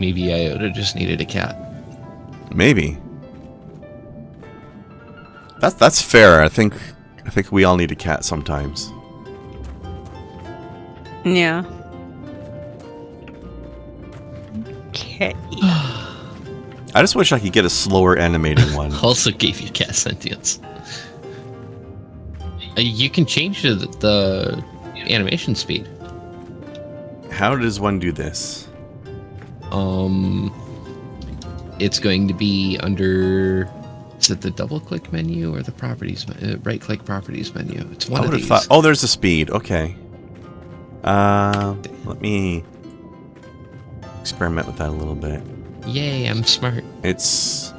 Maybe Iota just needed a cat. Maybe. That's fair. I think we all need a cat sometimes. Yeah. Okay. I just wish I could get a slower animating one. Also gave you cat sentience. You can change the animation speed. How does one do this? It's going to be under. Is it the double click menu or the properties? Right click properties menu. It's one of these. Oh, there's the speed. Okay. Let me experiment with that a little bit. Yay, I'm smart. It's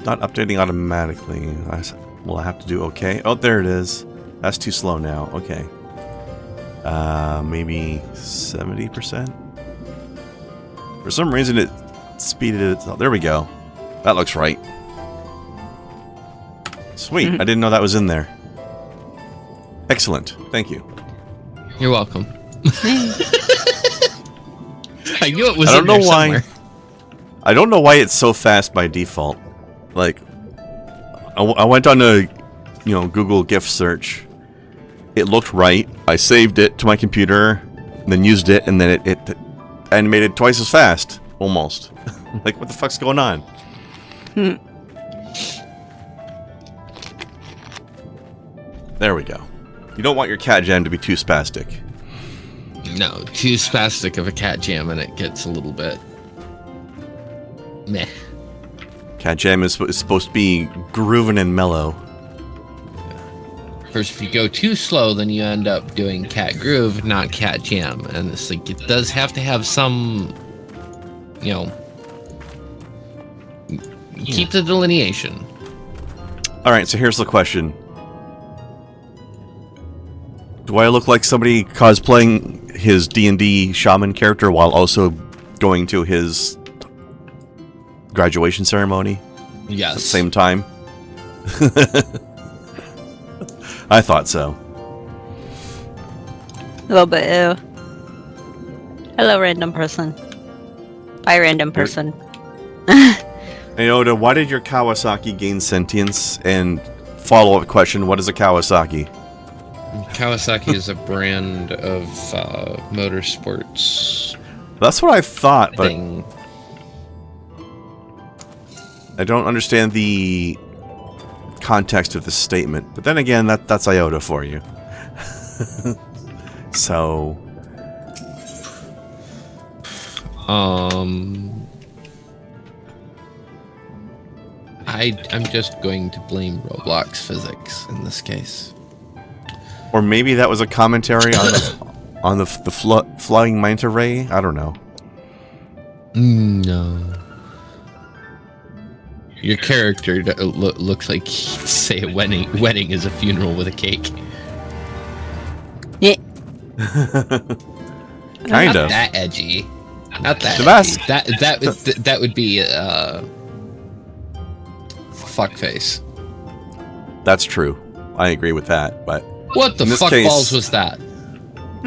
not updating automatically. Will I have to do okay? Oh, there it is. That's too slow now. Okay. Maybe 70%? For some reason it speeded it. Oh, there we go. That looks right. Sweet. I didn't know that was in there. Excellent. Thank you. You're welcome. I knew it was. I don't in know there why. somewhere. I don't know why it's so fast by default. Like, I went on a, Google GIF search. It looked right. I saved it to my computer, then used it, and then it animated twice as fast, almost. Like, what the fuck's going on? There we go. You don't want your cat jam to be too spastic. No, too spastic of a cat jam, and it gets a little bit meh. Cat jam is supposed to be grooving and mellow. First, if you go too slow, then you end up doing cat groove, not cat jam, and it's like it does have to have some, keep the delineation. All right, so here's the question. Do I look like somebody cosplaying his D&D shaman character while also going to his graduation ceremony? Yes. At the same time? I thought so. A little bit. Ew. Hello, random person. Bye, random person. Hey, Oda, why did your Kawasaki gain sentience? And follow-up question, what is a Kawasaki? Kawasaki is a brand of motorsports. That's what I thought, but thing. I don't understand the context of this statement. But then again, that's Iota for you. So... I'm just going to blame Roblox physics in this case. Or maybe that was a commentary on the flying manta ray? I don't know. No. Your character looks like he'd say a wedding is a funeral with a cake. Yeah. Kind Not of. that edgy. Not that Sebastian. edgy. That would be fuckface. That's true. I agree with that, but What the in this fuck case, balls was that?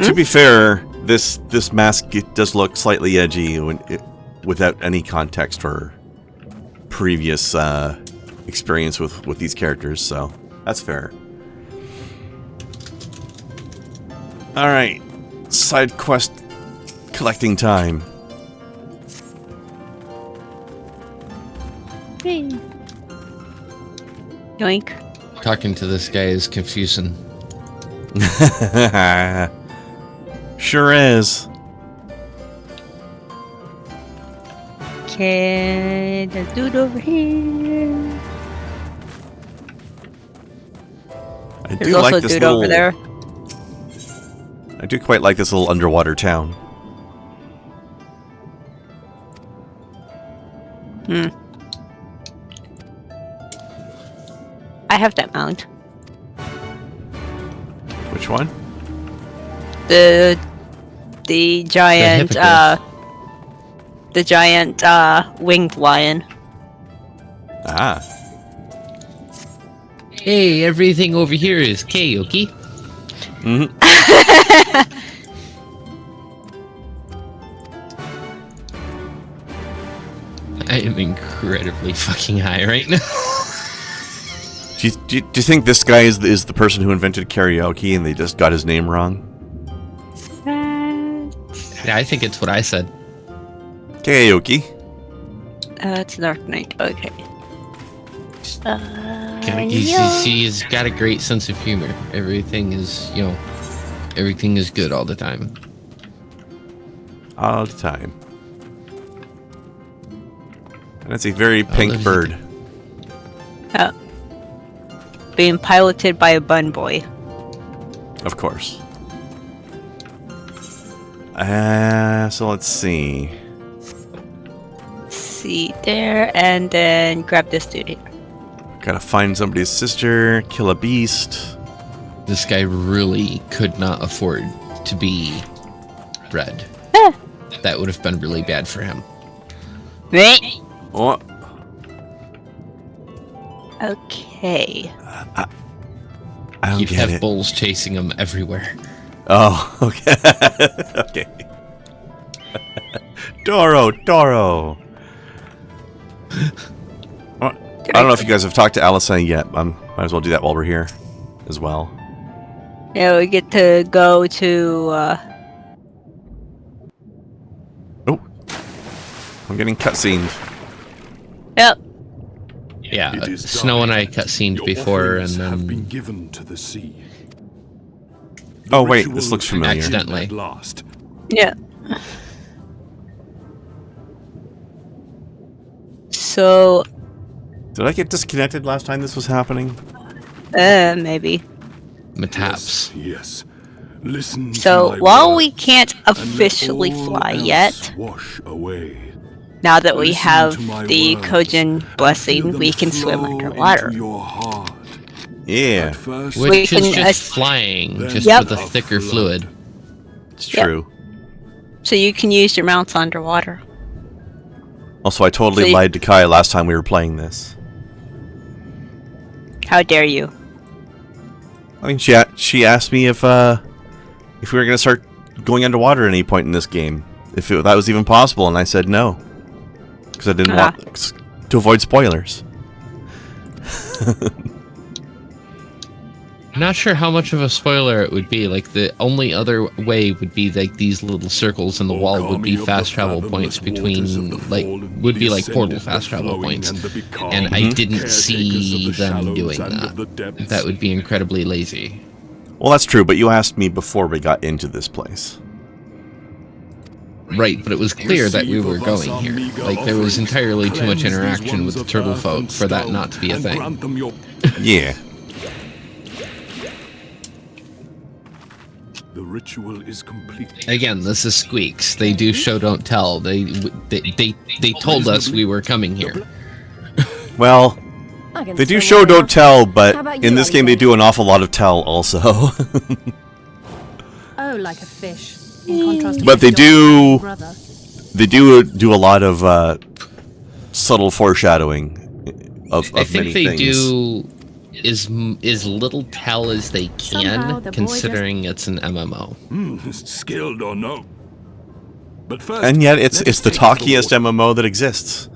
to be fair, this mask does look slightly edgy without any context or previous experience with these characters, so that's fair. Alright, side quest collecting time. Hey. Yoink. Talking to this guy is confusing. Sure is. Okay, the dude over here. I There's do also like a this dude little. over there. I do quite like this little underwater town. I have that mount. Which one? The giant winged lion. Ah. Hey, everything over here is karaoke. Mm-hmm. I am incredibly fucking high right now. Do you think this guy is the person who invented karaoke and they just got his name wrong? Yeah, I think it's what I said. Karaoke. It's Dark Knight. Okay. He's got a great sense of humor. Everything is, everything is good all the time. All the time. And that's a very pink bird. Being piloted by a bun boy. Of course. So let's see. See there, and then grab this dude here. Gotta find somebody's sister, kill a beast. This guy really could not afford to be red. That would have been really bad for him. Oh. Okay. I don't You'd get have it. bulls chasing him everywhere. Oh, okay. Okay. Doro. I don't know if you guys have talked to Alison yet. Might as well do that while we're here as well. Yeah, we get to go to, Oh. I'm getting cutscenes. Yep. Yeah, Snow and I cutscened before, and have been then given to the sea. Oh wait, this looks familiar. Accidentally. At last. Yeah. So, Did I get disconnected last time this was happening? maybe. Mataps. Yes. Listen. So, to my while words, we can't and let officially all fly else yet, wash away. now that we Listen have to my the words, Kojin and feel blessing, them we can swim flow underwater. into your heart. Yeah, At first, We Which is can just flying, just Yep. with a thicker fluid. it's Yep. true. So you can use your mounts underwater. Also, I totally So you- lied to Kai last time we were playing this. How dare you? I mean, she asked me if we were gonna start going underwater at any point in this game, if that was even possible, and I said no, because I didn't want to avoid spoilers. Not sure how much of a spoiler it would be. Like, the only other way would be like these little circles in the wall would be fast travel points between, like, would be like portal fast travel points. And I didn't see them doing that. That would be incredibly lazy. Well, that's true, but you asked me before we got into this place. Right, but it was clear that we were going here. Like, there was entirely too much interaction with the turtle folk for that not to be a thing. Yeah. The ritual is complete. Again, this is Squeaks. They do show don't tell. They told us we were coming here. Well, they do show don't tell, but in this game they do an awful lot of tell also. Oh, like a fish. In contrast to But they his dog, do- brother. They do a lot of subtle foreshadowing of I think many they things. do as little tell as they Somehow can, the boy considering it's an MMO. Skilled or no. But first, And yet it's let's the take talkiest water. MMO that exists.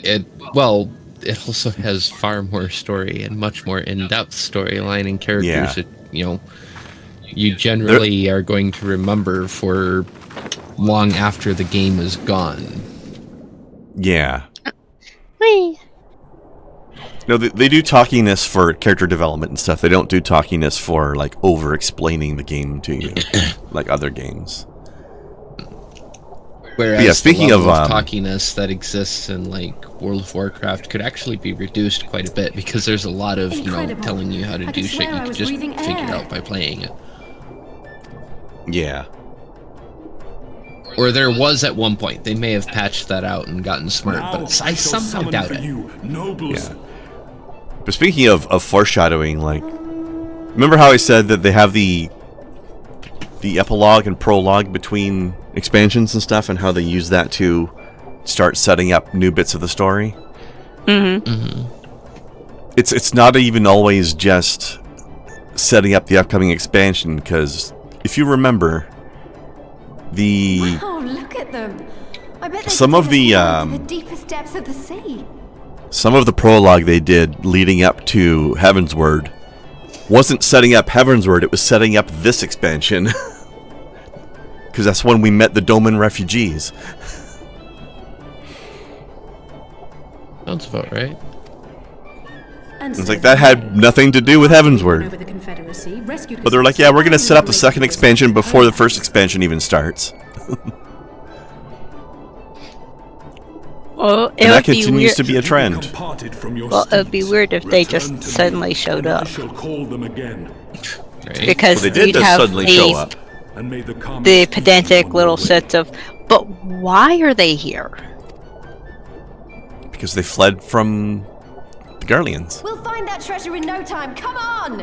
It also has far more story and much more in-depth storyline and characters Yeah. that, you generally are going to remember for long after the game is gone. Yeah. Whee! No, they do talkiness for character development and stuff. They don't do talkiness for, like, over-explaining the game to you, like other games. Whereas Yeah, speaking the level of, talkiness that exists in, like, World of Warcraft could actually be reduced quite a bit, because there's a lot of, Incredible. telling you how to I do could shit swear you I could was just breathing figure air. out by playing it. Yeah. Or there was at one point. They may have patched that out and gotten smart, Now but I shall somehow summon doubt for it. you, nobles. Yeah. But speaking of foreshadowing, like, remember how I said that they have the epilogue and prologue between expansions and stuff, and how they use that to start setting up new bits of the story? It's not even always just setting up the upcoming expansion, because if you remember, the Oh, look at them. I bet they Some could of take the, us down to the deepest depths of the sea. Some of the prologue they did leading up to Heavensward wasn't setting up Heavensward, it was setting up this expansion. Because that's when we met the Doman refugees. Sounds about right. And It's so like that had nothing to do with Heavensward. over the Confederacy, rescued But they're like, yeah, we're going to set up the second expansion before the first expansion even starts. Well, And that continues to be a trend. Well, it would be weird if they just suddenly showed up. I shall call them again. Right? Because Well, they did we'd just have suddenly the, show up. And may the the pedantic little sets of, but why are they here? Because they fled from the Garleans. We'll find that treasure in no time. Come on!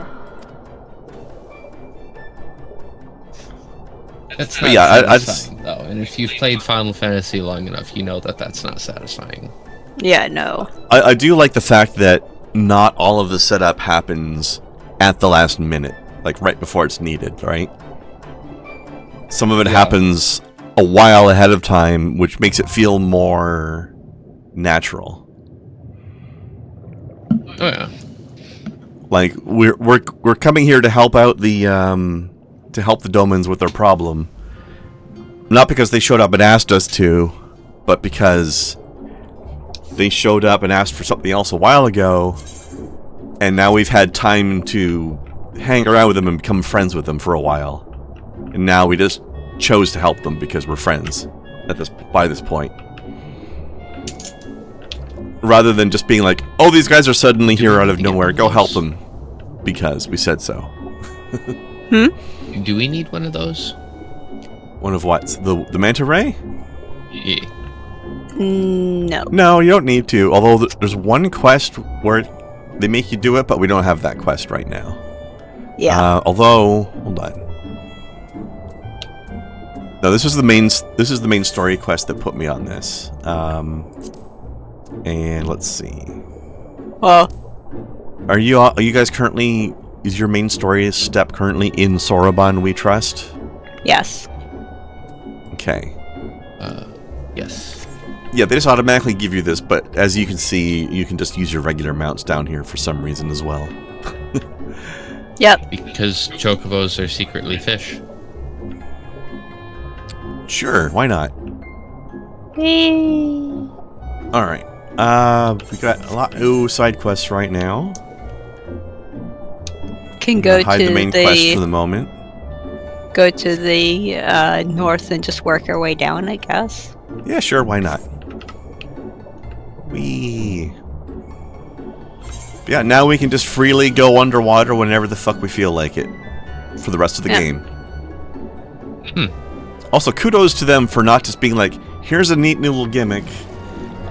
That's But not yeah, I satisfying, though. And if you've played Final Fantasy long enough, you know that that's not satisfying. Yeah, no. I do like the fact that not all of the setup happens at the last minute. Like right before it's needed, right? Some of it happens a while ahead of time, which makes it feel more natural. Oh yeah. Like we're coming here to help out the Domans with their problem. Not because they showed up and asked us to, but because they showed up and asked for something else a while ago, and now we've had time to hang around with them and become friends with them for a while. And now we just chose to help them because we're friends by this point. Rather than just being like, oh, these guys are suddenly here out of nowhere, go help them. Because we said so. Do we need one of those? One of what? The manta ray? Yeah. No. No, you don't need to. Although there's one quest where they make you do it, but we don't have that quest right now. Yeah. Although, hold on. No, this is the main story quest that put me on this. And let's see. Well, Are you guys currently? Is your main story step currently in Soroban, we trust? yes. Okay. Yes. Yeah, they just automatically give you this, but as you can see, you can just use your regular mounts down here for some reason as well. Yep. Because chocobos are secretly fish. Sure, why not? Alright. We got a lot of side quests right now. Can go Hide to the main quest for the moment. go to the north and just work our way down, I guess. Yeah, sure, why not? Yeah, now we can just freely go underwater whenever the fuck we feel like it. For the rest of the game. Also, kudos to them for not just being like, here's a neat new little gimmick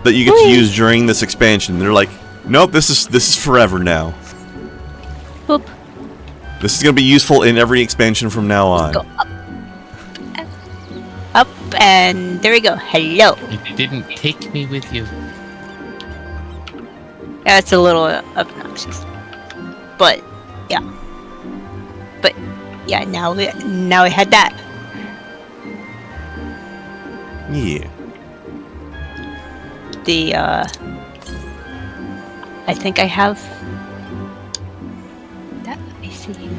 that you get to use during this expansion. They're like, nope, this is forever now. Boop. This is going to be useful in every expansion from now on. Go up. Up, and there we go. Hello. You didn't take me with you. That's a little obnoxious. But, yeah. But, yeah, now we had that. Yeah. The, I think I have that. Let me see here.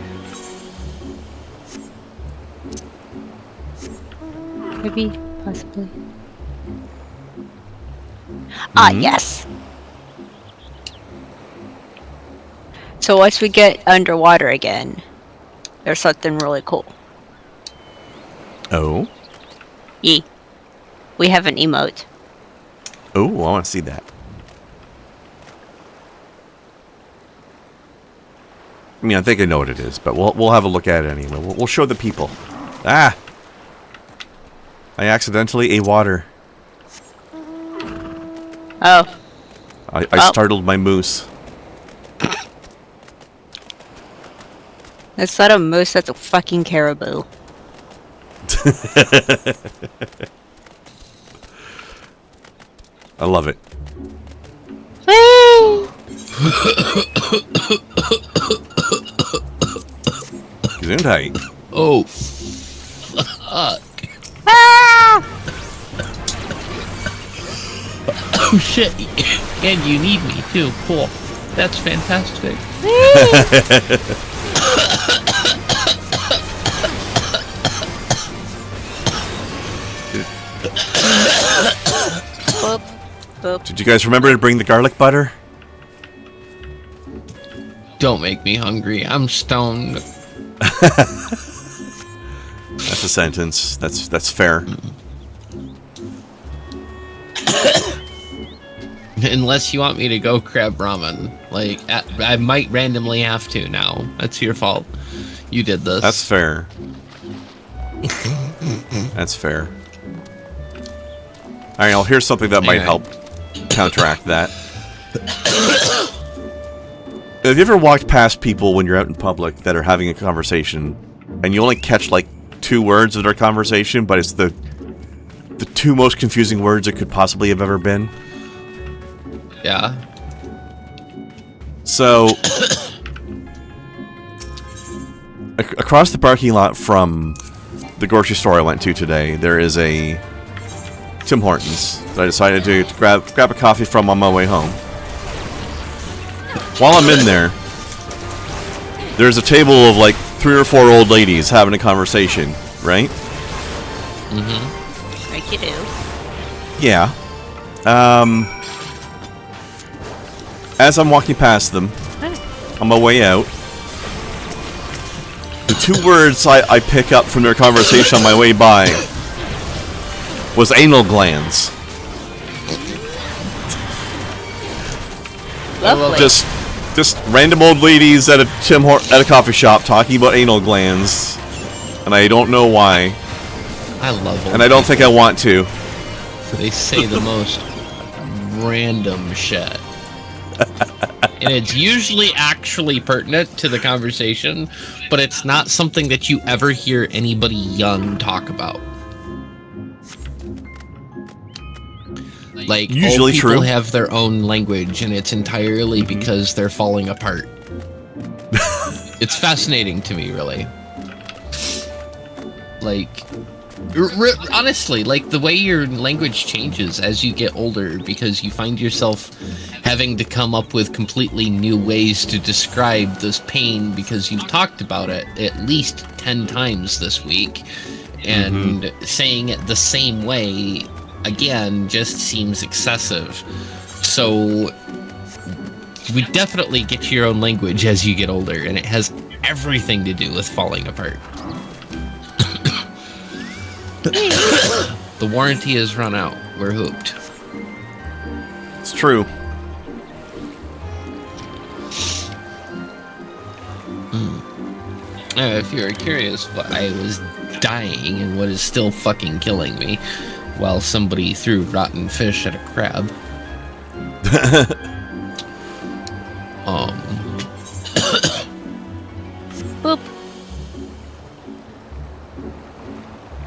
Maybe, possibly. Ah, yes. So once we get underwater again, there's something really cool. Oh? Yee. We have an emote. Oh, I want to see that. I mean, I think I know what it is, but we'll have a look at it anyway. We'll show the people. Ah! I accidentally ate water. Oh. I startled my moose. That's not a moose, that's a fucking caribou. I love it. Gesundheit. Oh, fuck. Ah! Oh shit! And you need me too. Cool. That's fantastic. Boop. Boop. Did you guys remember to bring the garlic butter? Don't make me hungry. I'm stoned. That's a sentence. That's fair. Unless you want me to go crab ramen. Like, I might randomly have to now. That's your fault. You did this. That's fair. That's fair. Alright, well, here's something that might help counteract that. Have you ever walked past people when you're out in public that are having a conversation, and you only catch, like, 2 words of their conversation, but it's the 2 most confusing words it could possibly have ever been? Yeah. So, across the parking lot from the grocery store I went to today, there is a Tim Hortons that I decided to grab a coffee from on my way home. While I'm in there, there's a table of like 3 or 4 old ladies having a conversation, right? Mm-hmm. Like you do. Yeah. As I'm walking past them, on my way out, the 2 words I pick up from their conversation on my way by was anal glands. Lovely. Just random old ladies at a coffee shop talking about anal glands, and I don't know why. I love them. And I don't think I want to. They say the most random shit. And it's usually actually pertinent to the conversation, but it's not something that you ever hear anybody young talk about. Like, usually old people true. have their own language, and it's entirely because they're falling apart. It's fascinating to me, really. Like, honestly, like, the way your language changes as you get older, because you find yourself having to come up with completely new ways to describe this pain because you've talked about it at least 10 times this week, and saying it the same way again just seems excessive. So we definitely get your own language as you get older, and it has everything to do with falling apart. The warranty has run out. We're hooped. It's true. If you're curious what I was dying and what is still fucking killing me, while somebody threw rotten fish at a crab. Boop.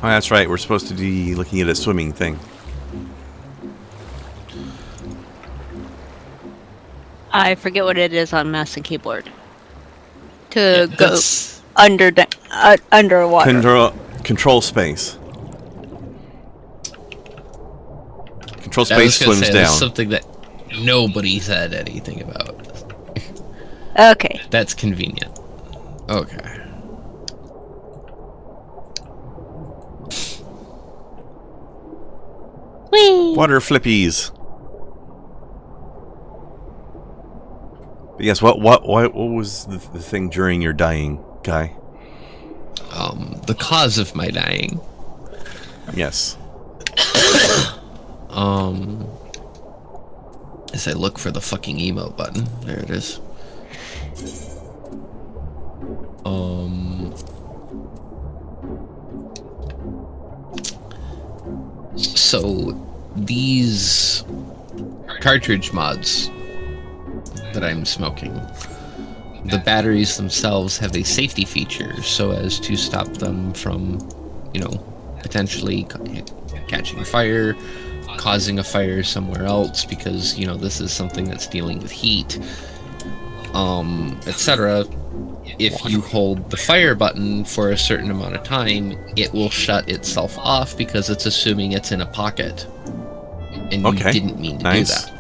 Oh, that's right. We're supposed to be looking at a swimming thing. I forget what it is on mouse and keyboard. To go underwater. Control space. Control space swims down. Something that nobody said anything about. Okay. That's convenient. Okay. Whee! Water flippies. But yes, what was the thing during your dying, Guy? The cause of my dying. Yes. As I look for the fucking emote button. There it is. So these cartridge mods that I'm smoking, the batteries themselves have a safety feature so as to stop them from, potentially catching fire, causing a fire somewhere else, because, this is something that's dealing with heat, etc. If you hold the fire button for a certain amount of time, it will shut itself off because it's assuming it's in a pocket. and you didn't mean to do that.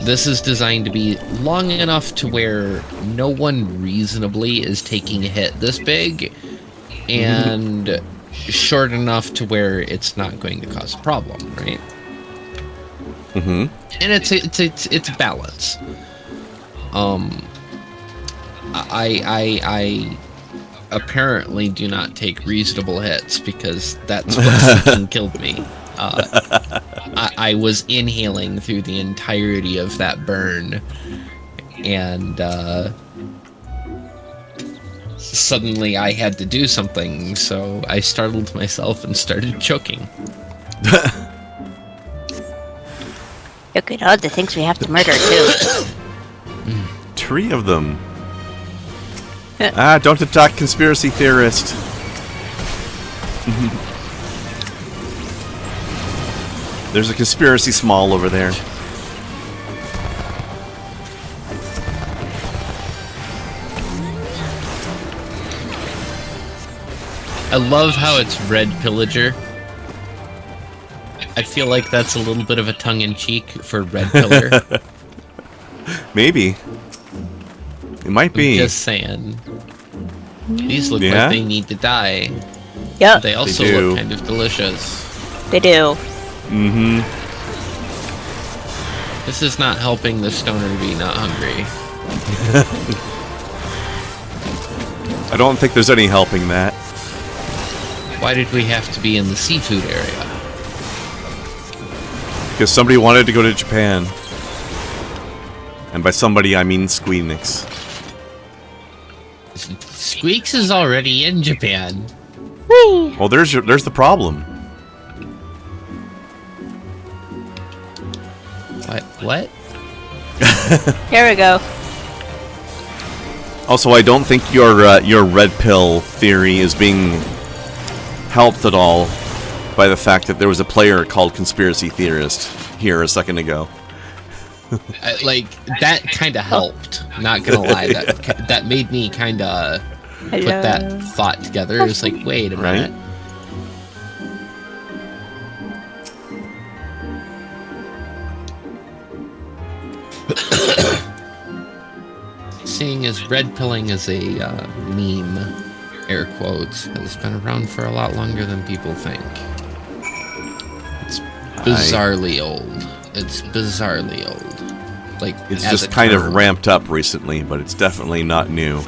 This is designed to be long enough to where no one reasonably is taking a hit this big, and short enough to where it's not going to cause a problem, right? And it's balance. I apparently do not take reasonable hits because that's what fucking killed me. I was inhaling through the entirety of that burn, and suddenly I had to do something, so I startled myself and started choking. Look at all the things we have to murder, too. 3 of them. Don't attack conspiracy theorist. There's a conspiracy small over there. I love how it's Red Pillager. I feel like that's a little bit of a tongue-in-cheek for Red Pillar. Maybe. It might be. Just saying. These look like they need to die. Yep. They also look kind of delicious. They do. This is not helping the stoner be not hungry. I don't think there's any helping that. Why did we have to be in the seafood area? Because somebody wanted to go to Japan. And by somebody, I mean Squeenix. Squeaks is already in Japan. Well, there's the problem. What? Here we go. Also, I don't think your red pill theory is being helped at all by the fact that there was a player called Conspiracy Theorist here a second ago. Like, that kind of helped. Not gonna lie, that made me kind of put that thought together. It's like, wait a minute. Right? Seeing as red pilling as a meme, air quotes, has been around for a lot longer than people think. It's bizarrely old. It's bizarrely old. Like, it's just kind of ramped up recently, but it's definitely not new.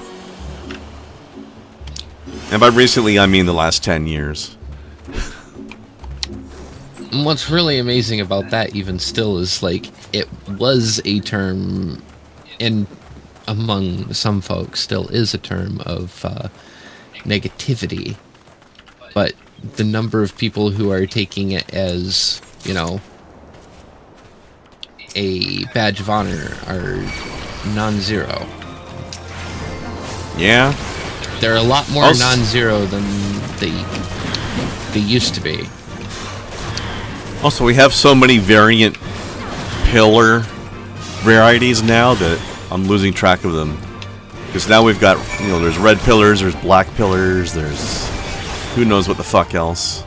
And by recently, I mean the last 10 years. And what's really amazing about that, even still, is like it was a term, and among some folks, still is a term of negativity. But the number of people who are taking it as, you know, a badge of honor are non-zero. Yeah. They're a lot more non-zero than they used to be. Also, we have so many variant pillar varieties now that I'm losing track of them. Because now we've got, you know, there's red pillars, there's black pillars, there's who knows what the fuck else.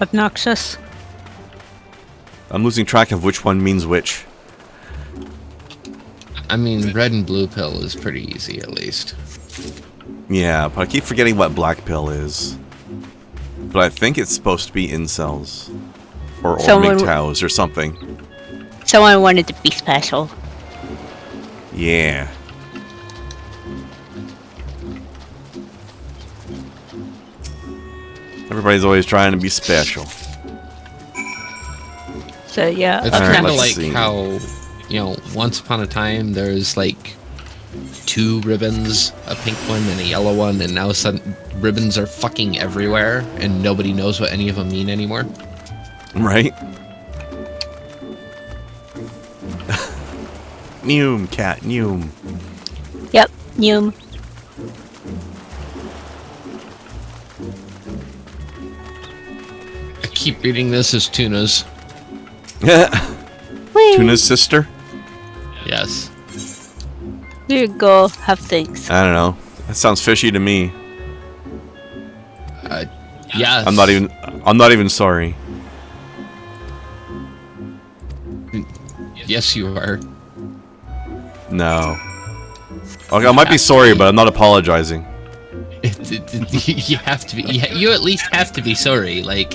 Obnoxious. I'm losing track of which one means which. I mean, red and blue pill is pretty easy, at least. Yeah, but I keep forgetting what black pill is. But I think it's supposed to be incels. Or MGTOWs or something. Someone wanted to be special. Yeah. Everybody's always trying to be special. So yeah, it's kind of like see. how, you know, once upon a time there's like 2 ribbons, a pink one and a yellow one, and now sudden ribbons are fucking everywhere, and nobody knows what any of them mean anymore. Right? Neum, cat, Neum. Yep, Neum. I keep reading this as Tuna's. Tuna's sister? Yes. There you go, have things. I don't know. That sounds fishy to me. Yes. I'm not even sorry. Yes, you are. No. Okay, I might be sorry, but I'm not apologizing. You have to be. You at least have to be sorry. Like,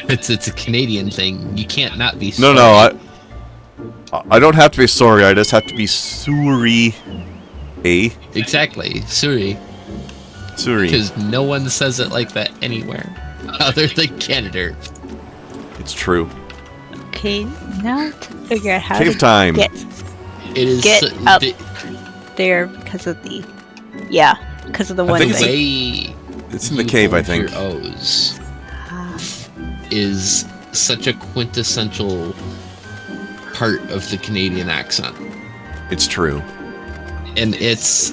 it's a Canadian thing. You can't not be sorry. No, I don't have to be sorry. I just have to be sorry. Exactly, sorry. Sorry. Because no one says it like that anywhere, other than Canada. It's true. Okay, now to figure out how Cave to time. get up there because of the because of the one think thing. It's in the cave, I think. Your O's is such a quintessential part of the Canadian accent. It's true. And it's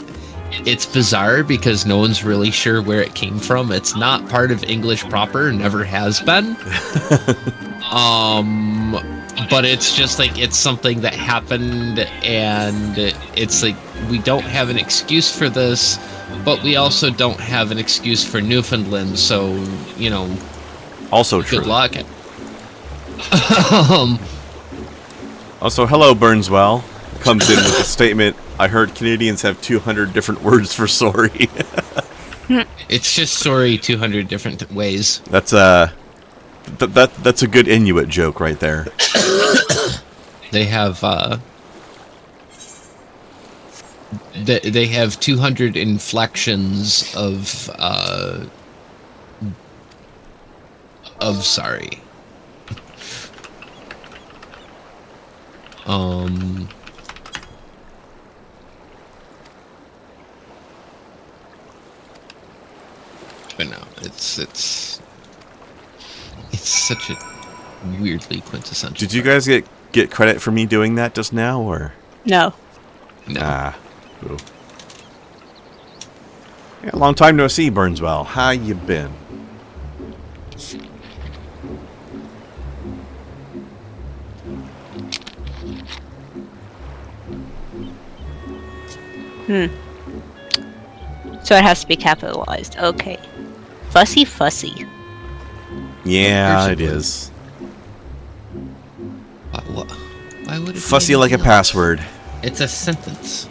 bizarre because no one's really sure where it came from. It's not part of English proper, never has been. But it's just like it's something that happened, and it's like we don't have an excuse for this, but we also don't have an excuse for Newfoundland, so, you know, Also true. good luck. Also, hello, Burnswell. Comes in with a statement, I heard Canadians have 200 different words for sorry. It's just sorry 200 different ways. That's a good Inuit joke right there. They have they have 200 inflections of sorry. But no, it's such a weirdly quintessential. Did you guys get credit for me doing that just now, or? No. No. Ah. Ooh. Yeah, long time no see, Burnswell. How you been? So it has to be capitalized. Okay. Fussy fussy. Yeah, it is. Why would it be Fussy like a anything else? password. It's a sentence.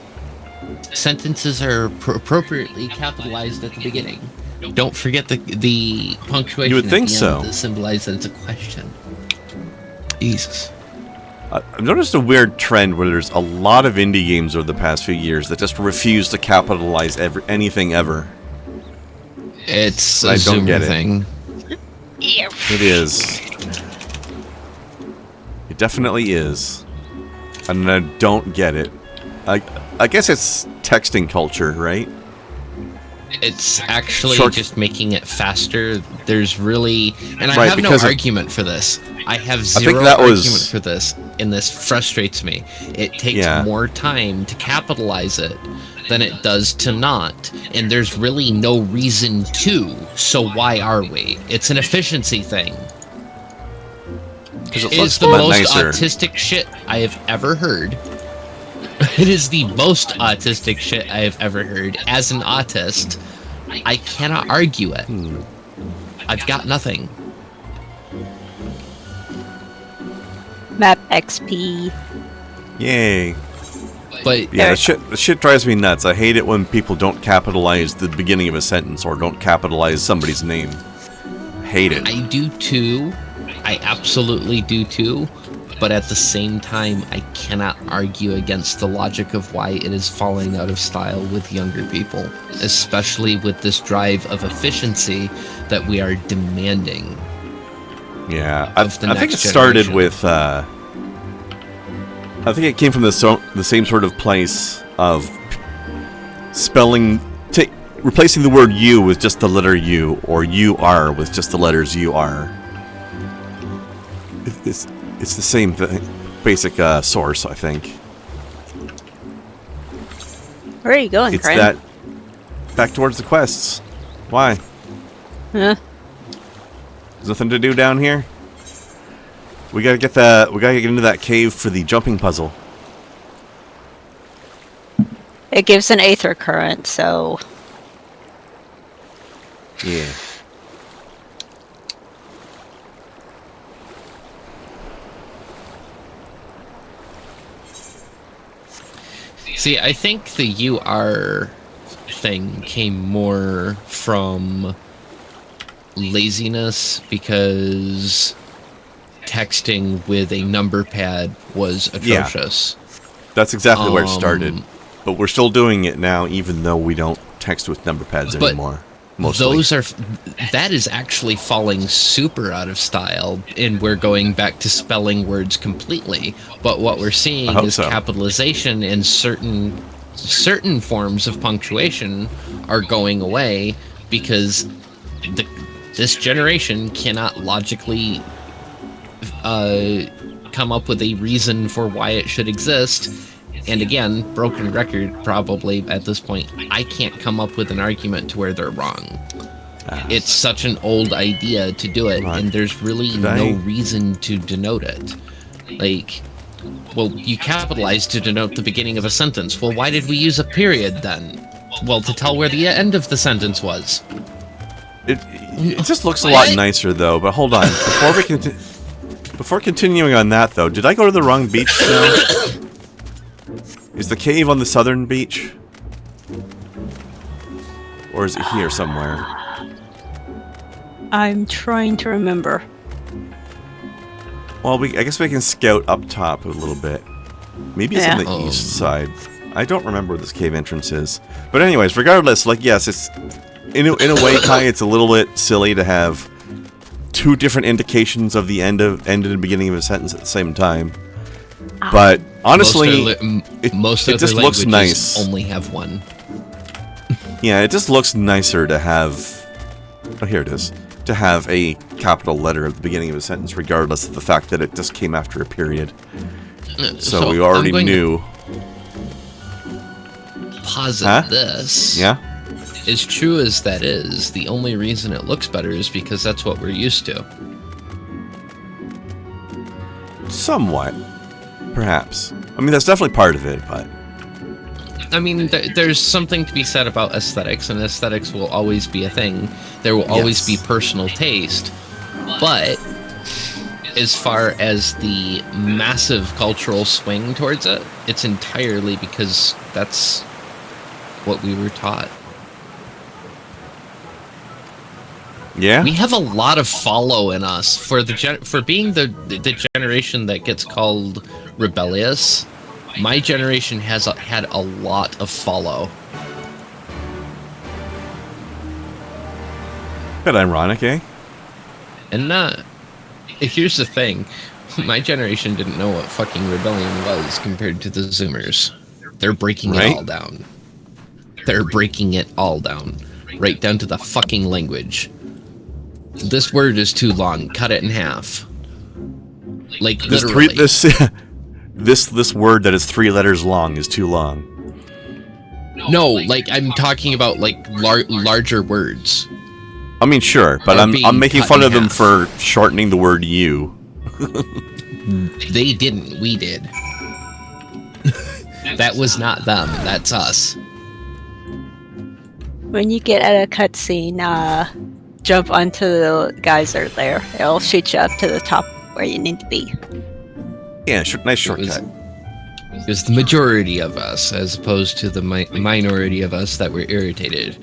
Sentences are appropriately capitalized at the beginning. Don't forget the punctuation. You would think at the so. end to symbolize that it's a question. Jesus. I've noticed a weird trend where there's a lot of indie games over the past few years that just refuse to capitalize anything ever. It's I a don't Zoomer get it. thing. It is. It definitely is. And I don't get it. I guess it's texting culture, right? It's actually Short- just making it faster. There's really... And I Right, have no because argument for this. I have think zero that argument was- for this, and this frustrates me. It takes Yeah. more time to capitalize it than it does to not, and there's really no reason to, so why are we? It's an efficiency thing. Because it It looks is the a lot most nicer. autistic shit I have ever heard. It is the most autistic shit I have ever heard. As an autist, I cannot argue it. I've got nothing. Map XP. Yay. But Yeah, the shit drives me nuts. I hate it when people don't capitalize the beginning of a sentence or don't capitalize somebody's name. Hate it. I do too. I absolutely do too. But at the same time, I cannot argue against the logic of why it is falling out of style with younger people, especially with this drive of efficiency that we are demanding. Yeah, Of the I think it next started generation. with. I think it came from the same sort of place of spelling, replacing the word "you" with just the letter "u" or "you are" with just the letters "you are." It's the same thing, basic source, I think. Where are you going, It's Kren? that back towards the quests. Why? Huh? There's nothing to do down here. We gotta get into that cave for the jumping puzzle. It gives an aether current, so Yeah. See, I think the UR thing came more from laziness because texting with a number pad was atrocious. That's exactly where it started. But we're still doing it now, even though we don't text with number pads anymore. Mostly. That is actually falling super out of style, and we're going back to spelling words completely. But what we're seeing is capitalization and certain forms of punctuation are going away because this generation cannot logically come up with a reason for why it should exist. And again, broken record probably at this point, I can't come up with an argument to where they're wrong. It's such an old idea to do it, and there's really no reason to denote it. Like, well, you capitalize to denote the beginning of a sentence. Well, why did we use a period then? Well, to tell where the end of the sentence was. It just looks a lot nicer, though. But hold on, before continuing on that, though, did I go to the wrong beach now? Is the cave on the southern beach? Or is it here somewhere? I'm trying to remember. Well, I guess we can scout up top a little bit. Maybe it's on the east side. I don't remember where this cave entrance is. But anyways, regardless, like, yes, it's... In a way, Kai, it's a little bit silly to have two different indications of the end and beginning of a sentence at the same time. But honestly, it just looks nice. Only have one. Yeah, it just looks nicer to have. Oh, here it is. To have a capital letter at the beginning of a sentence, regardless of the fact that it just came after a period. So we already knew. Posit this. Yeah. As true as that is, the only reason it looks better is because that's what we're used to. Somewhat. Perhaps. I mean, that's definitely part of it, but... I mean, there's something to be said about aesthetics, and aesthetics will always be a thing. There will always be personal taste. But, as far as the massive cultural swing towards it, it's entirely because that's what we were taught. Yeah? We have a lot of follow in us for being the generation that gets called rebellious. My generation has had a lot of follow. Bit ironic, eh? And here's the thing. My generation didn't know what fucking rebellion was compared to the Zoomers. They're breaking it all down. They're breaking it all down. Right down to the fucking language. This word is too long. Cut it in half. Like, literally. This word that is 3 letters long is too long. No, like, I'm talking about, like, larger words. I mean, sure, but I'm making fun of them for shortening the word you. They didn't. We did. That was not them. That's us. When you get at a cutscene, jump onto the geyser there. It'll shoot you up to the top where you need to be. Yeah, nice shortcut. It was the majority of us, as opposed to the minority of us that were irritated.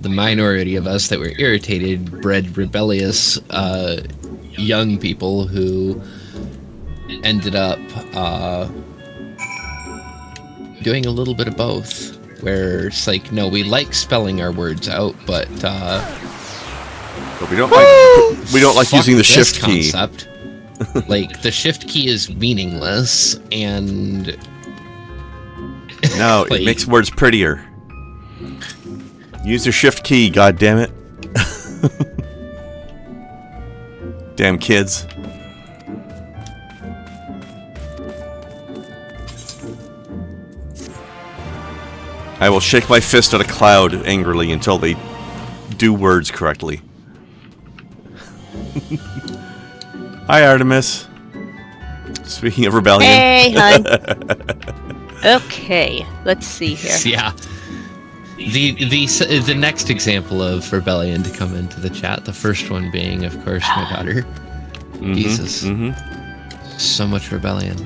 The minority of us that were irritated bred rebellious young people who ended up doing a little bit of both. Where it's like, no, we like spelling our words out, but we don't like using the shift key. Concept. Like, the shift key is meaningless, and no, it makes words prettier. Use your shift key, god damn it. Damn kids. I will shake my fist at a cloud angrily until they do words correctly. Hi, Artemis. Speaking of rebellion. Hey, hon. Okay, let's see here. Yeah. The next example of rebellion to come into the chat, the first one being, of course, my daughter. Jesus. So much rebellion.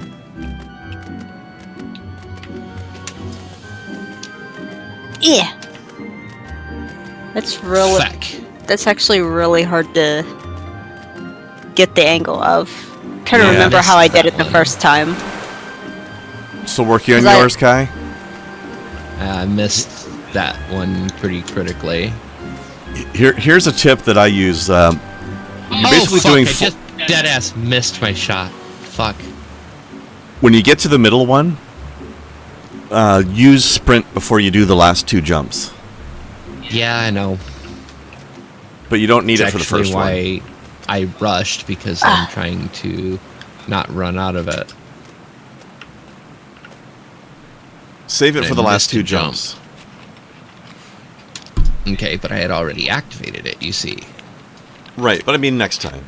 Yeah. That's really. Fuck. That's actually really hard to get the angle of. I'm trying to Yeah. remember how I did it the One. first time. Still working on 'Cause yours, Kai? I missed that one pretty critically. Here's a tip that I use. You're basically fuck, doing I just deadass missed my shot. Fuck. when you get to the middle one. Use sprint before you do the last 2 jumps, Yeah, I know. but you don't need It's it for the actually first one. why I rushed, because I'm trying to not run out of it. Save it I for the last missed a 2 jump. jumps. Okay, but I had already activated it, you see. Right, but I mean next time.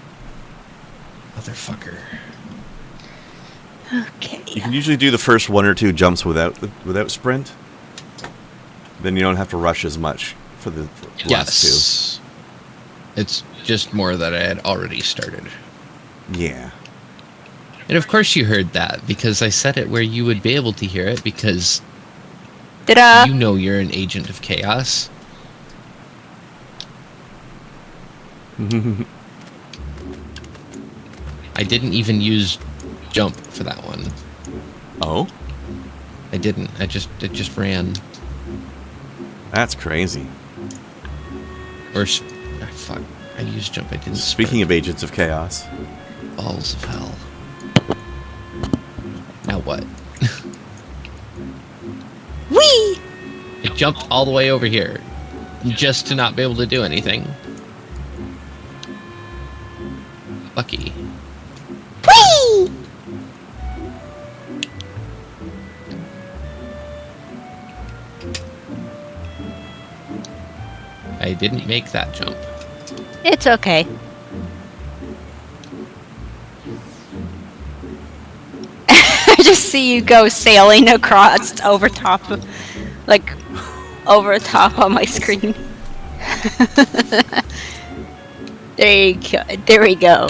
Motherfucker. Okay. You can usually do the first 1 or 2 jumps without sprint. Then you don't have to rush as much for the last Yes. It's just more that I had already started. 2. Yeah. And of course you heard that, because I said it where you would be able to hear it, because Ta-da! you know you're an agent of chaos. I didn't even use jump for that one. Oh, I didn't. It just ran. that's crazy. Or fuck. I used jump. I didn't. Speaking of agents of chaos, Balls of hell. Now what? Whee! I jumped all the way over here just to not be able to do anything. Lucky. Whee! I didn't make that jump. It's okay. I just see you go sailing across over top of, like, over top on my screen. There you go. There we go.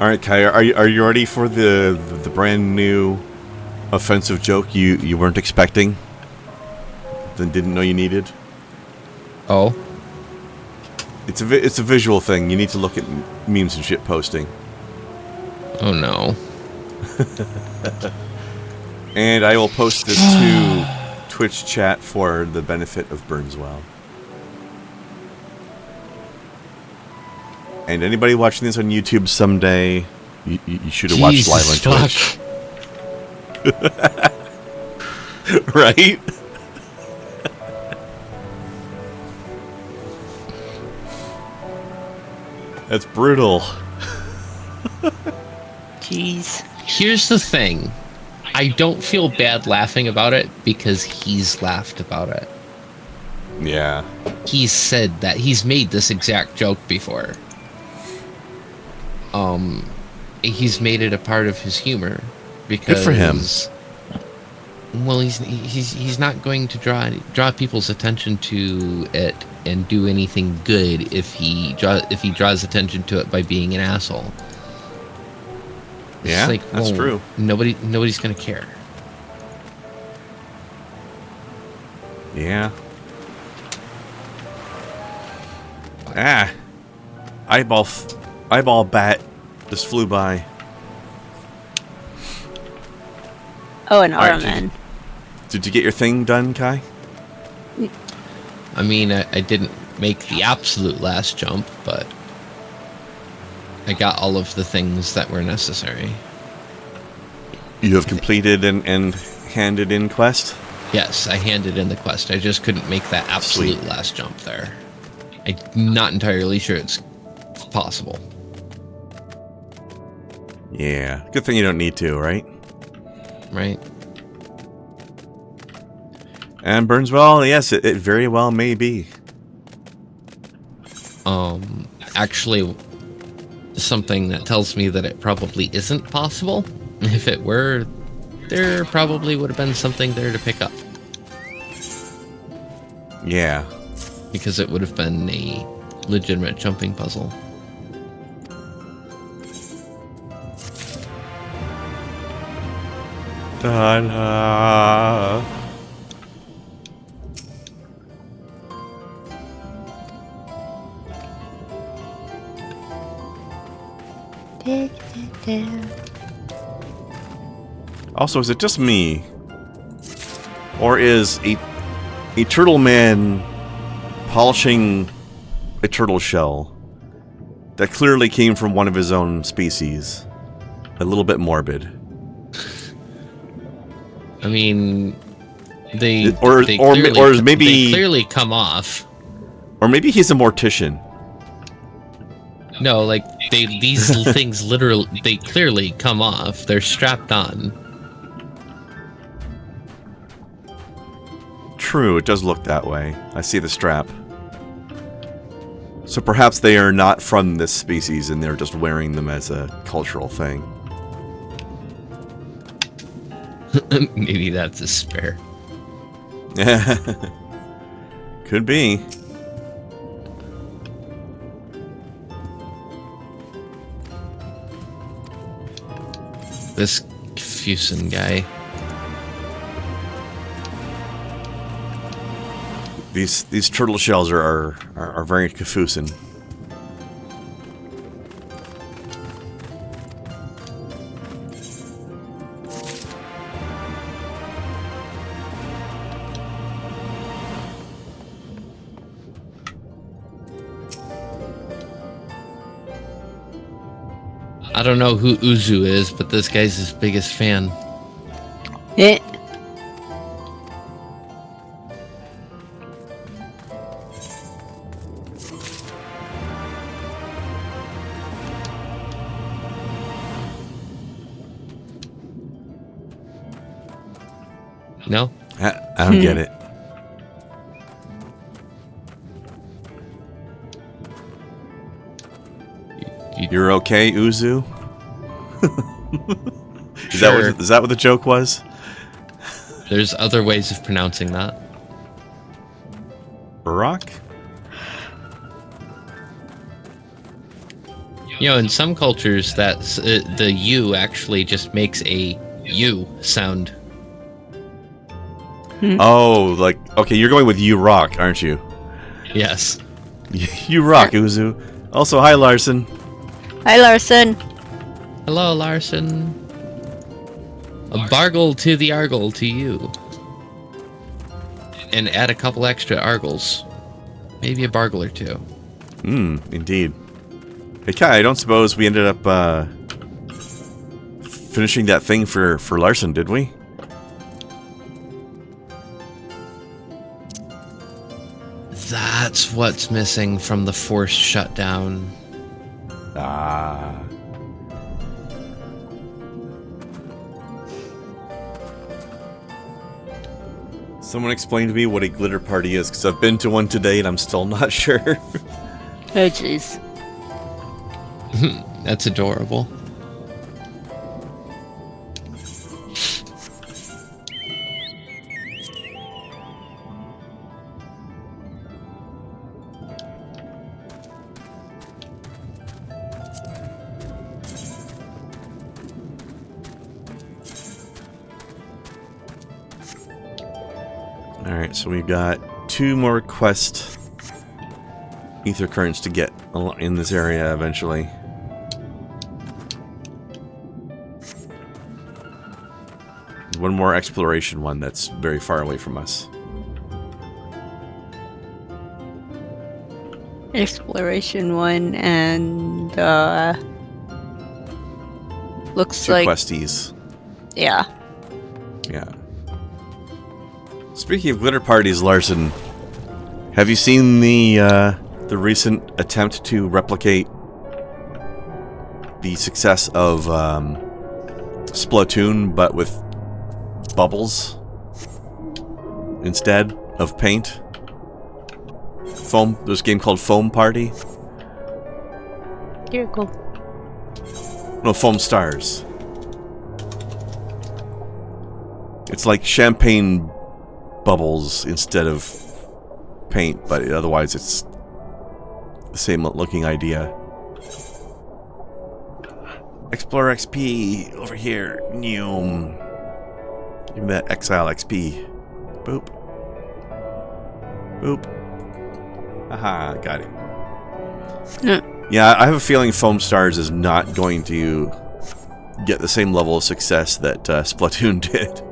all right, Kai, are you ready for the brand new offensive joke you weren't expecting, then didn't know you needed? Oh. It's a visual thing. You need to look at memes and shit posting. Oh no. And I will post this to Twitch chat for the benefit of Burnswell. And anybody watching this on YouTube someday, you should have watched live on Jesus Twitch. Right? That's brutal. Jeez. Here's the thing. I don't feel bad laughing about it because he's laughed about it. Yeah. He's said that. He's made this exact joke before. He's made it a part of his humor because Good for him. Well, he's not going to draw people's attention to it and do anything good if he draws attention to it by being an asshole. It's Yeah, like, that's well, true. Nobody's gonna care. Yeah. Ah. Eyeball bat just flew by. Oh, an Alright, Armin. Did you get your thing done, Kai? I mean, I didn't make the absolute last jump, but I got all of the things that were necessary. You have completed and handed in quest? Yes, I handed in the quest. I just couldn't make that absolute Sweet. last jump there. I'm not entirely sure it's possible. Yeah. Good thing you don't need to, right? Right? And Burnswell, yes, it very well may be. Actually, something that tells me that it probably isn't possible. If it were, there probably would have been something there to pick up. Yeah. Because it would have been a legitimate jumping puzzle. Ta-da. Also, is it just me? Or is a turtle man polishing a turtle shell that clearly came from one of his own species a little bit morbid? I mean, they maybe clearly come off. Or maybe he's a mortician. No, like these things literally they clearly come off. They're strapped on. True, it does look that way. I see the strap. So perhaps they are not from this species and they're just wearing them as a cultural thing. Maybe that's a spare. Could be. This Fusen guy. These turtle shells are very Confucian. I don't know who Uzu is, but this guy's his biggest fan. Eh. No? I don't get it. You're okay, Uzu? Sure. Is that what the joke was? There's other ways of pronouncing that. Barack? You know, in some cultures, that's the U actually just makes a U sound. Oh, like, okay, you're going with you rock, aren't you? Yes. You rock, Uzu. Also, hi, Larson. Hi, Larson. Hello, Larson. A bargle to the argle to you. And add a couple extra argles. Maybe a bargle or two. Indeed. Hey, Kai, I don't suppose we ended up finishing that thing for Larson, did we? That's what's missing from the forced shutdown. Ah. Someone explain to me what a glitter party is, because I've been to one today and I'm still not sure. Oh, jeez. That's adorable. Alright, so we've got 2 more quest ether currents to get in this area eventually. One more exploration one that's very far away from us. Exploration one and looks 2 like questies. yeah. Yeah. Speaking of glitter parties, Larson, have you seen the recent attempt to replicate the success of Splatoon, but with bubbles instead of paint? Foam. There's a game called Foam Party. Here, go. No, Foam Stars. It's like champagne bubbles instead of paint, but otherwise it's the same looking idea. Explorer XP over here. Neum. Give me that Exile XP. Boop. Boop. Aha, got it. Yeah, I have a feeling Foam Stars is not going to get the same level of success that Splatoon did.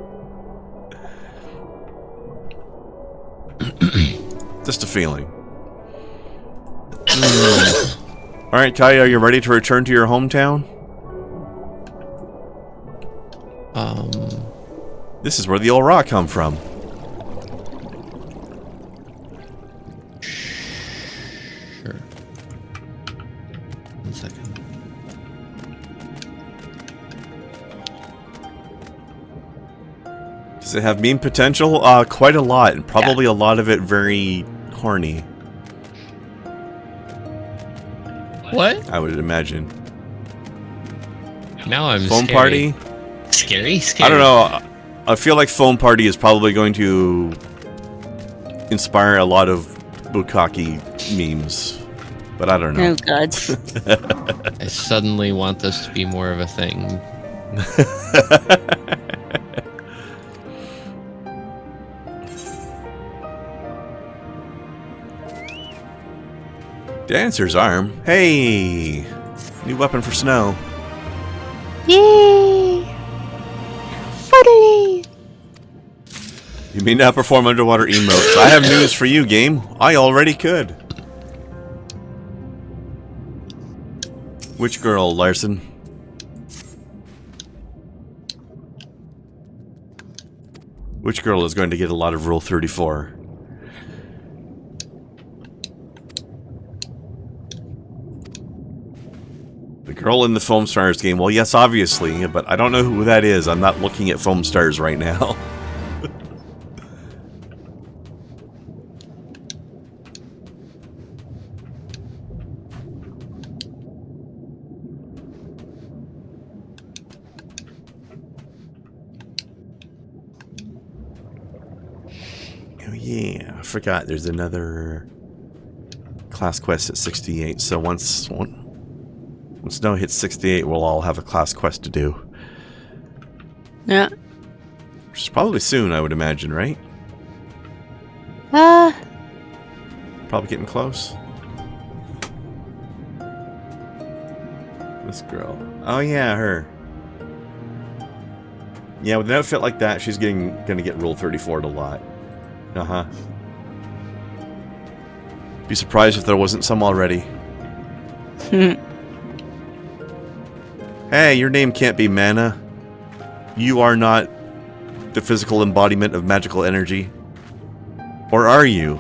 Just a feeling. Alright, Kai, are you ready to return to your hometown? This is where the old rock come from. Sure. 1 second. Does it have meme potential? Quite a lot, and probably a lot of it very horny. What? I would imagine. Now I'm Foam scary. Party? Scary? I don't know. I feel like Foam Party is probably going to inspire a lot of Bukkake memes. But I don't know. Oh, God. I suddenly want this to be more of a thing. Dancer's arm. Hey! New weapon for Snow. Yay! Finally! You may not perform underwater emotes. I have news for you, game. I already could. Which girl, Larson? Which girl is going to get a lot of Rule 34? The girl in the Foam Stars game. Well, yes, obviously, but I don't know who that is. I'm not looking at Foam Stars right now. Oh yeah, I forgot there's another class quest at 68, so once Snow hits 68, we'll all have a class quest to do. Yeah. Which is probably soon, I would imagine, right? Probably getting close. This girl. Oh yeah, her. Yeah, with an outfit like that, she's gonna get Rule 34'd a lot. Uh-huh. Be surprised if there wasn't some already. Hey, your name can't be Mana. You are not the physical embodiment of magical energy. Or are you?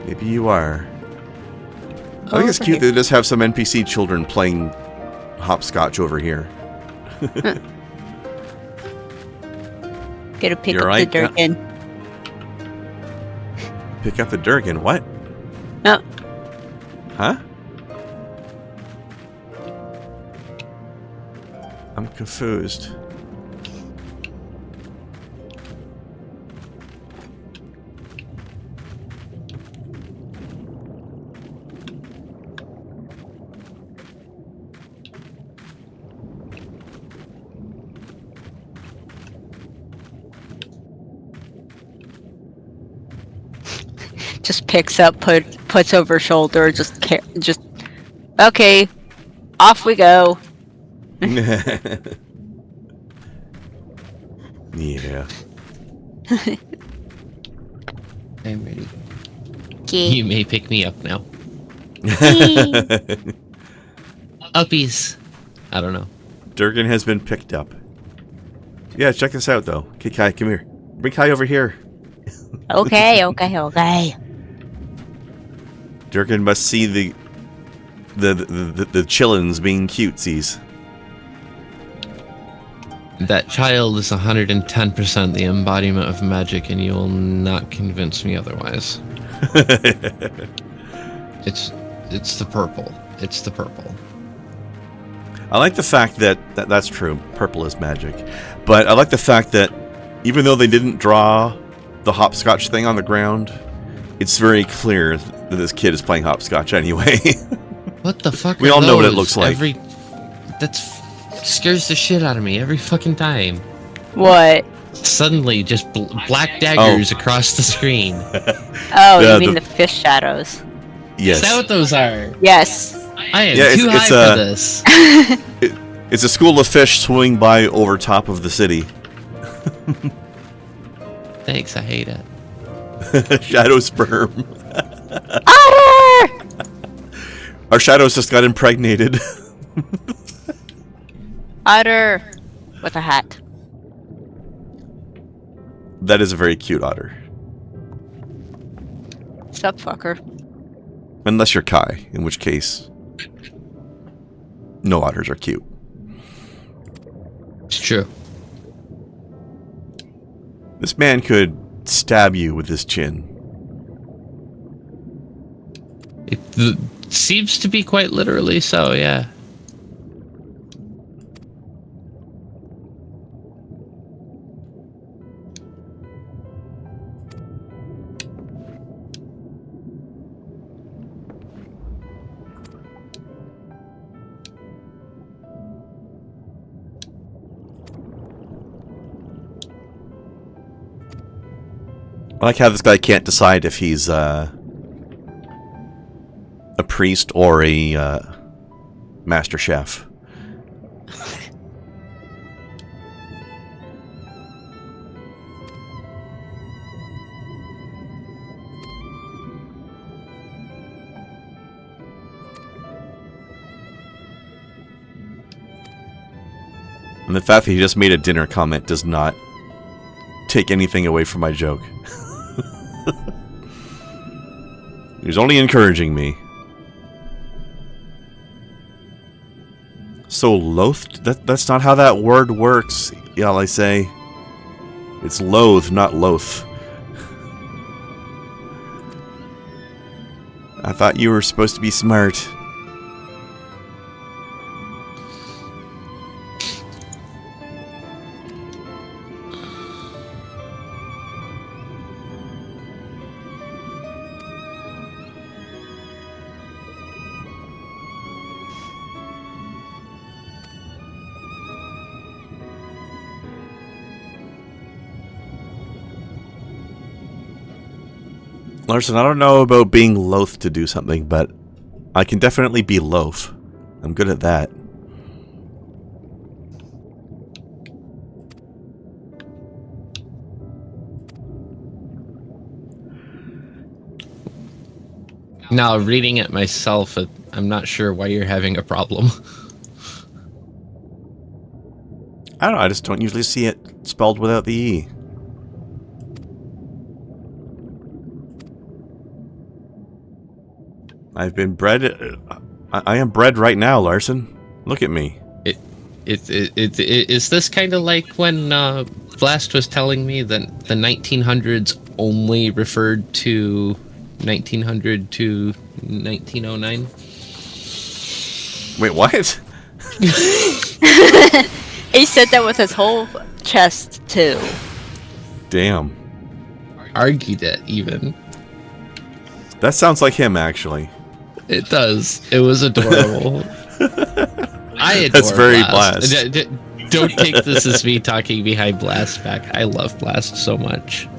Maybe you are. I think it's cute that they just have some NPC children playing hopscotch over here. Gotta pick You're up right, the Durkin. Pick up the Durkin. What? No. Huh? I'm confused. Just picks up, puts over shoulder, just okay, off we go. Yeah. I'm ready. Okay. You may pick me up now. Uppies. I don't know. Durgan has been picked up. Yeah, check this out though. Okay, Kai, come here. Bring Kai over here. Okay. Durgan must see the chillins being cutesies. That child is 110% the embodiment of magic, and you will not convince me otherwise. It's the purple. It's the purple. I like the fact that's true. Purple is magic. But I like the fact that even though they didn't draw the hopscotch thing on the ground, it's very clear that this kid is playing hopscotch anyway. What the fuck? We are all know what it those? looks like. Scares the shit out of me every fucking time. What? Suddenly, just black daggers across the screen. Oh, Yeah, you mean the fish shadows? Yes. Is that what those are? Yes. I am Yeah, too it's high for this. It's a school of fish swimming by over top of the city. Thanks, I hate it. Shadow sperm. Otter! Our shadows just got impregnated. Otter with a hat. That is a very cute otter. Sup, fucker. Unless you're Kai, in which case, no otters are cute. It's true. This man could stab you with his chin. It seems to be quite literally so, yeah. I like how this guy can't decide if he's a priest or a master chef. And the fact that he just made a dinner comment does not take anything away from my joke. He's only encouraging me. So loathed? That's not how that word works. Yeah, I say. It's loathe, not loath. I thought you were supposed to be smart. Larson, I don't know about being loath to do something, but I can definitely be loath. I'm good at that. Now, reading it myself, I'm not sure why you're having a problem. I don't know, I just don't usually see it spelled without the E. I've been bred. I am bred right now, Larson. Look at me. Is this kind of like when Blast was telling me that the 1900s only referred to 1900 to 1909? Wait, what? He said that with his whole chest, too. Damn. Argued it, even. That sounds like him, actually. It does. It was adorable. I adore That's very Blast. Blast. Don't take this as me talking behind Blast back. I love Blast so much.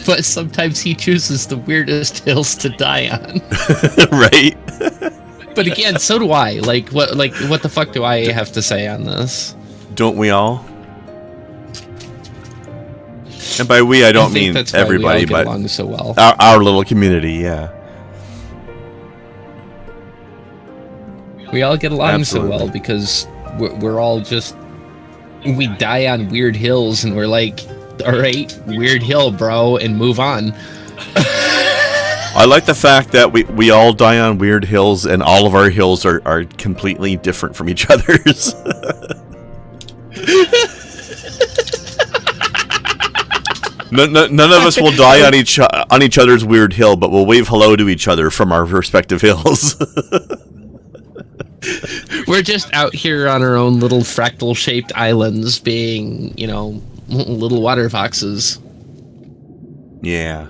But sometimes he chooses the weirdest hills to die on. Right? But again, so do I. Like what the fuck do I have to say on this? Don't we all? And by we, I don't think mean that's why everybody, we all get but along so well. our little community, yeah. We all get along Absolutely. so well because we're all just... We die on weird hills and we're like, alright, weird hill, bro, and move on. I like the fact that we all die on weird hills and all of our hills are completely different from each other's. None of us will die on each other's weird hill, but we'll wave hello to each other from our respective hills. We're just out here on our own little fractal-shaped islands being, you know, little water foxes. Yeah.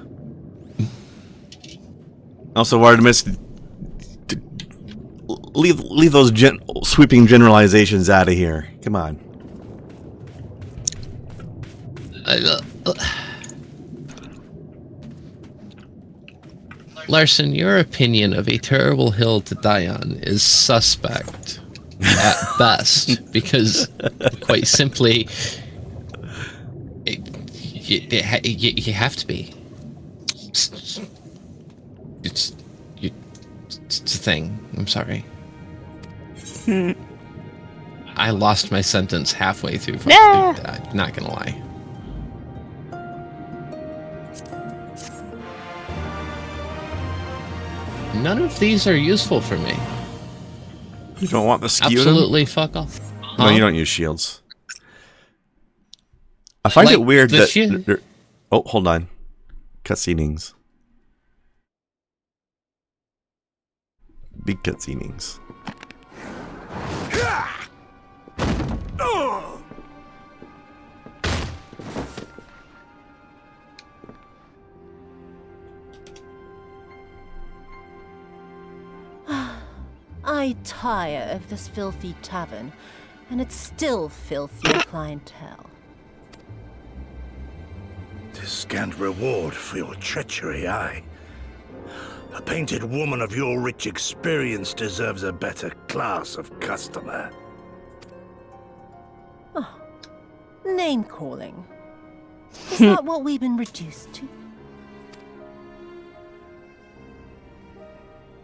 Also, Artemis, leave those sweeping generalizations out of here. Come on. Larson, your opinion of a terrible hill to die on is suspect at best, because quite simply, you have to be. It's a thing. I'm sorry. I lost my sentence halfway through. Nah. I'm not gonna lie. None of these are useful for me. You don't want the skew? Absolutely fuck off. Huh? No, you don't use shields. I find it weird that... Oh, hold on. Cutscenings. Big cutscenings. I tire of this filthy tavern, and it's still filthier clientele. 'Tis scant reward for your treachery, aye. A painted woman of your rich experience deserves a better class of customer. Oh, name-calling. Is that what we've been reduced to?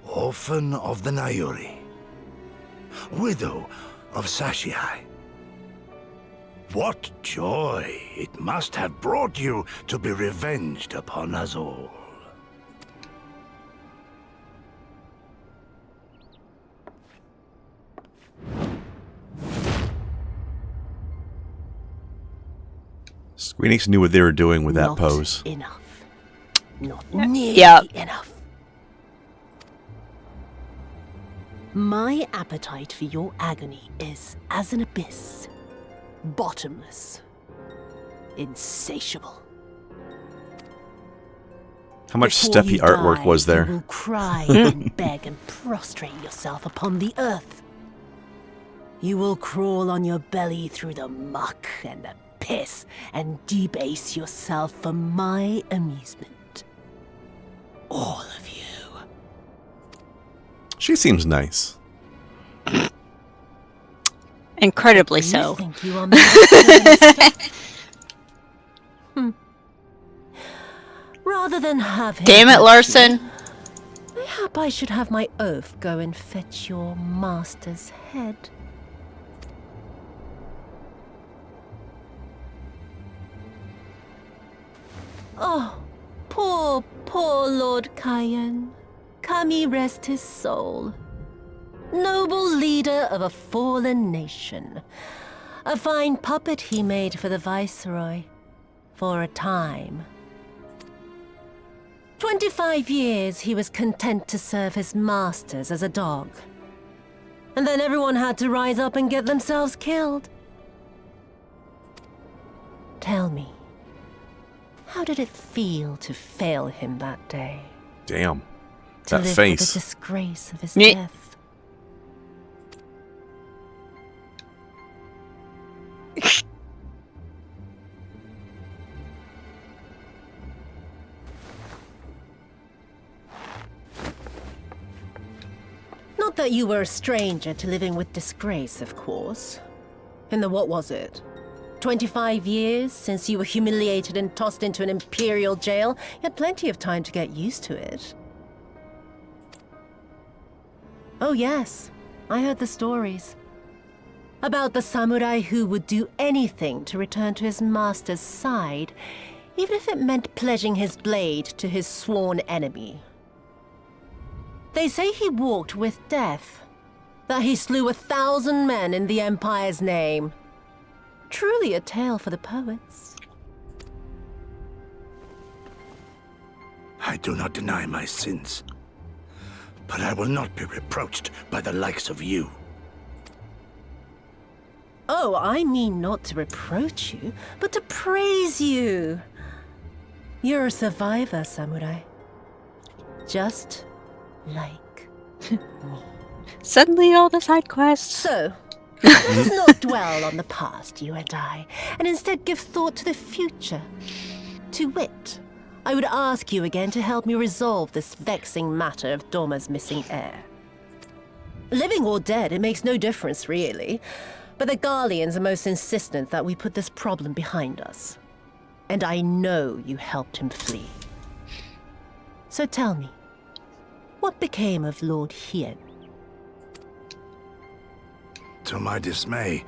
Orphan of the Nayuri. Widow of Sashihai. What joy it must have brought you to be revenged upon us all. Squeenix knew what they were doing with that Not pose. enough. Not nearly Yep. enough. My appetite for your agony is as an abyss. Bottomless. Insatiable. How much Before steppy you artwork die, was there? You will cry and beg and prostrate yourself upon the earth. You will crawl on your belly through the muck and the piss and debase yourself for my amusement. All of you. She seems nice. Incredibly You so. think you are master? Rather than have him Damn it, beat you, Larson. mayhap I should have my oaf go and fetch your master's head. Oh, poor Lord Cayenne. Kami rest his soul. Noble leader of a fallen nation. A fine puppet he made for the Viceroy. For a time. 25 years he was content to serve his masters as a dog. And then everyone had to rise up and get themselves killed. Tell me, how did it feel to fail him that day? Damn. To That live face. with the disgrace of his Meh. death. Not that you were a stranger to living with disgrace, of course. In the what was it? 25 years since you were humiliated and tossed into an imperial jail? You had plenty of time to get used to it. Oh yes, I heard the stories. About the samurai who would do anything to return to his master's side, even if it meant pledging his blade to his sworn enemy. They say he walked with death, that he slew 1,000 men in the Empire's name. Truly a tale for the poets. I do not deny my sins, but I will not be reproached by the likes of you. Oh, I mean not to reproach you, but to praise you. You're a survivor, samurai. Just like. Suddenly all the side quests. So, let's not dwell on the past, you and I, and instead give thought to the future. To wit, I would ask you again to help me resolve this vexing matter of Dorma's missing heir. Living or dead, it makes no difference, really. But the Garleans are most insistent that we put this problem behind us. And I know you helped him flee. So tell me, what became of Lord Hien? To my dismay,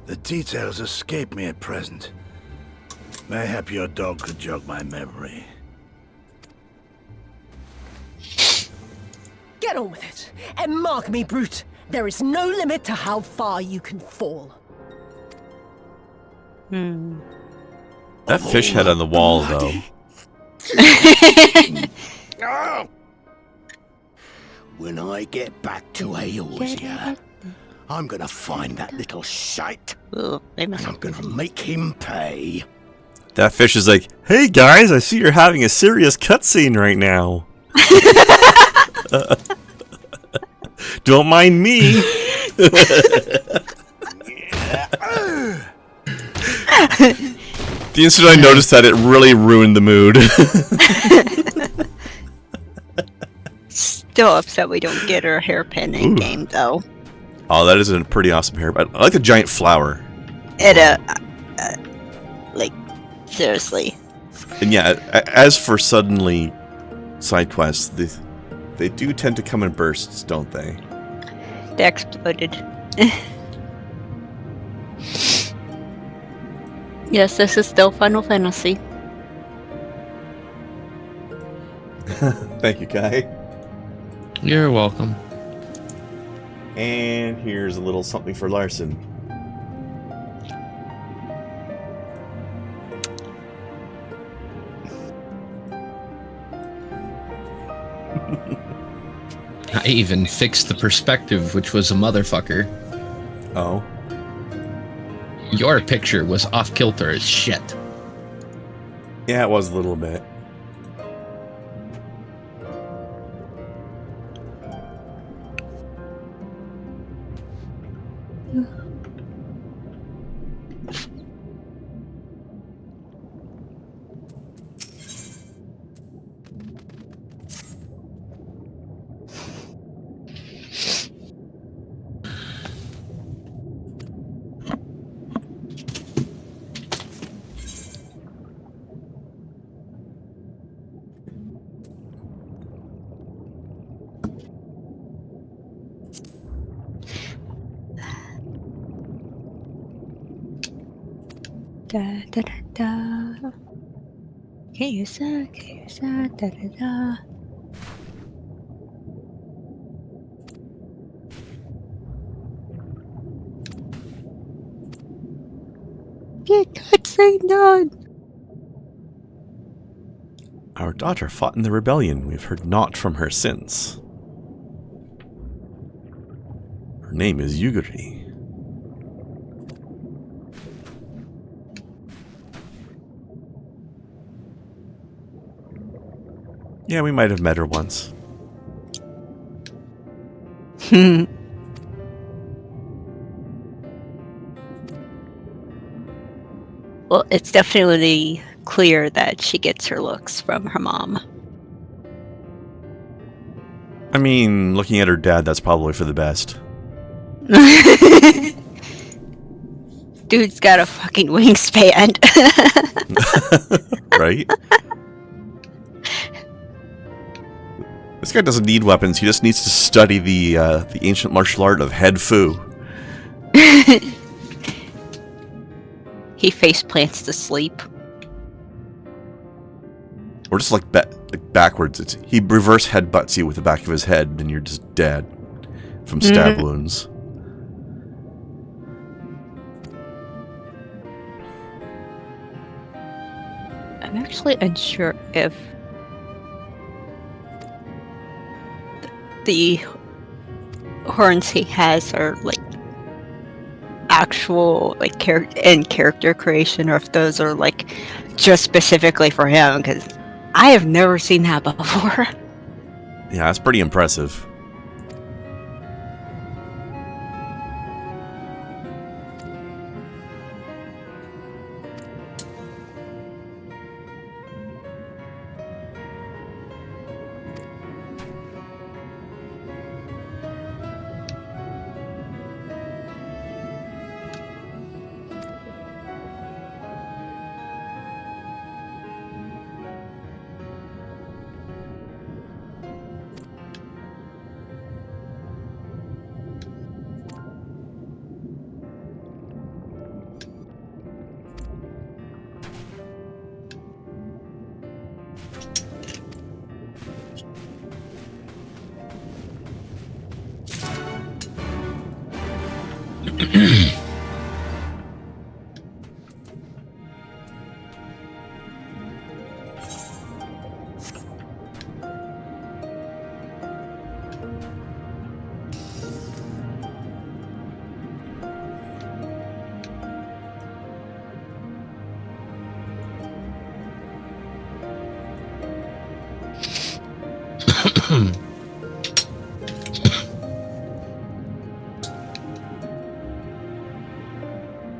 the details escape me at present. Mayhap your dog could jog my memory. Get on with it, and mark me, Brute. There is no limit to how far you can fall. That fish head on the wall, though. When I get back to Eorzea, I'm gonna find that little shite, Ooh, and I'm gonna make him pay. That fish is like, hey guys, I see you're having a serious cutscene right now. Don't mind me. The instant I noticed that, it really ruined the mood. Still upset we don't get her hairpin in game, though. Oh, that is a pretty awesome hair. I like the giant flower. Like, seriously. And yeah, as for suddenly side quests, they do tend to come in bursts, don't they? They exploded. Yes, this is still Final Fantasy. Thank you, Kai. You're welcome. And here's a little something for Larson. I even fixed the perspective, which was a motherfucker. Oh. Your picture was off kilter as shit. Yeah, it was a little bit. Da da da da. Kesa, da da da. Get cutscene done. Our daughter fought in the rebellion. We've heard naught from her since. Her name is Yuguri. Yeah, we might have met her once. Well, it's definitely clear that she gets her looks from her mom. I mean, looking at her dad, that's probably for the best. Dude's got a fucking wingspan. Right? This guy doesn't need weapons. He just needs to study the ancient martial art of head fu. He face plants to sleep. Or just like backwards. He reverse headbutts you with the back of his head, and you're just dead from stab wounds. I'm actually unsure if the horns he has are like actual like character creation, or if those are like just specifically for him, because I have never seen that before. Yeah, that's pretty impressive.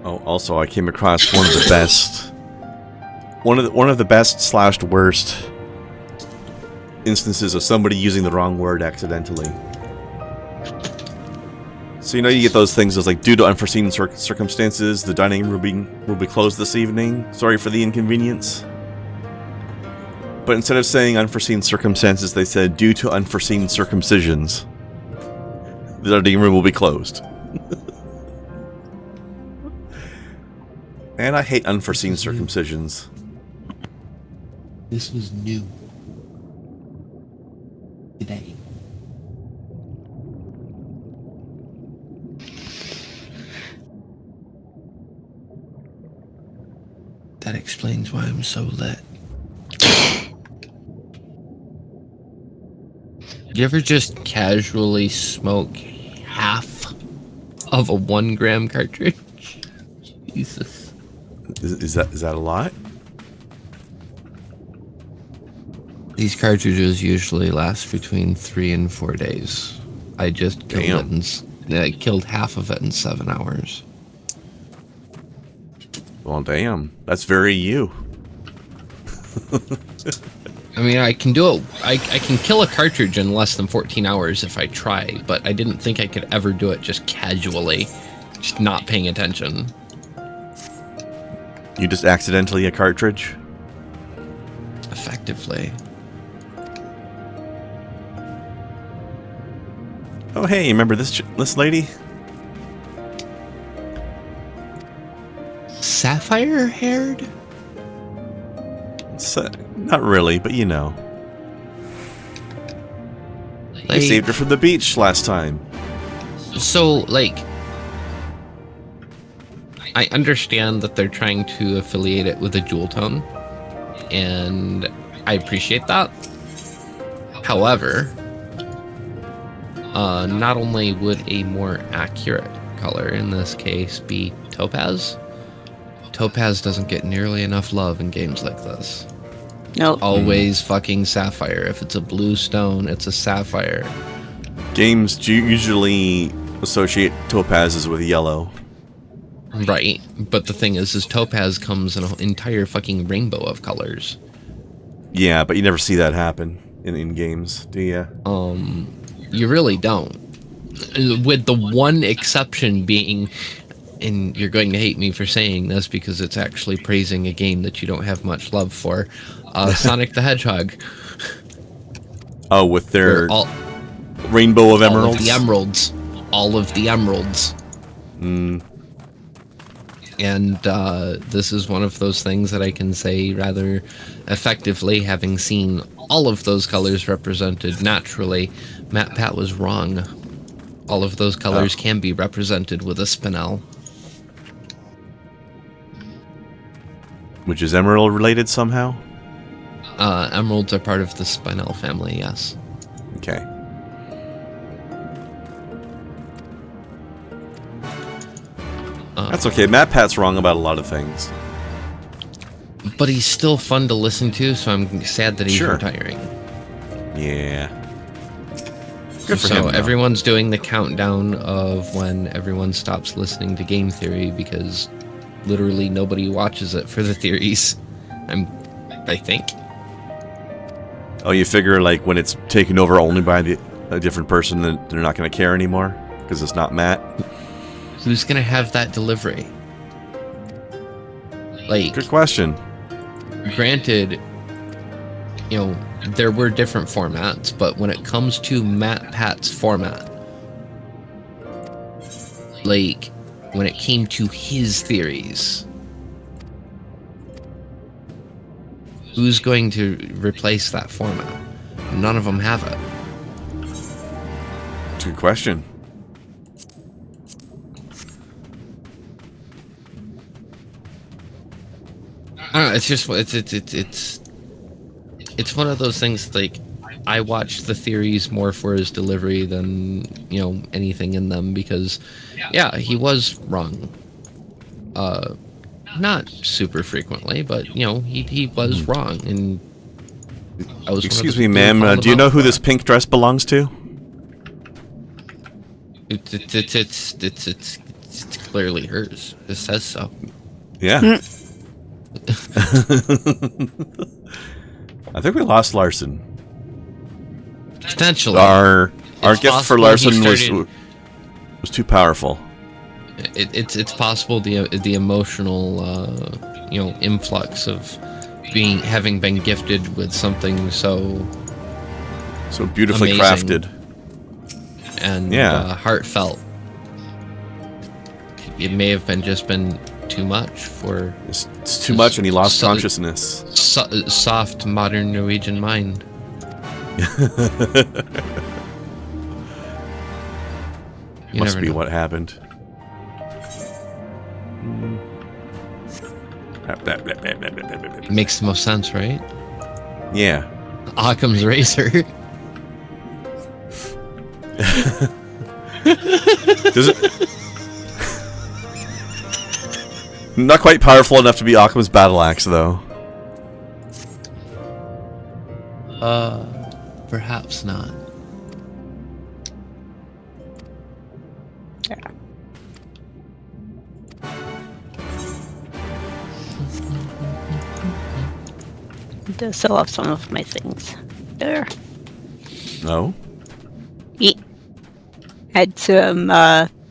Oh, also, I came across one of the best, one of the best / worst instances of somebody using the wrong word accidentally. So you know you get those things as like, due to unforeseen circumstances, the dining room will be closed this evening. Sorry for the inconvenience. But instead of saying unforeseen circumstances, they said due to unforeseen circumcisions, the dining room will be closed. And I hate unforeseen circumcisions. This was new. Today. That explains why I'm so lit. You ever just casually smoke half of a 1 gram cartridge? Jesus. Is that a lot? These cartridges usually last between 3 and 4 days. I just killed I killed half of it in 7 hours. Well, damn. That's very you. I mean, I can do it. I can kill a cartridge in less than 14 hours if I try, but I didn't think I could ever do it just casually, just not paying attention. You just accidentally a cartridge? Effectively. Oh, hey, remember this lady? Sapphire-haired? Not really, but you know. Like, I saved her from the beach last time. So, like, I understand that they're trying to affiliate it with a jewel tone, and I appreciate that. However, not only would a more accurate color in this case be topaz, topaz doesn't get nearly enough love in games like this. Nope. Always fucking sapphire. If it's a blue stone, it's a sapphire. Games usually associate topazes with yellow. Right, but the thing is topaz comes in an entire fucking rainbow of colors. Yeah, but you never see that happen in games, do you? You really don't. With the one exception being, and you're going to hate me for saying this because it's actually praising a game that you don't have much love for, Sonic the Hedgehog. Oh, with their rainbow of emeralds? All of the emeralds. And this is one of those things that I can say rather effectively, having seen all of those colors represented naturally. Matt Pat was wrong. All of those colors can be represented with a spinel. Which is emerald related somehow? Emeralds are part of the spinel family, yes. Okay. That's okay. Matt Pat's wrong about a lot of things. But he's still fun to listen to, so I'm sad that he's retiring. Yeah. Good for So him, though. everyone's doing the countdown of when everyone stops listening to game theory because literally nobody watches it for the theories. I think. Oh, you figure like when it's taken over only by a different person, that they're not going to care anymore because it's not Matt. Who's gonna have that delivery? Like, Good question. granted, you know, there were different formats, but when it comes to Matt Pat's format, like, when it came to his theories, who's going to replace that format? None of them have it. It's a good question. I don't know, it's just it's one of those things. Like, I watch the theories more for his delivery than, you know, anything in them, because yeah, he was wrong. Not super frequently, but you know, he was wrong, and I was. Excuse me, ma'am. Do you know who this pink dress belongs to? It's clearly hers. It says so. Yeah. I think we lost Larson. Potentially. Our It's gift for possible he Larson started- was too powerful. It's possible the emotional you know, influx of having been gifted with something so Beautifully amazing crafted. and Yeah. heartfelt. It may have been too much for It's too much, and he lost So- consciousness. soft modern Norwegian mind. You Must never be know. what happened. Makes the most sense, right? Yeah. Occam's razor. Does it? Not quite powerful enough to be Occam's battle axe, though. Perhaps not. To sell off some of my things. There. No. Yeah. Had some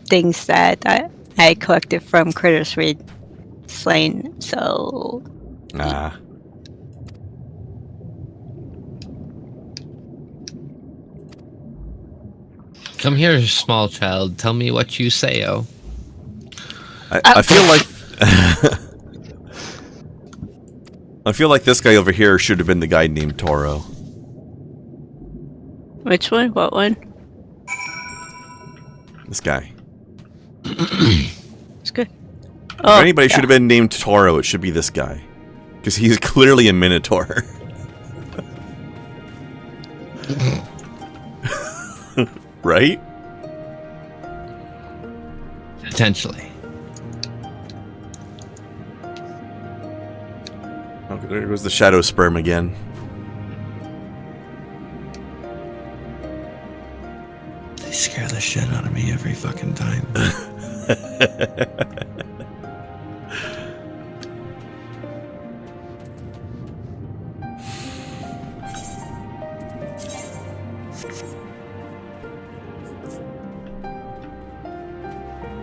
things that I collected from critters we'd slain, so Ah. Come here, small child. Tell me what you say, oh. I feel like I feel like this guy over here should have been the guy named Toro. which one? What one? This guy. It's good. If anybody should have been named Toro, it should be this guy. Because he's clearly a Minotaur. Right? Potentially. Okay, there goes the shadow sperm again. They scare the shit out of me every fucking time.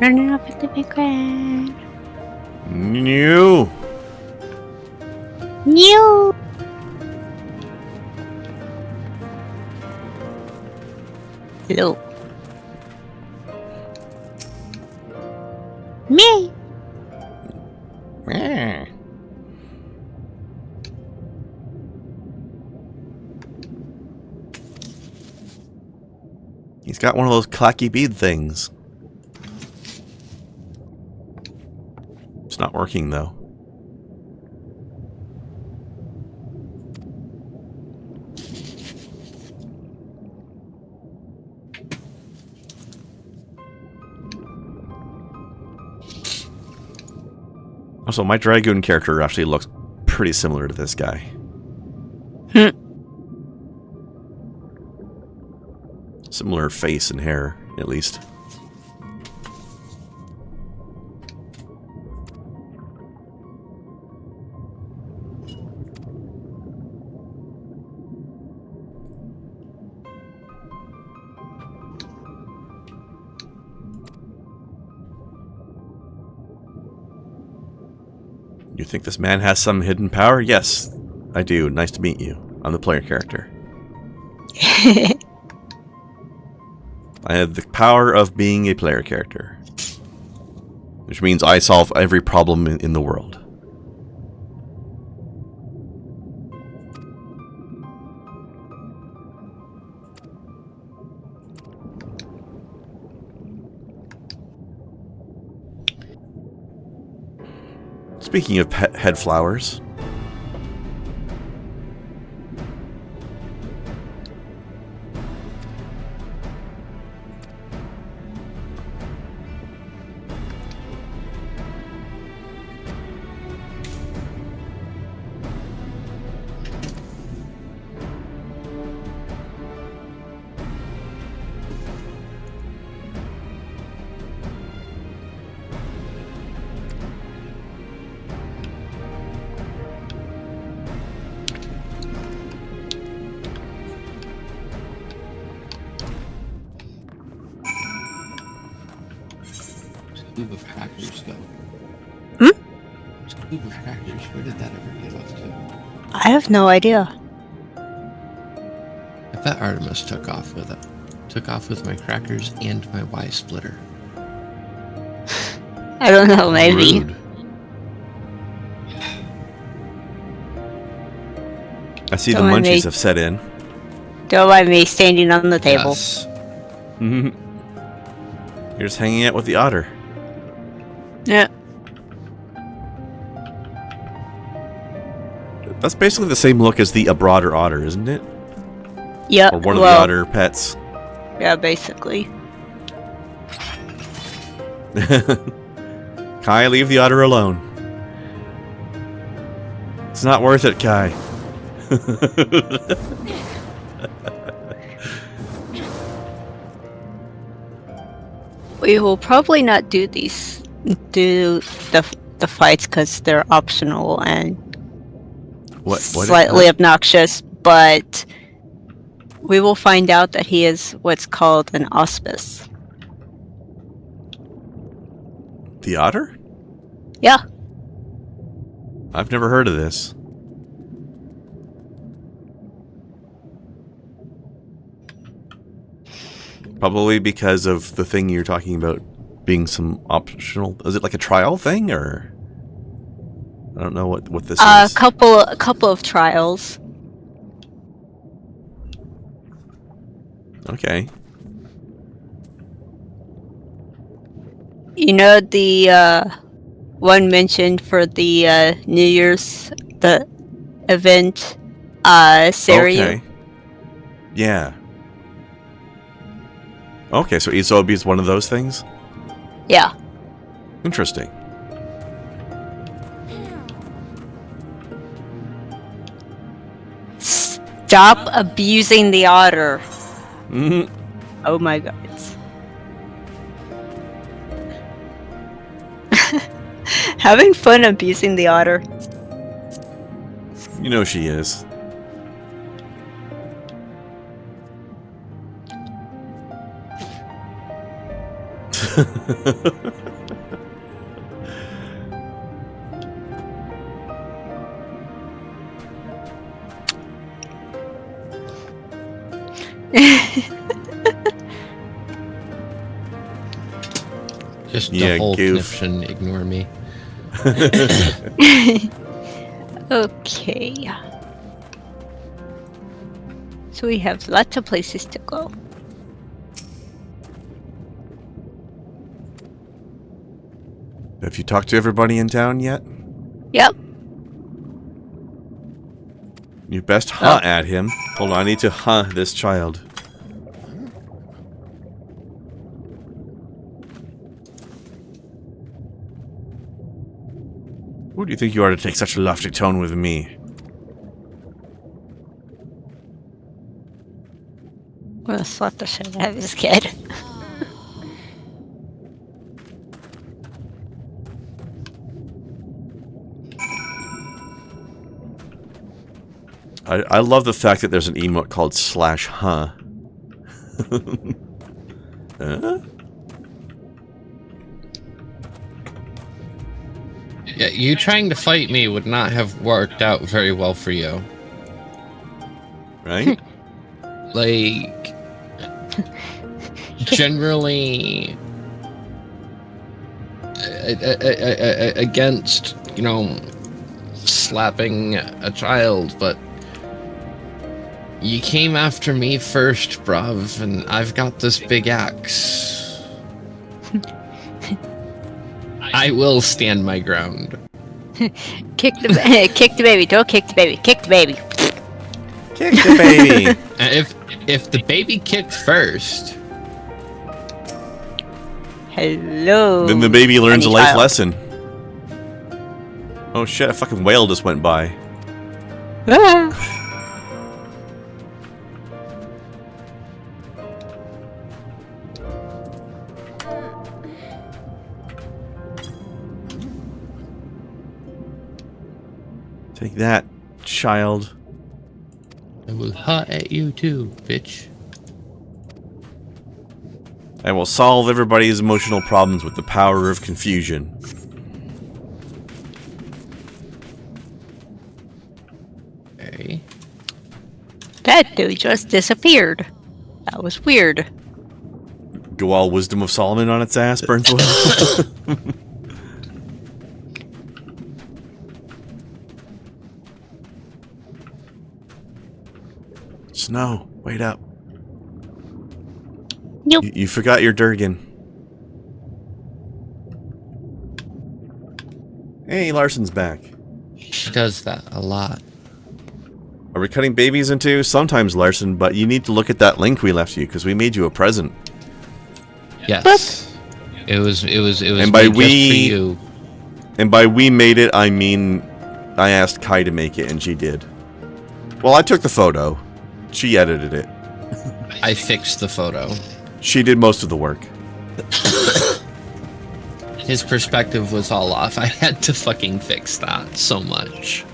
Running off at the big grand. New. New. Hello. Me. He's got one of those clacky bead things. It's not working though. Also, my Dragoon character actually looks pretty similar to this guy. So Similar face and hair, at least. You think this man has some hidden power? Yes, I do. Nice to meet you. I'm the player character. I have the power of being a player character. Which means I solve every problem in the world. Speaking of head flowers. Scoop of crackers go? Scoop of crackers, where did that ever get off to? I have no idea. I bet Artemis took off with it. Took off with my crackers and my Y splitter. I don't know, maybe. Rude. I see the munchies have set in. Don't mind me standing on the table. Yes. You're just hanging out with the otter. Yeah. That's basically the same look as the broader otter, isn't it? Yep. Or one of the otter pets. Yeah, basically. Kai, leave the otter alone. It's not worth it, Kai. We will probably not do the fights because they're optional and slightly obnoxious, but we will find out that he is what's called an auspice. The otter? Yeah. I've never heard of this. Probably because of the thing you're talking about being some optional. Is it like a trial thing, or I don't know what this is. A couple of trials. Okay. You know the one mentioned for the New Year's event, Sari. Okay. Yeah. Okay, so Isobi is one of those things? Yeah. Interesting. Stop abusing the otter. Mm-hmm. Oh my god. Having fun abusing the otter. You know she is. Just Yeah, the whole goof. conniption, ignore me. Okay. So we have lots of places to go. Have you talked to everybody in town yet? Yep. You best hunt at him. Hold on, I need to hunt this child. Who do you think you are to take such a lofty tone with me? gonna slap the shit out of this kid. I love the fact that there's an emote called /huh. Yeah, you trying to fight me would not have worked out very well for you. Right? Like, generally, against, you know, slapping a child, but you came after me first, bruv, and I've got this big axe. I will stand my ground. Kick the baby. Don't kick the baby. Kick the baby. Kick the baby! And if the baby kicked first, Hello. Then the baby learns a Any life child. lesson. Oh shit, a fucking whale just went by. Ah. Take that, child. I will hut at you too, bitch. I will solve everybody's emotional problems with the power of confusion. Okay. That dude just disappeared. That was weird. Go all wisdom of Solomon on its ass, burns well. Snow, wait up. Nope. You forgot your Durgan. Hey, Larson's back. She does that a lot. Are we cutting babies in two? Sometimes, Larson, but you need to look at that link we left you, because we made you a present. Yes. It was And by made just we- for you. And by we made it, I mean I asked Kai to make it, and she did. Well, I took the photo. She edited it. I fixed the photo. She did most of the work. His perspective was all off. I had to fucking fix that so much.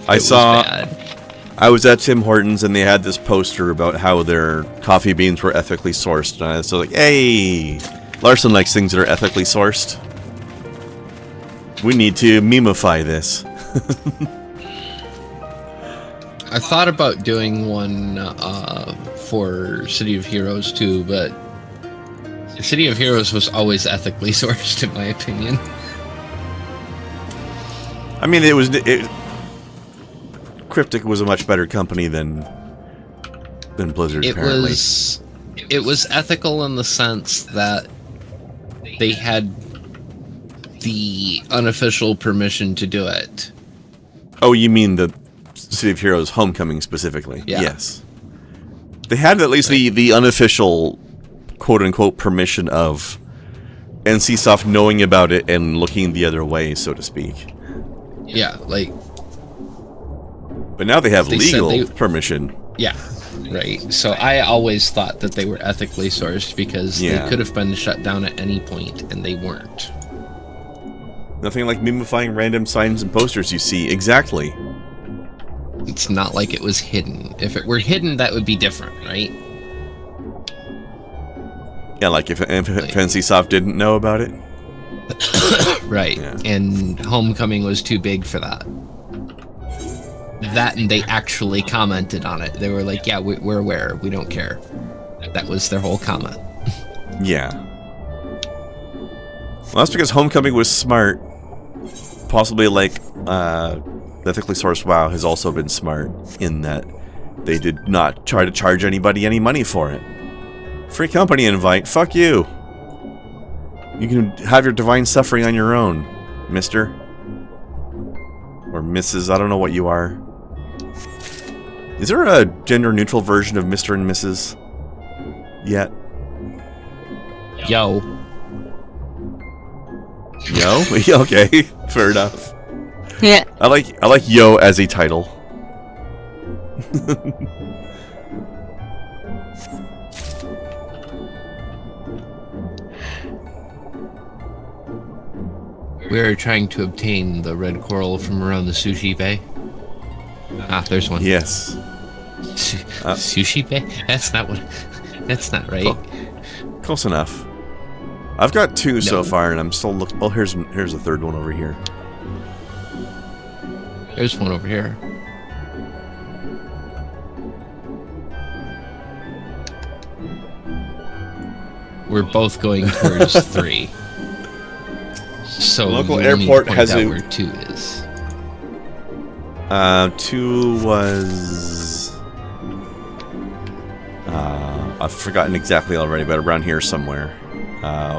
I It was saw... bad. I was at Tim Hortons, and they had this poster about how their coffee beans were ethically sourced. And I was like, hey! Larson likes things that are ethically sourced. We need to memify this. I thought about doing one for City of Heroes too, but City of Heroes was always ethically sourced, in my opinion. I mean, Cryptic was a much better company than Blizzard, apparently. It was ethical in the sense that they had the unofficial permission to do it. Oh, you mean the City of Heroes Homecoming specifically? Yeah. Yes. They had at least the unofficial quote-unquote permission of NCSoft knowing about it and looking the other way, so to speak. Yeah, like, But now they have They said legal they- permission. yeah, right. So I always thought that they were ethically sourced because Yeah. they could have been shut down at any point, and they weren't. Nothing like mimifying random signs and posters you see. Exactly. It's not like it was hidden. If it were hidden, that would be different, right? Yeah, like if NCSoft didn't know about it. Right. Yeah. And Homecoming was too big for that. That, and they actually commented on it. They were like, yeah, we're aware. We don't care. That was their whole comment. Yeah. Well, that's because Homecoming was smart. Possibly like ethically sourced WoW has also been smart in that they did not try to charge anybody any money for it. Free company invite, fuck you. You can have your divine suffering on your own, mister. Or Mrs., I don't know what you are. Is there a gender-neutral version of Mr. and Mrs. yet? Yo. Yo? Okay, fair enough. Yeah. I like Yo as a title. We're trying to obtain the red coral from around the sushi bay. Ah, there's one. Yes. Sushi bay? That's not what. That's not right. Close enough. I've got 2 so far, and I'm still looking. Oh, here's a third one over here. There's one over here. We're both going towards 3. So The local you airport need to has point a- out where 2 is. 2 was... I've forgotten exactly already, but around here somewhere.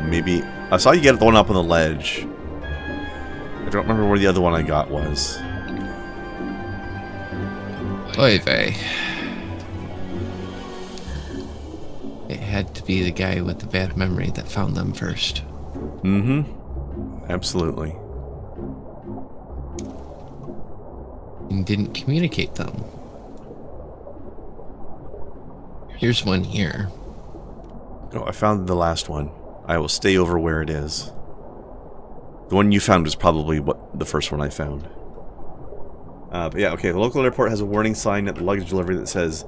Maybe... I saw you get the one up on the ledge. I don't remember where the other one I got was. Oy vey. It had to be the guy with the bad memory that found them first. Mm-hmm. Absolutely. And didn't communicate them. Here's one here. Oh, I found the last one. I will stay over where it is. The one you found was probably the first one I found. But yeah, okay. The local airport has a warning sign at the luggage delivery that says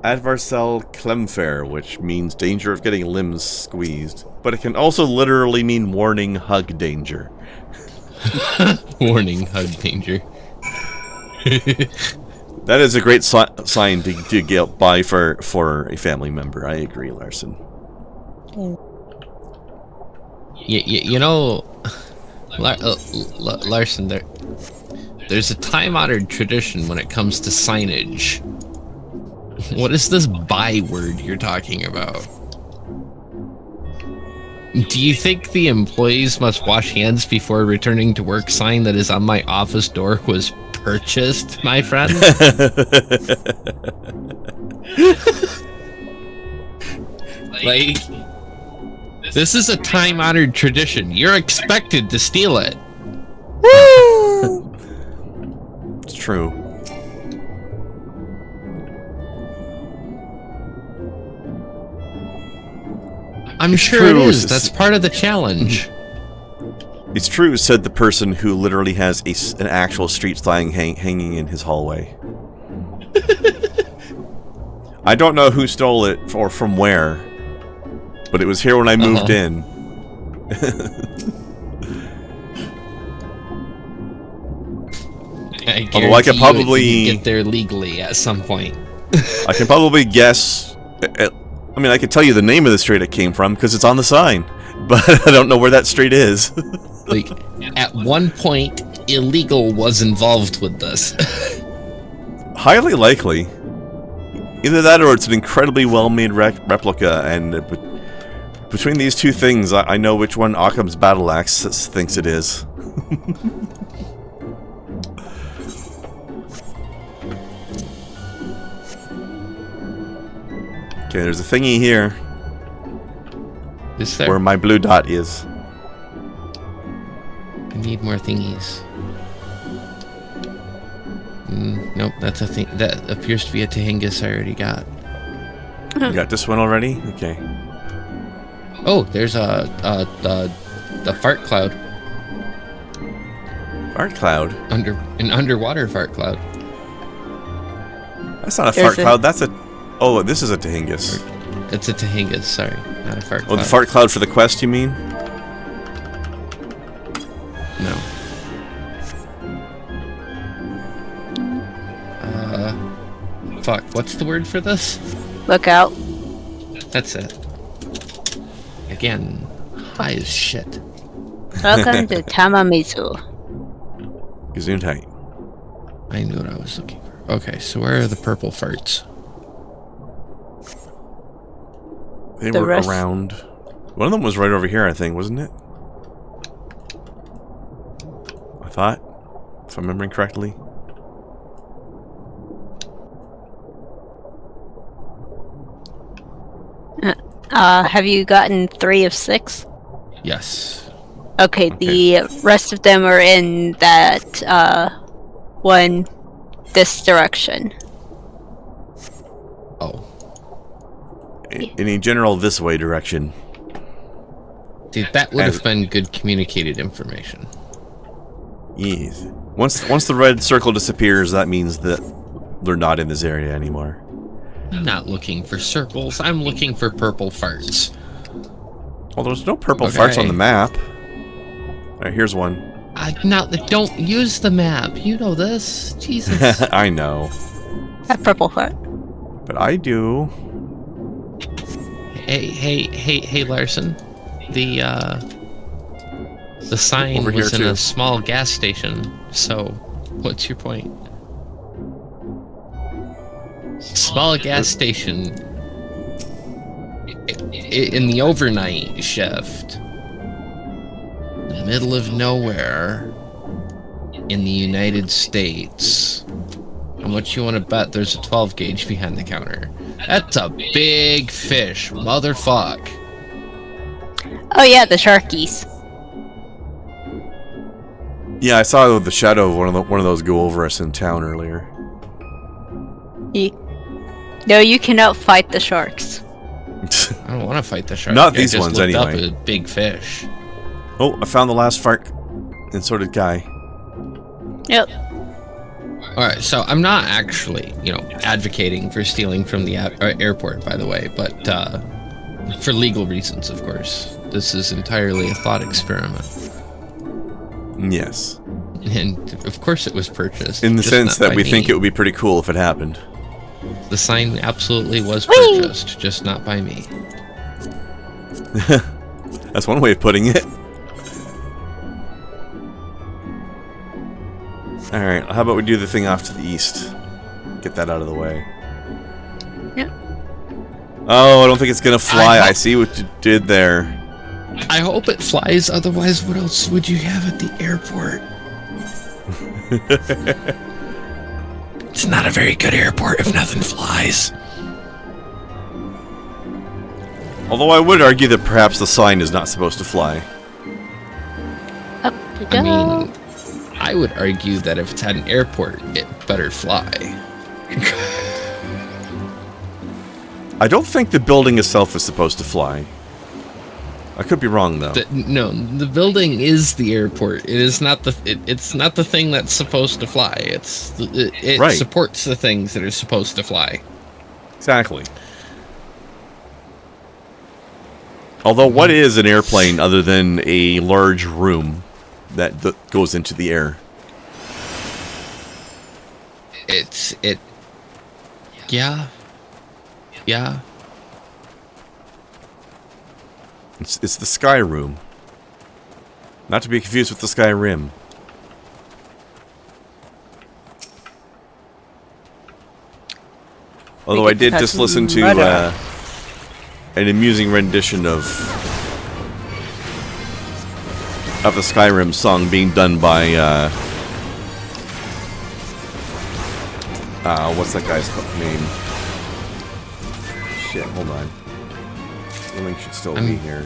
Advarsel Klemfair, which means danger of getting limbs squeezed. But it can also literally mean warning hug danger. Warning hug danger. That is a great sign to get by for a family member. I agree, Larson. You know, Larson, there's a time-honored tradition when it comes to signage. What is this byword you're talking about? Do you think the employees must wash hands before returning to work sign that is on my office door was purchased, my friend? Like, this is a time-honored tradition. You're expected to steal it. Woo! It's true. I'm sure it is. That's part of the challenge. It's true, said the person who literally has an actual street sign hanging in his hallway. I don't know who stole it or from where, but it was here when I moved in. Although I could probably get there legally at some point. I can probably guess. I mean, I could tell you the name of the street it came from because it's on the sign, but I don't know where that street is. Like, at one point, illegal was involved with this. Highly likely. Either that or it's an incredibly well-made replica, and between these two things, I know which one Occam's battle axe thinks it is. Okay, there's a thingy here. Is there? Where my blue dot is. I need more thingies. Nope, that's a thing. That appears to be a Tehengis I already got. You got this one already? Okay. Oh, there's the fart cloud. Fart cloud? An underwater fart cloud. That's not a fart cloud, that's a... Oh, this is a Tehengis. It's a Tehengis, sorry. Not a fart cloud. Oh, the fart cloud for the quest, you mean? No. Fuck, what's the word for this? Look out. That's it. Again, high as shit. Welcome to Tamamizu. Gesundheit. I knew what I was looking for. Okay, so where are the purple farts? They were around. One of them was right over here, I think, wasn't it? I thought, if I'm remembering correctly. Have you gotten 3 of 6? Yes. Okay, the rest of them are in that, one, this direction. Oh. In a general this way direction. Dude, that would have been good communicated information. Yes. Once the red circle disappears, that means that they're not in this area anymore. I'm not looking for circles. I'm looking for purple farts. Well, there's no purple farts on the map. Alright, here's one. Don't use the map. You know this. Jesus. I know. A purple heart. But I do. Hey, Larson. The sign Over was here in too. a small gas station. So, what's your point? Small gas station in the overnight shift, in the middle of nowhere, in the United States. How much you want to bet there's a 12 gauge behind the counter? That's a big fish, motherfuck. Oh yeah, the sharkies. Yeah, I saw the shadow of one of those go over us in town earlier. No, you cannot fight the sharks. I don't want to fight the shark. Not I these just ones, looked anyway. Up a big fish. Oh, I found the last fart, and so did Guy. Yep. All right, so I'm not actually, advocating for stealing from the airport, by the way, but for legal reasons, of course. This is entirely a thought experiment. Yes. And of course it was purchased. In the just sense not that by we me. think it would be pretty cool if it happened. The sign absolutely was purchased, just not by me. That's one way of putting it. Alright, how about we do the thing off to the east? Get that out of the way. Yeah. Oh, I don't think it's gonna fly. I see what you did there. I hope it flies, otherwise what else would you have at the airport? It's not a very good airport if nothing flies. Although I would argue that perhaps the sign is not supposed to fly. Up you go. I mean, I would argue that if it's at an airport, it better fly. I don't think the building itself is supposed to fly. I could be wrong though. No, the building is the airport. It is not the. It's not the thing that's supposed to fly. It Right. supports the things that are supposed to fly. Exactly. Although, what is an airplane other than a large room that goes into the air? Yeah. It's the sky room. Not to be confused with the sky rim. Although I did just listen to an amusing rendition of the Skyrim song being done by what's that guy's name? Shit, hold on. The link should still be here.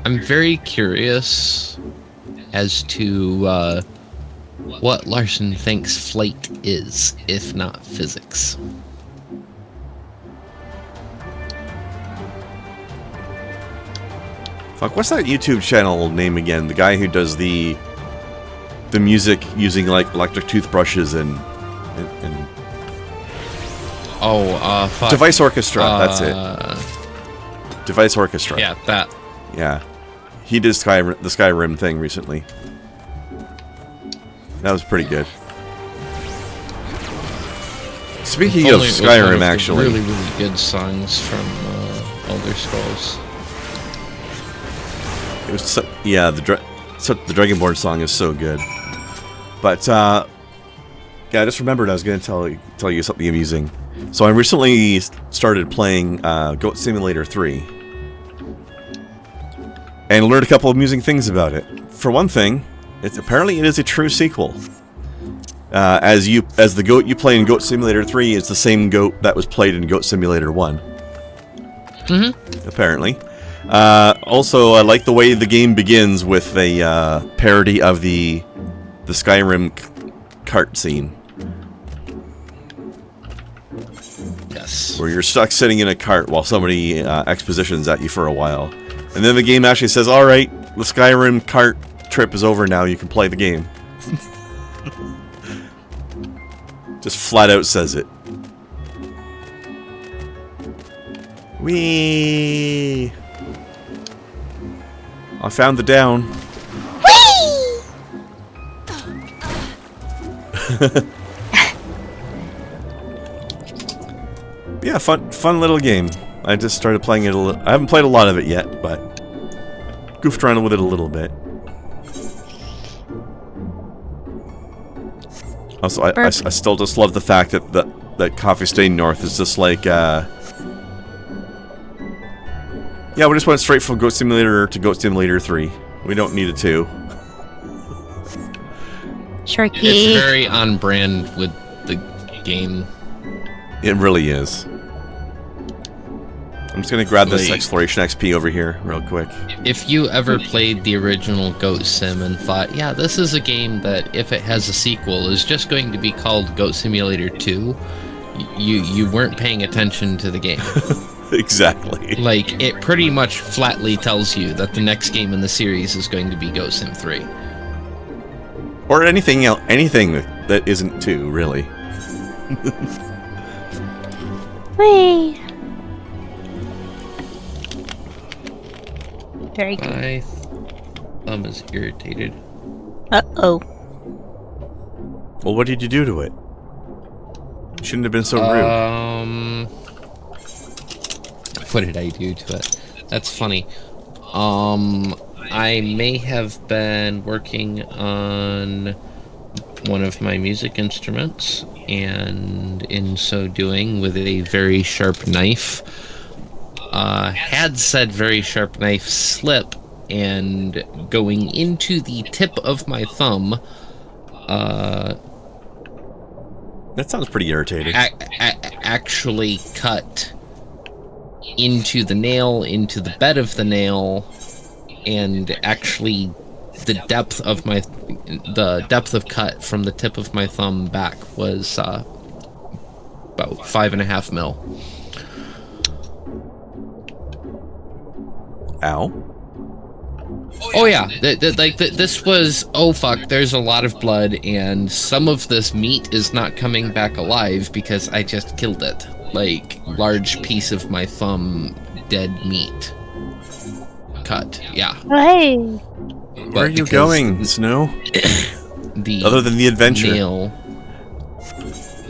I'm very curious as to what Larson thinks flight is, if not physics. Fuck, what's that YouTube channel name again? The guy who does the music using like electric toothbrushes and Fuck. Device Orchestra. That's it. Device Orchestra. Yeah, that. Yeah. He did the Skyrim thing recently. That was pretty good. Speaking of Skyrim, actually, really, really good songs from Elder Scrolls. it was the Dragonborn song is so good. But yeah, I just remembered I was going to tell you something amusing. So I recently started playing Goat Simulator 3, and learned a couple of amusing things about it. For one thing, apparently it is a true sequel. As the goat you play in Goat Simulator 3 is the same goat that was played in Goat Simulator 1. Mm-hmm. Apparently. Also, I like the way the game begins with a parody of the Skyrim cart scene. Yes. Where you're stuck sitting in a cart while somebody expositions at you for a while. And then the game actually says, alright, the Skyrim cart trip is over now, you can play the game. Just flat out says it. Whee! I found the down. Whee! Yeah, fun little game. I just started playing it a little. I haven't played a lot of it yet, but goofed around with it a little bit. Also, I still just love the fact that that Coffee Stain North is just like, yeah, we just went straight from Goat Simulator to Goat Simulator 3. We don't need a 2. Sharky. It's very on brand with the game. It really is. I'm just gonna grab this Exploration XP over here real quick. If you ever played the original Goat Sim and thought, yeah, this is a game that if it has a sequel is just going to be called Goat Simulator 2, you weren't paying attention to the game. Exactly. Like, it pretty much flatly tells you that the next game in the series is going to be Goat Sim 3. Or anything else, anything that isn't 2, really. Whee! Very good. My thumb is irritated. Uh-oh. Well, what did you do to it? You shouldn't have been so rude. What did I do to it? That's funny. I may have been working on one of my music instruments, and in so doing, with a very sharp knife, had said very sharp knife slip, and going into the tip of my thumb, That sounds pretty irritating. actually cut into the nail, into the bed of the nail, and actually the depth of cut from the tip of my thumb back was about 5.5 mil. Ow. Oh yeah, this was, oh fuck, there's a lot of blood, and some of this meat is not coming back alive because I just killed it. Like, large piece of my thumb, dead meat. Cut, yeah. Hey! Where are you going, Snow? Other than the adventure. Nail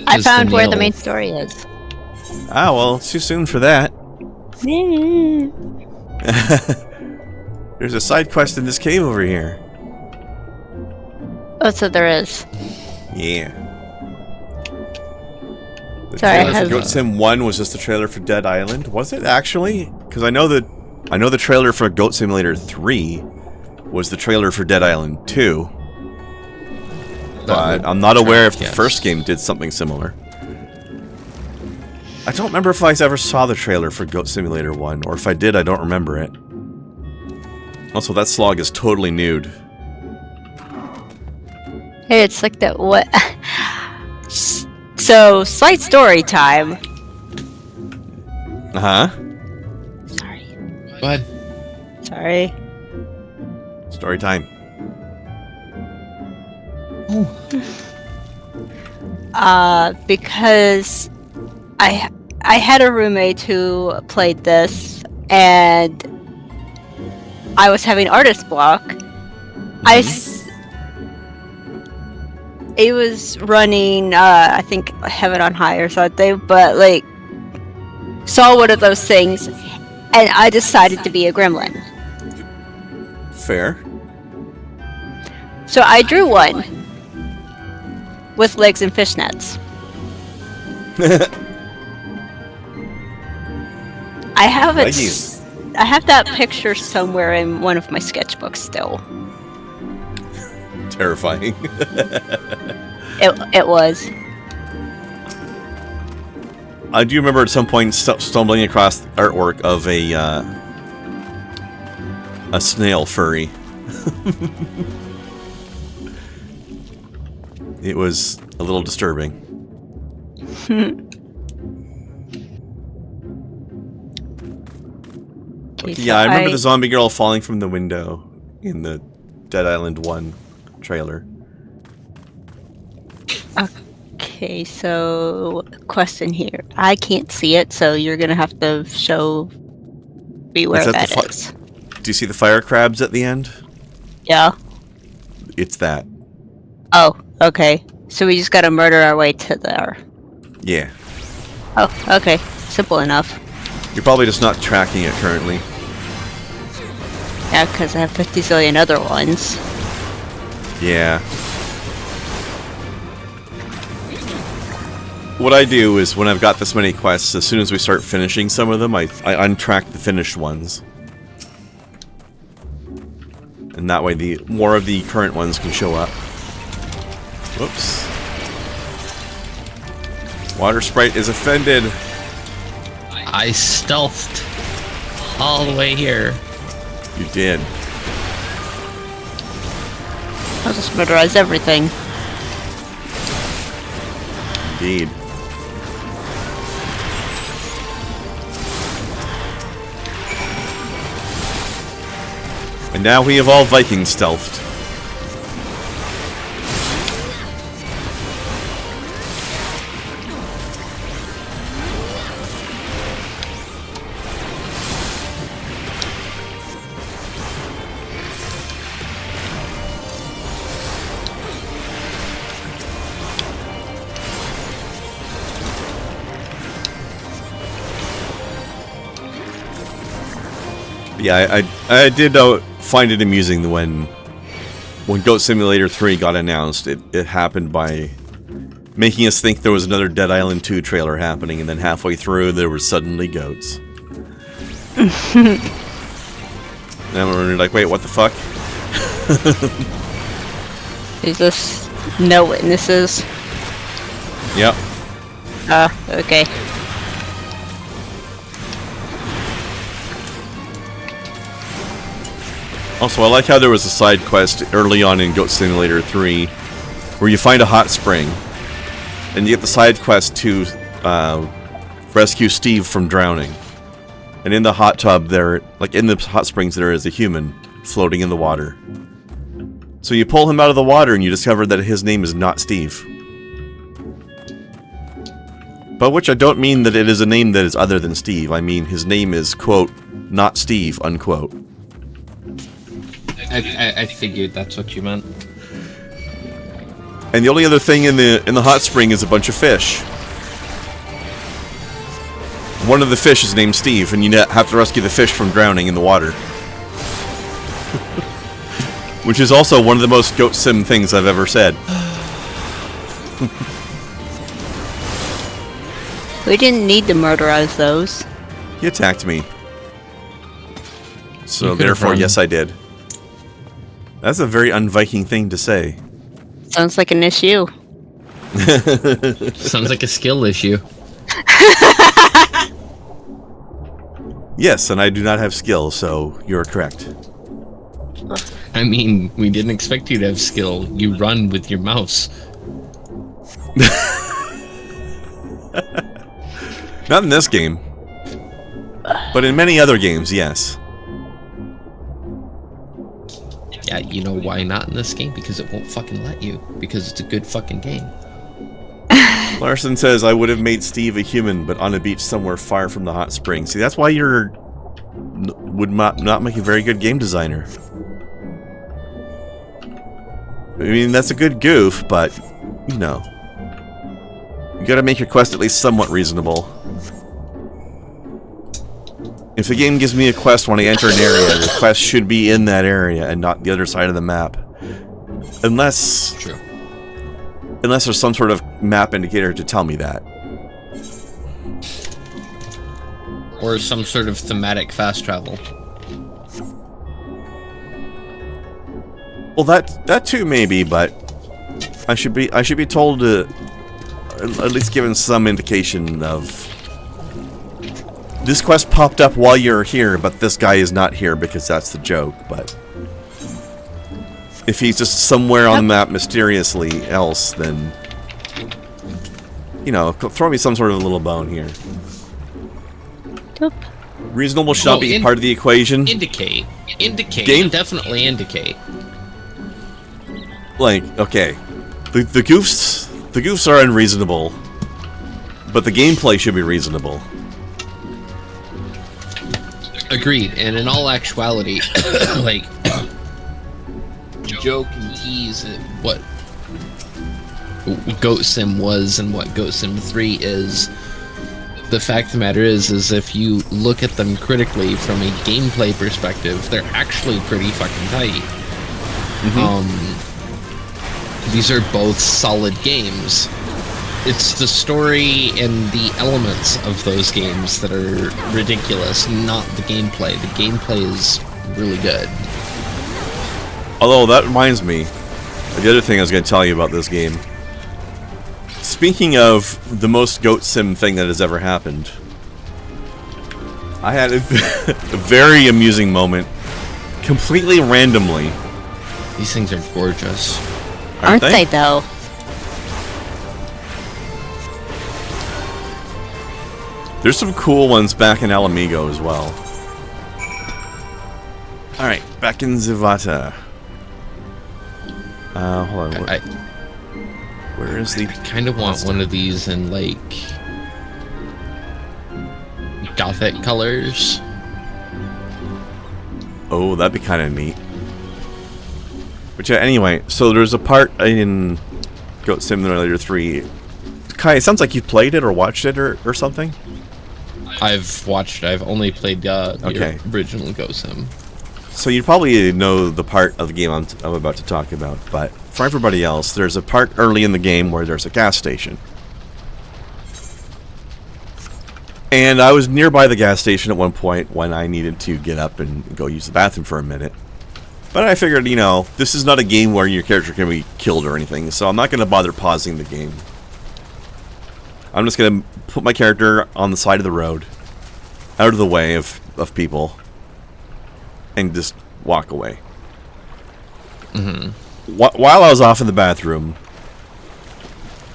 I is found where the nail. main story is. Ah, well, it's too soon for that. There's a side quest in this cave over here. Oh, so there is. Yeah. The Sorry, I trailer for have- Goat Sim 1 was just the trailer for Dead Island. Was it actually? Because I know the trailer for Goat Simulator 3 was the trailer for Dead Island 2. But I'm not aware if the first game did something similar. I don't remember if I ever saw the trailer for Goat Simulator 1, or if I did, I don't remember it. Also, that slog is totally nude. Hey, it's like that. What? So, slight story time. Uh-huh. Sorry. What? Sorry. Story time. Because I had a roommate who played this, and I was having artist block. It was running, I think, Heaven on High or something, but, like, saw one of those things, and I decided to be a gremlin. Fair. So I drew one with legs and fishnets. I have it. I have that picture somewhere in one of my sketchbooks still. Terrifying. It was. I do remember at some point stumbling across artwork of a snail furry. It was a little disturbing. Okay, so Yeah, I remember the zombie girl falling from the window in the Dead Island 1 trailer. Okay, so question here. I can't see it, so you're gonna have to show me where that is. Do you see the fire crabs at the end? Yeah. It's that. Oh, okay. So we just gotta murder our way to there. Yeah. Oh, okay. Simple enough. You're probably just not tracking it currently. Yeah, because I have 50 zillion other ones. Yeah. What I do is, when I've got this many quests, as soon as we start finishing some of them, I untrack the finished ones. And that way the more of the current ones can show up. Whoops. Water Sprite is offended. I stealthed all the way here. You did. I'll just murderize everything. Indeed. And now we have all Viking stealthed. Yeah, I did find it amusing when Goat Simulator 3 got announced. It happened by making us think there was another Dead Island 2 trailer happening, and then halfway through there were suddenly goats. And we're like, wait, what the fuck? Is this no witnesses? Yep. Okay. Also, I like how there was a side quest early on in Goat Simulator 3 where you find a hot spring and you get the side quest to rescue Steve from drowning. And in the hot tub there, like in the hot springs, there is a human floating in the water. So you pull him out of the water and you discover that his name is not Steve. By which I don't mean that it is a name that is other than Steve. I mean his name is, quote, not Steve, unquote. I figured that's what you meant. And the only other thing in the hot spring is a bunch of fish. One of the fish is named Steve, and you have to rescue the fish from drowning in the water. Which is also one of the most Goat Sim things I've ever said. We didn't need to murderize those. He attacked me. So therefore, yes, I did. That's a very un-Viking thing to say. Sounds like an issue. Sounds like a skill issue. Yes, and I do not have skill, so you're correct. I mean, we didn't expect you to have skill. You run with your mouse. Not in this game. But in many other games, yes. Yeah, you know why not in this game? Because it won't fucking let you. Because it's a good fucking game. Larson says, I would have made Steve a human, but on a beach somewhere far from the hot spring. See, that's why you're... would not make a very good game designer. I mean, that's a good goof, but, you know. You gotta make your quest at least somewhat reasonable. If the game gives me a quest when I enter an area, the quest should be in that area and not the other side of the map. Unless... True. Unless there's some sort of map indicator to tell me that. Or some sort of thematic fast travel. Well, that too maybe, but I should be told to at least given some indication of this quest popped up while you're here, but this guy is not here because that's the joke. But if he's just somewhere on the map mysteriously else, then you know, throw me some sort of a little bone here. Yep. Reasonable should not be part of the equation. Indicate. Definitely indicate. Like, okay, the goofs are unreasonable, but the gameplay should be reasonable. Agreed. And in all actuality, like, joke and tease at what Goat Sim was and what Goat Sim 3 is. The fact of the matter is if you look at them critically from a gameplay perspective, they're actually pretty fucking tight. These are both solid games. It's the story and the elements of those games that are ridiculous, not the gameplay. The gameplay is really good. Although, that reminds me, the other thing I was going to tell you about this game. Speaking of the most Goat Sim thing that has ever happened, I had a very amusing moment, completely randomly. These things are gorgeous. Aren't they though? There's some cool ones back in Alamigo as well. Alright, back in Zivata. Hold on. Where is the... I kind of want one of these in, like, Gothic colors. Oh, that'd be kind of neat. But yeah, anyway, so there's a part in Goat Simulator 3. Kai, it sounds like you've played it or watched it or something? I've watched it. I've only played the original Goat Sim. So you probably know the part of the game I'm about to talk about, but for everybody else, there's a part early in the game where there's a gas station. And I was nearby the gas station at one point when I needed to get up and go use the bathroom for a minute. But I figured, you know, this is not a game where your character can be killed or anything, so I'm not going to bother pausing the game. I'm just going to put my character on the side of the road, out of the way of people, and just walk away. While I was off in the bathroom,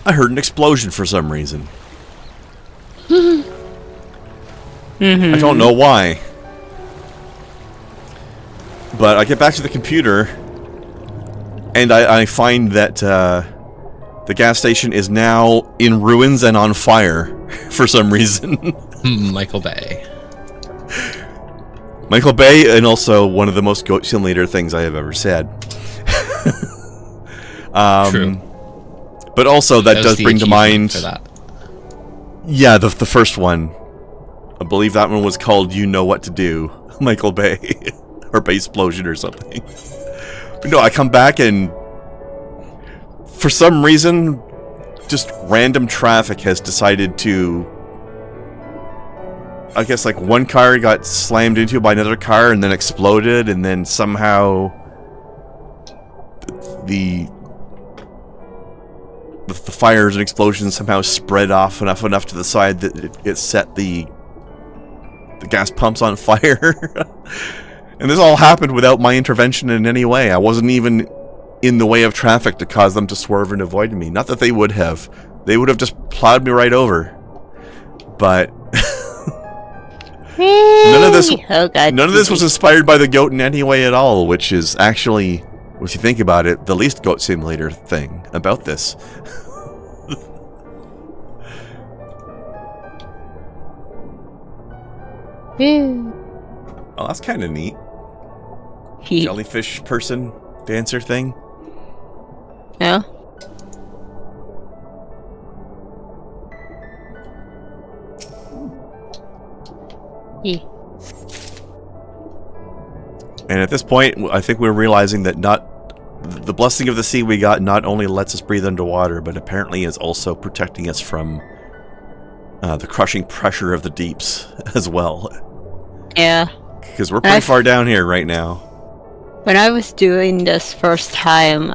I heard an explosion for some reason. I don't know why. But I get back to the computer, and I find that the gas station is now in ruins and on fire for some reason. Michael Bay. Michael Bay, and also one of the most Goat Simulator things I have ever said. True. But also, that does bring to mind... For that. Yeah, the first one. I believe that one was called You Know What to Do, Michael Bay. Or Bay Explosion or something. But no, I come back and... For some reason, just random traffic has decided to... I guess like one car got slammed into by another car and then exploded, and then somehow the fires and explosions somehow spread off enough to the side that it set the gas pumps on fire. And this all happened without my intervention in any way. I wasn't even in the way of traffic to cause them to swerve and avoid me. Not that they would have. They would have just plowed me right over. But none of this was inspired by the goat in any way at all, which is actually, if you think about it, the least Goat Simulator thing about this. Oh, that's kind of neat. Jellyfish person dancer thing. Yeah. And at this point, I think we're realizing that the blessing of the sea we got not only lets us breathe underwater, but apparently is also protecting us from the crushing pressure of the deeps as well. Yeah. Because we're pretty far down here right now. When I was doing this first time,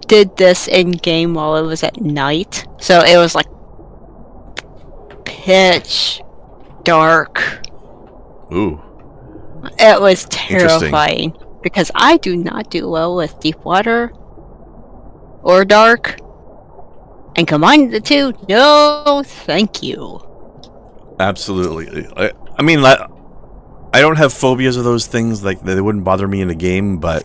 did this in game while it was at night, so it was like pitch dark. Ooh. It was terrifying because I do not do well with deep water or dark, and combining the two, no thank you. Absolutely. I mean, I don't have phobias of those things. Like, they wouldn't bother me in a game, but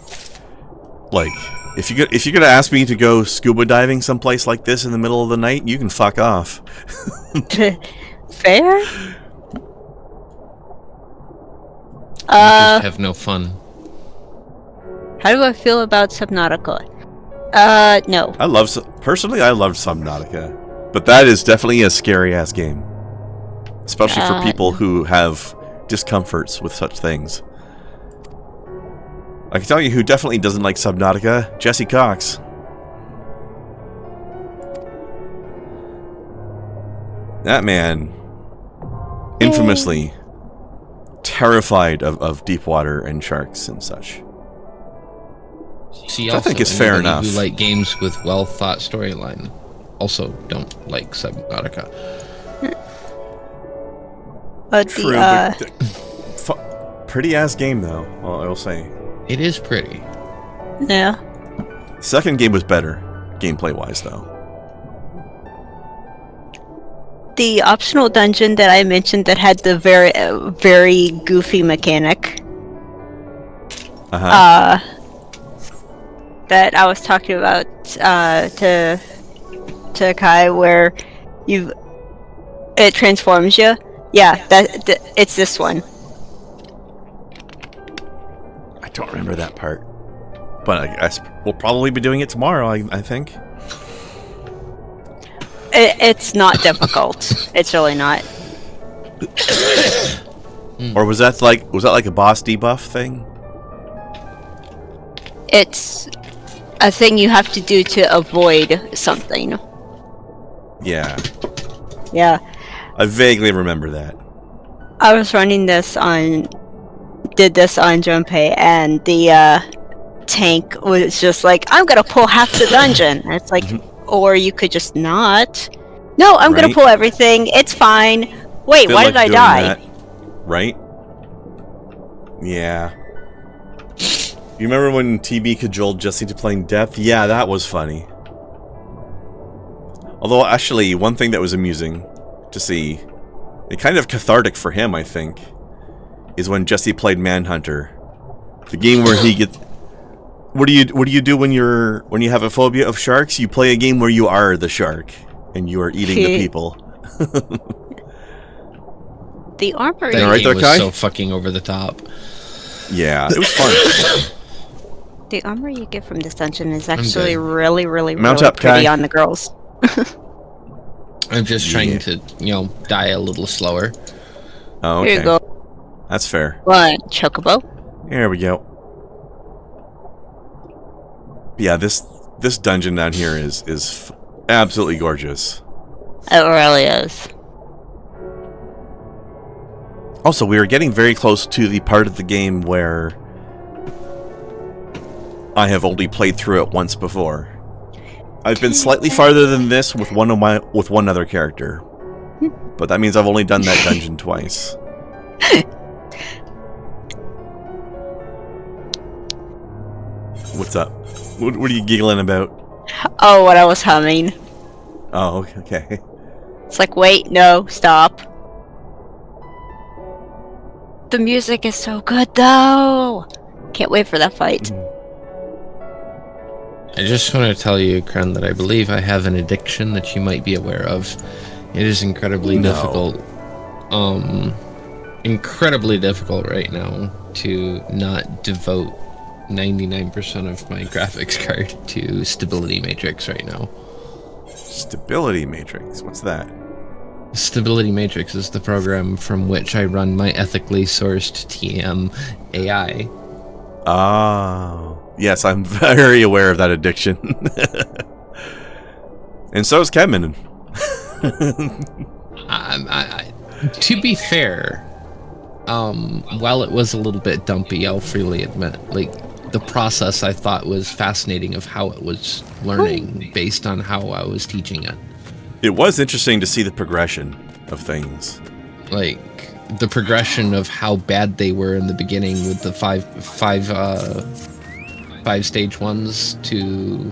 like, if you're gonna ask me to go scuba diving someplace like this in the middle of the night, you can fuck off. Fair. You just have no fun. How do I feel about Subnautica? No. Personally, I loved Subnautica, but that is definitely a scary ass game, especially for people who have discomforts with such things. I can tell you who definitely doesn't like Subnautica: Jesse Cox. That man, infamously terrified of deep water and sharks and such. See, I think it's fair enough. Who like games with well-thought storyline also don't like Subnautica. True, but pretty ass game though. I will say it is pretty. Yeah. Second game was better, gameplay wise though. The optional dungeon that I mentioned that had the very, very goofy mechanic. That I was talking about to Kai, where it transforms you. Yeah, it's this one. I don't remember that part, but I guess we'll probably be doing it tomorrow. I think. It's not difficult. It's really not. Or was that like a boss debuff thing? It's a thing you have to do to avoid something. Yeah. Yeah. I vaguely remember that. I was running this did this on Junpei, and the tank was just like, I'm gonna pull half the dungeon. And it's like, or you could just not. No, I'm gonna pull everything. It's fine. Wait, why did I die? That, right? Yeah. You remember when TB cajoled Jesse to playing Depth? Yeah, that was funny. Although, actually, one thing that was amusing to see, and kind of cathartic for him, I think, is when Jesse played Manhunter, the game where he gets. What do you do when you have a phobia of sharks? You play a game where you are the shark and you are eating the people. The armor that game was so fucking over the top. Yeah, it was fun. The armor you get from this dungeon is actually really, really, Mount really up, pretty Kai. on the girls. I'm just trying to, die a little slower. Oh, okay. Here you go. That's fair. One chocobo. There we go. Yeah, this dungeon down here is absolutely gorgeous. It really is. Also, we are getting very close to the part of the game where I have only played through it once before. I've been slightly farther than this with one other character, but that means I've only done that dungeon twice. What's up? What are you giggling about? Oh, what I was humming. Oh, okay. It's like, wait, no, stop. The music is so good, though. Can't wait for that fight. I just want to tell you, Kren, that I believe I have an addiction that you might be aware of. It is incredibly difficult. Incredibly difficult right now to not devote 99% of my graphics card to Stability Matrix right now. Stability Matrix? What's that? Stability Matrix is the program from which I run my ethically sourced TM AI. Oh. Yes, I'm very aware of that addiction. And so is Kevin. To be fair, while it was a little bit dumpy, I'll freely admit, the process I thought was fascinating of how it was learning based on how I was teaching it. It was interesting to see the progression of things. The progression of how bad they were in the beginning with the five stage ones to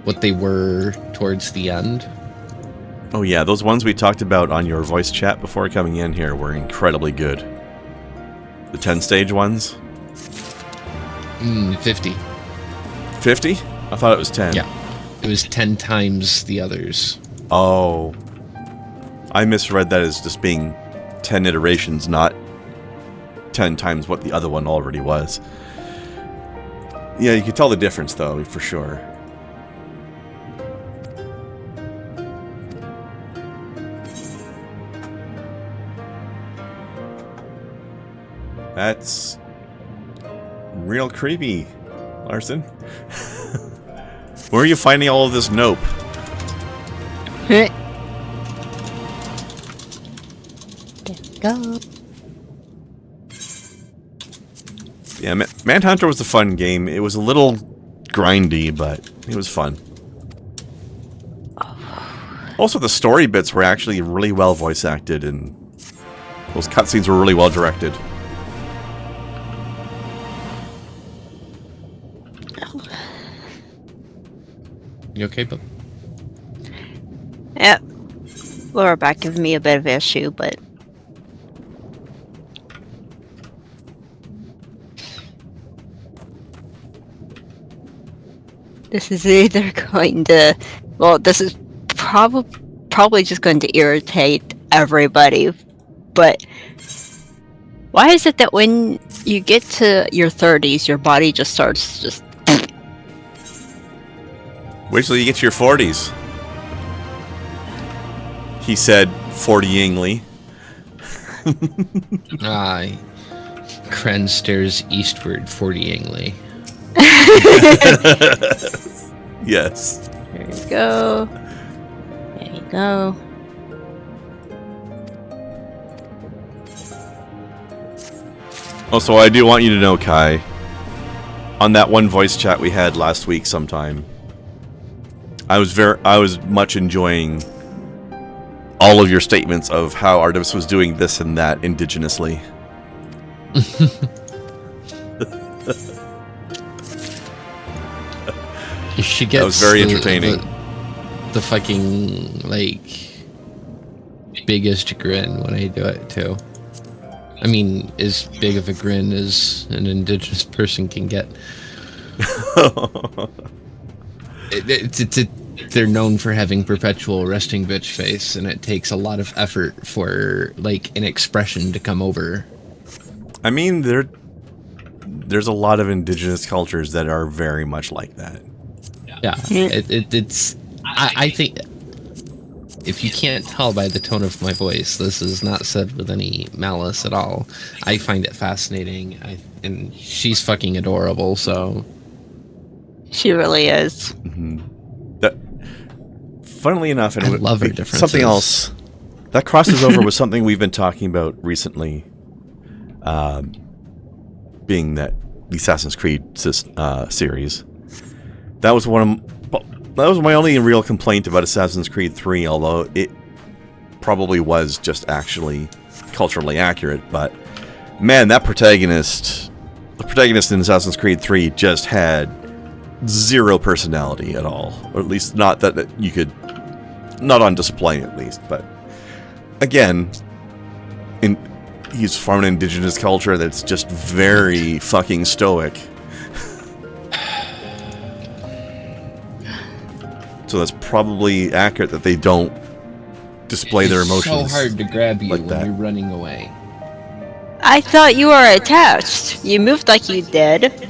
what they were towards the end. Oh yeah, those ones we talked about on your voice chat before coming in here were incredibly good. The 10-stage ones? 50. 50? I thought it was 10. Yeah. It was 10 times the others. Oh. I misread that as just being 10 iterations, not 10 times what the other one already was. Yeah, you could tell the difference, though, for sure. That's real creepy, Larson. Where are you finding all of this nope? There we go. Yeah, Manhunter was a fun game. It was a little grindy, but it was fun. Also, the story bits were actually really well voice acted, and those cutscenes were really well directed. You okay, bub? Yep. Lower back giving me a bit of issue, but this is either going to, well, this is probably just going to irritate everybody, but why is it that when you get to your 30s, your body just starts just... Wait till you get to your 40s. He said 40ingly. Aye. Kren stares eastward 40ingly. Yes. There you go. There you go. Also, I do want you to know, Kai, on that one voice chat we had last week sometime, I was much enjoying all of your statements of how Artemis was doing this and that indigenously. She gets that was very entertaining. The fucking, like, biggest grin when I do it, too. I mean, as big of a grin as an indigenous person can get. They're known for having perpetual resting bitch face, and it takes a lot of effort for, like, an expression to come over. I mean, there's a lot of indigenous cultures that are very much like that. Yeah, it's... I think... If you can't tell by the tone of my voice, this is not said with any malice at all. I find it fascinating, and she's fucking adorable, so... She really is. Mm-hmm. Funnily enough, and I love her differences. Something else that crosses over with something we've been talking about recently, being that the Assassin's Creed series. That was my only real complaint about Assassin's Creed 3, although it probably was just actually culturally accurate. But man, the protagonist in Assassin's Creed 3 just had zero personality at all, or at least not that you could, not on display at least. But again, he's from an indigenous culture that's just very fucking stoic. So that's probably accurate that they don't display their emotions. It's so hard to grab you like when that. you're running away. I thought you were attached. You moved like you did.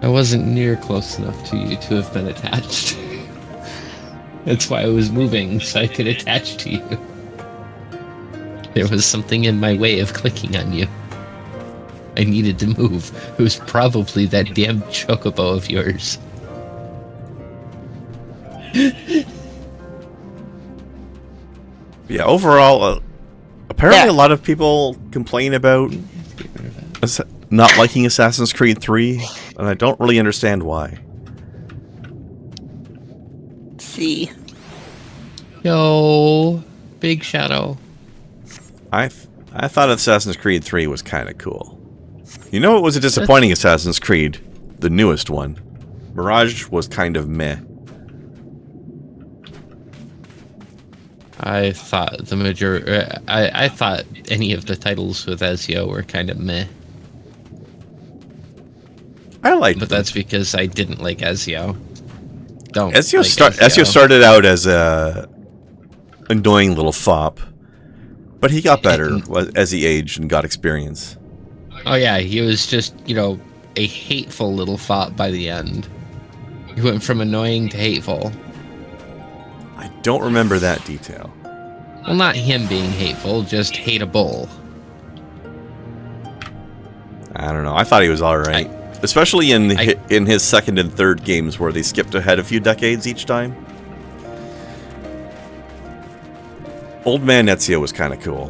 I wasn't near close enough to you to have been attached. That's why I was moving, so I could attach to you. There was something in my way of clicking on you. I needed to move. It was probably that damn chocobo of yours. Yeah, overall, apparently a lot of people complain about not liking Assassin's Creed 3, and I don't really understand why. Let's see. Yo, Big Shadow. I thought Assassin's Creed 3 was kind of cool. You know, it was a disappointing Assassin's Creed, the newest one. Mirage was kind of meh. I thought I thought any of the titles with Ezio were kind of meh. I liked But them. that's because I didn't like Ezio. Ezio started out as a annoying little fop, but he got better as he aged and got experience. Oh yeah, he was just, a hateful little fop by the end. He went from annoying to hateful. I don't remember that detail. Well, not him being hateful, just hateable. I don't know. I thought he was alright. Especially in his second and third games where they skipped ahead a few decades each time. Old Man Ezio was kind of cool.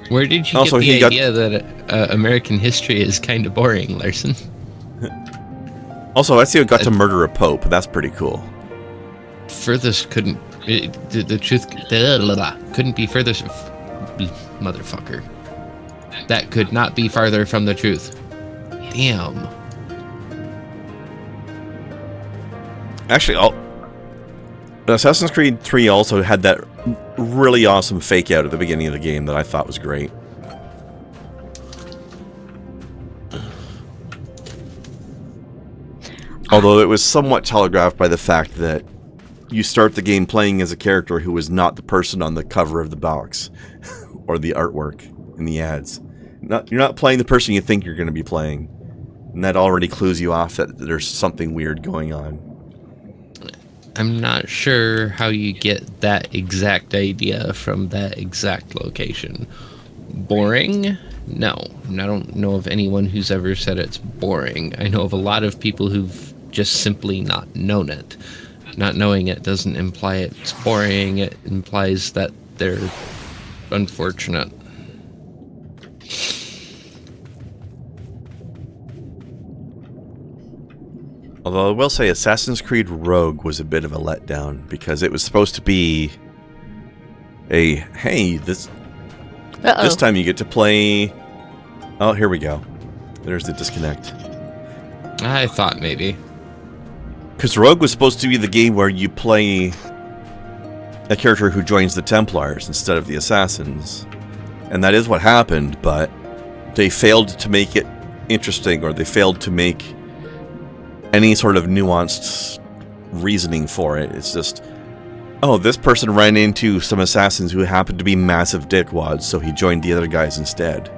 Where did you Also, get the idea that American history is kind of boring, Larson? Also, Ezio got to murder a pope. That's pretty cool. Furthest couldn't... the truth couldn't be furthest... Motherfucker. That could not be farther from the truth. Damn. Actually, Assassin's Creed 3 also had that really awesome fake out at the beginning of the game that I thought was great. Although it was somewhat telegraphed by the fact that you start the game playing as a character who is not the person on the cover of the box or the artwork in the ads. You're not playing the person you think you're going to be playing. And that already clues you off that there's something weird going on. I'm not sure how you get that exact idea from that exact location. Boring? No. I don't know of anyone who's ever said it's boring. I know of a lot of people who've just simply not known it. Not knowing it doesn't imply it's boring. It implies that they're unfortunate. Although I will say Assassin's Creed Rogue was a bit of a letdown because it was supposed to be a, hey, this time you get to play... Oh, here we go. There's the disconnect. I thought maybe. Because Rogue was supposed to be the game where you play a character who joins the Templars instead of the Assassins. And that is what happened, but they failed to make it interesting, or they failed to make any sort of nuanced reasoning for it. It's just, oh, this person ran into some assassins who happened to be massive dickwads, so he joined the other guys instead.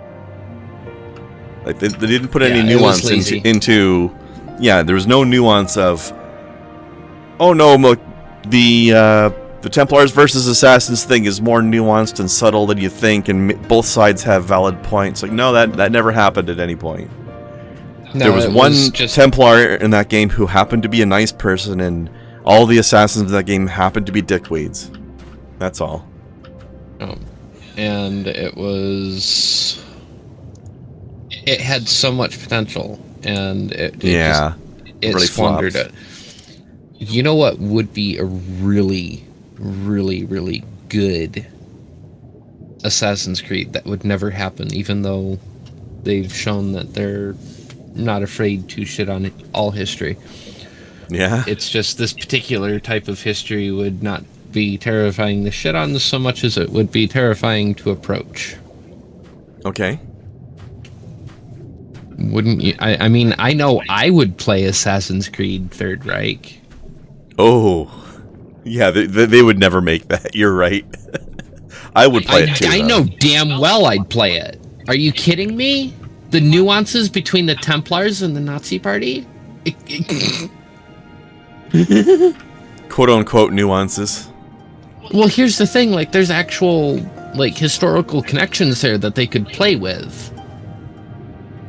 Like, they didn't put any nuance into... Yeah, there was no nuance of, oh no, the Templars versus Assassins thing is more nuanced and subtle than you think, and both sides have valid points. Like, no, that never happened at any point. No, there was one Templar in that game who happened to be a nice person, and all the assassins in that game happened to be dickweeds. That's all. And it was... It had so much potential, and it really squandered it. You know what would be a really, really, really good Assassin's Creed that would never happen, even though they've shown that they're not afraid to shit on all history. Yeah. It's just this particular type of history would not be terrifying to shit on so much as it would be terrifying to approach. Okay. Wouldn't you? I mean, I know I would play Assassin's Creed Third Reich. Oh. Yeah, they would never make that. You're right. I would play it too. I know damn well I'd play it. Are you kidding me? The nuances between the Templars and the Nazi Party? Quote-unquote nuances. Well, here's the thing. Like, there's actual, like, historical connections there that they could play with.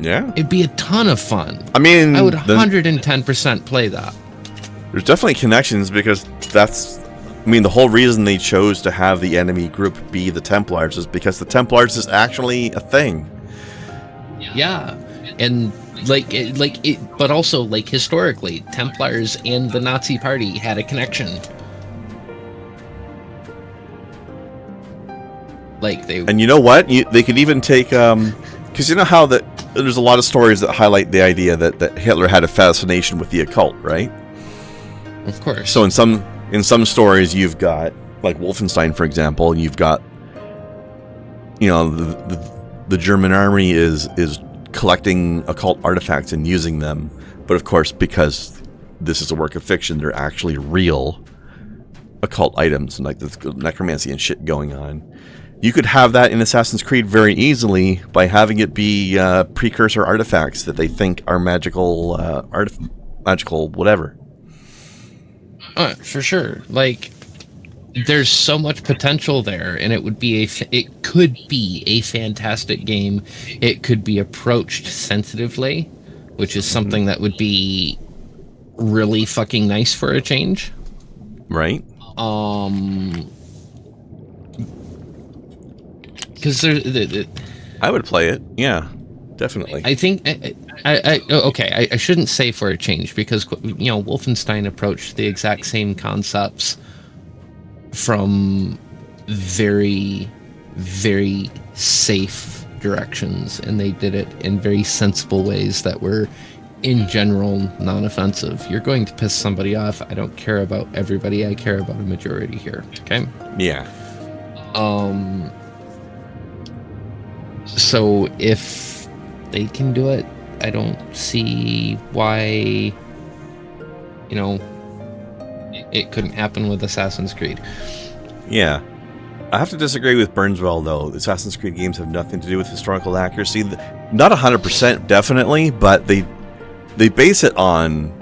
Yeah. It'd be a ton of fun. I mean... I would 110% play that. There's definitely connections because that's... I mean, the whole reason they chose to have the enemy group be the Templars is because the Templars is actually a thing. Yeah, and but also, like, historically, Templars and the Nazi Party had a connection. Like, they... And you know what? They could even take, because you know how there's a lot of stories that highlight the idea that Hitler had a fascination with the occult, right? Of course. So in some In some stories, you've got, like Wolfenstein, for example, you've got, you know, the German army is collecting occult artifacts and using them. But of course, because this is a work of fiction, they're actually real occult items, and like the necromancy and shit going on. You could have that in Assassin's Creed very easily by having it be precursor artifacts that they think are magical, magical whatever. For sure. Like, there's so much potential there, and it could be a fantastic game. It could be approached sensitively, which is something that would be really fucking nice for a change. Right. Because I would play it. Yeah, definitely. I think I shouldn't say for a change, because, you know, Wolfenstein approached the exact same concepts from very, very safe directions, and they did it in very sensible ways that were, in general, non-offensive. You're going to piss somebody off. I don't care about everybody. I care about a majority here. Okay? Yeah. So if they can do it, I don't see why, you know, it couldn't happen with Assassin's Creed. Yeah. I have to disagree with Burnswell, though. Assassin's Creed games have nothing to do with historical accuracy. Not 100%, definitely, but they base it on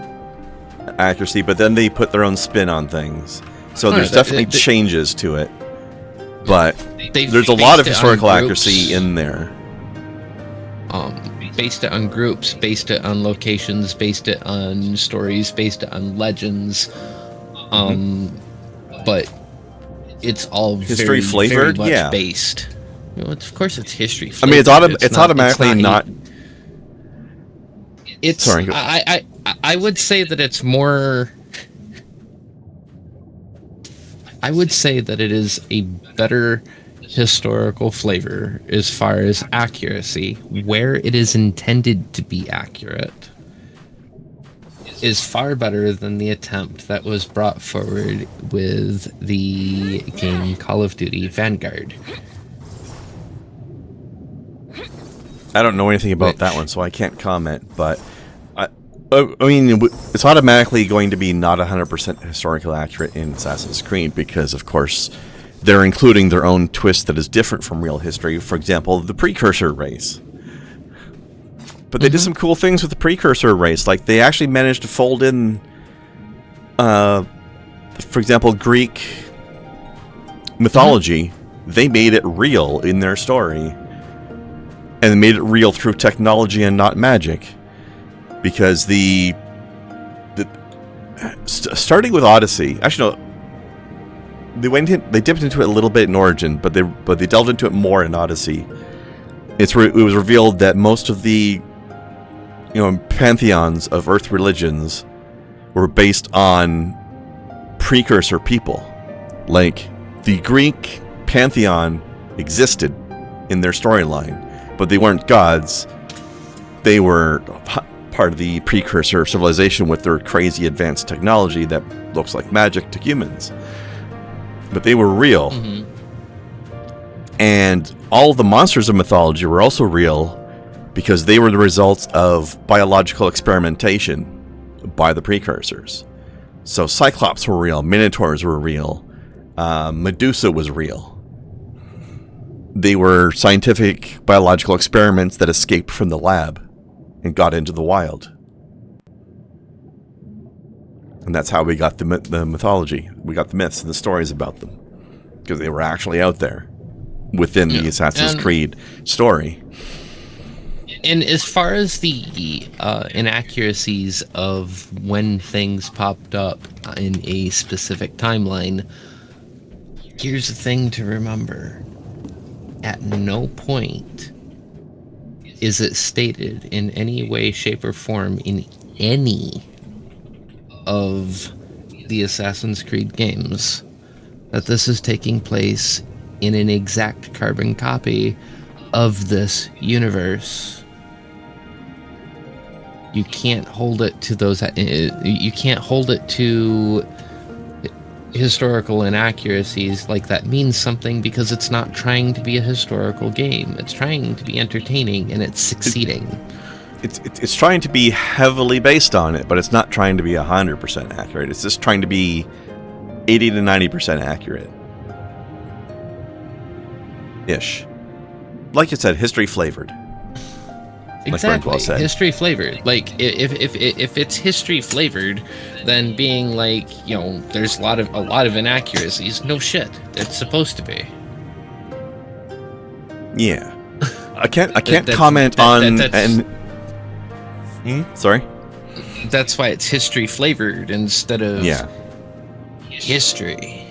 accuracy, but then they put their own spin on things. So there's definitely changes to it. But there's a lot of historical accuracy in there. Based it on groups, based it on locations, based it on stories, based it on legends. But it's all history very, flavored, very much based. You know, of course, it's history flavored. I mean, it's automatically not. It's. Sorry. I would say that it's more. I would say that it is a better historical flavor as far as accuracy, where it is intended to be accurate, is far better than the attempt that was brought forward with the game Call of Duty Vanguard. I don't know anything about that one, so I can't comment, but I mean, it's automatically going to be not 100% historically accurate in Assassin's Creed because, of course, they're including their own twist that is different from real history. For example, the precursor race. But they did some cool things with the precursor race. Like, they actually managed to fold in, for example, Greek mythology. They made it real in their story. And they made it real through technology and not magic. Because starting with Odyssey, actually no, they dipped into it a little bit in Origin, but they delved into it more in Odyssey. It was revealed that most of the pantheons of Earth religions were based on precursor people. Like, the Greek pantheon existed in their storyline, but they weren't gods. They were part of the precursor civilization with their crazy advanced technology that looks like magic to humans. But they were real. And all the monsters of mythology were also real because they were the results of biological experimentation by the precursors. So Cyclops were real, Minotaurs were real, Medusa was real. They were scientific biological experiments that escaped from the lab and got into the wild. And that's how we got the mythology. We got the myths and the stories about them. Because they were actually out there within the Assassin's Creed story. And as far as the inaccuracies of when things popped up in a specific timeline, here's the thing to remember. At no point is it stated in any way, shape, or form in any of the Assassin's Creed games that this is taking place in an exact carbon copy of this universe. You can't hold it to those. You can't hold it to historical inaccuracies like that means something because it's not trying to be a historical game. It's trying to be entertaining, and it's succeeding. It's trying to be heavily based on it, but it's not trying to be 100% accurate. It's just trying to be 80 to 90% accurate. Ish. Like you said, history flavored. Exactly, said. history flavored. Like if it's history flavored, then being like, you know, there's a lot of inaccuracies. No shit, it's supposed to be. Yeah, I can't comment on sorry. That's why it's history flavored instead of history.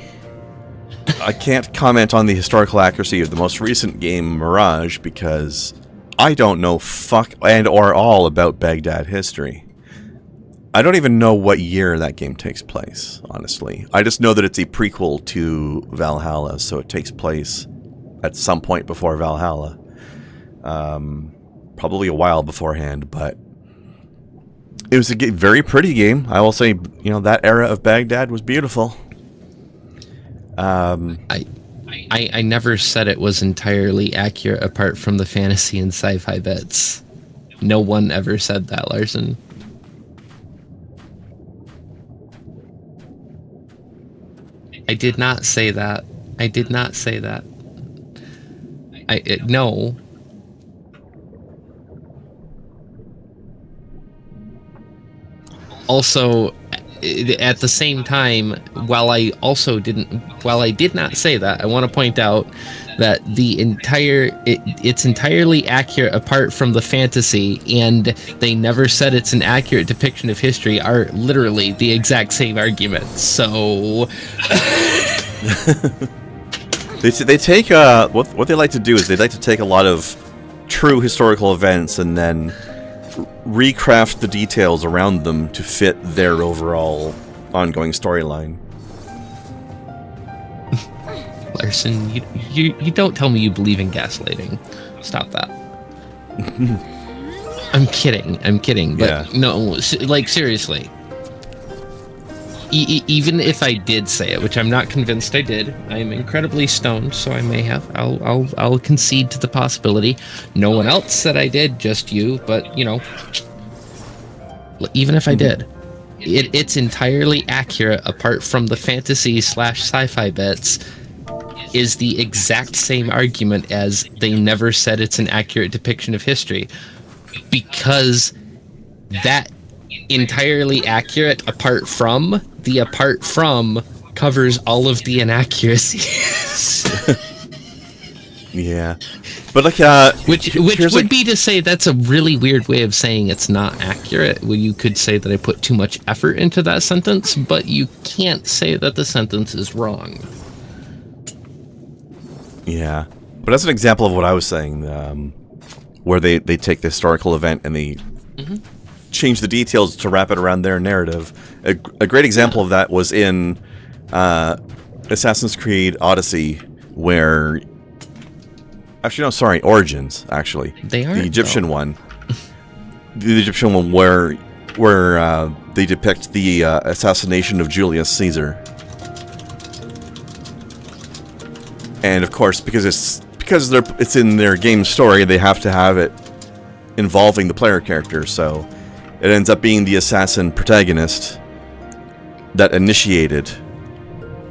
I can't comment on the historical accuracy of the most recent game, Mirage, because I don't know fuck and or all about Baghdad history. I don't even know what year that game takes place, honestly. I just know that it's a prequel to Valhalla, so it takes place at some point before Valhalla. Probably a while beforehand, but it was a very pretty game. I will say, you know, that era of Baghdad was beautiful. I never said it was entirely accurate apart from the fantasy and sci-fi bits. No one ever said that, Larson. I did not say that. I did not say that. No. Also, at the same time, while I did not say that, I want to point out that it's entirely accurate apart from the fantasy, and they never said it's an accurate depiction of history are literally the exact same arguments. So they take what they like to do is they like to take a lot of true historical events and then recraft the details around them to fit their overall ongoing storyline. Larson, you don't tell me you believe in gaslighting. Stop that. I'm kidding. But no, like seriously. Even if I did say it, which I'm not convinced I did, I am incredibly stoned, so I may have. I'll concede to the possibility. No one else said I did, just you. But you know, even if I did, it's entirely accurate apart from the fantasy / sci-fi bits. Is the exact same argument as they never said it's an accurate depiction of history, because that entirely accurate apart from covers all of the inaccuracies. Yeah, but like which would be to say that's a really weird way of saying it's not accurate. Well, you could say that I put too much effort into that sentence, but you can't say that the sentence is wrong. Yeah, but that's an example of what I was saying, where they take the historical event and they change the details to wrap it around their narrative. A great example of that was in Assassin's Creed Odyssey, where... Actually, no, sorry, Origins, actually. They are the Egyptian one. The Egyptian one where they depict the assassination of Julius Caesar. And of course, because it's in their game story, they have to have it involving the player character, so it ends up being the assassin protagonist that initiated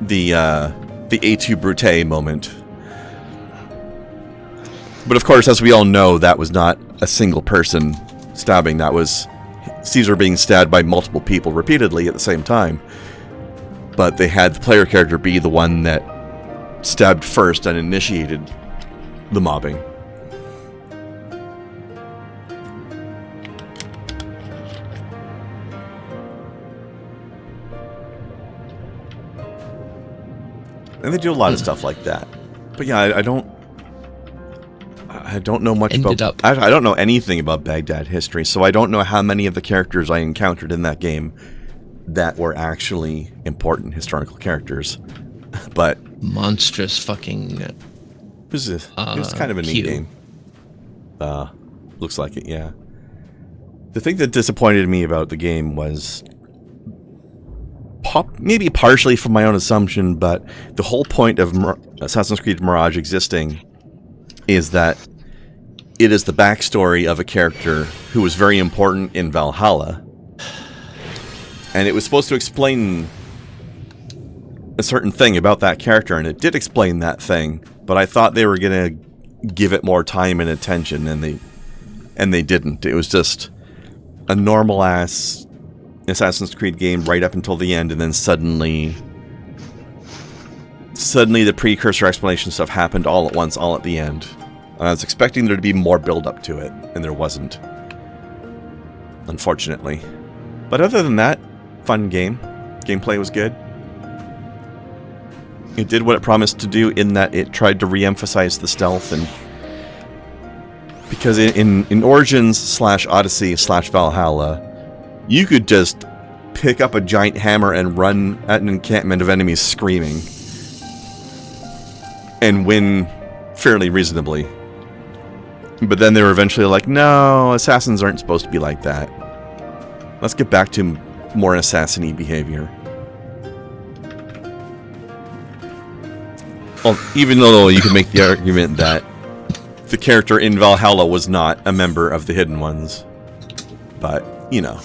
the Et tu, Brute moment. But of course, as we all know, that was not a single person stabbing. That was Caesar being stabbed by multiple people repeatedly at the same time. But they had the player character be the one that stabbed first and initiated the mobbing. And they do a lot of stuff like that. But yeah, I don't know much about... I don't know anything about Baghdad history, so I don't know how many of the characters I encountered in that game that were actually important historical characters. But... monstrous fucking... It was kind of a neat game. Looks like it, yeah. The thing that disappointed me about the game was... maybe partially from my own assumption, but the whole point of Assassin's Creed Mirage existing is that it is the backstory of a character who was very important in Valhalla. And it was supposed to explain a certain thing about that character, and it did explain that thing, but I thought they were going to give it more time and attention, and they didn't. It was just a normal-ass Assassin's Creed game right up until the end, and then suddenly the precursor explanation stuff happened all at once, all at the end. And I was expecting there to be more build-up to it, and there wasn't. Unfortunately. But other than that, fun game. Gameplay was good. It did what it promised to do in that it tried to re-emphasize the stealth, and because in Origins / Odyssey / Valhalla, you could just pick up a giant hammer and run at an encampment of enemies screaming and win fairly reasonably. But then they were eventually like, no, assassins aren't supposed to be like that. Let's get back to more assassin-y behavior. Well, even though you can make the argument that the character in Valhalla was not a member of the Hidden Ones. But, you know.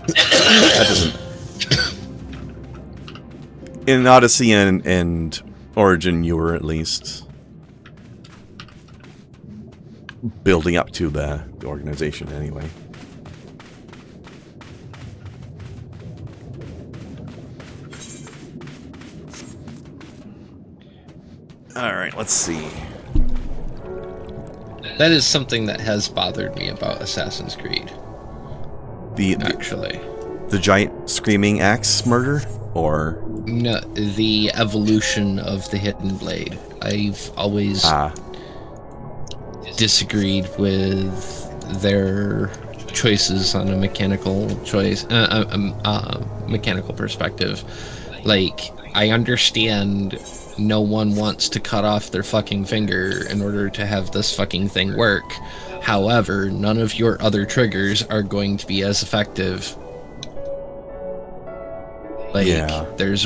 That doesn't... In Odyssey and Origin, you were at least building up to the organization anyway. Alright, let's see. That is something that has bothered me about Assassin's Creed. Actually. The giant screaming axe murder? Or... No, the evolution of the Hidden Blade. I've always disagreed with their choices on a mechanical mechanical perspective. Like, I understand no one wants to cut off their fucking finger in order to have this fucking thing work. However, none of your other triggers are going to be as effective. Like, yeah. There's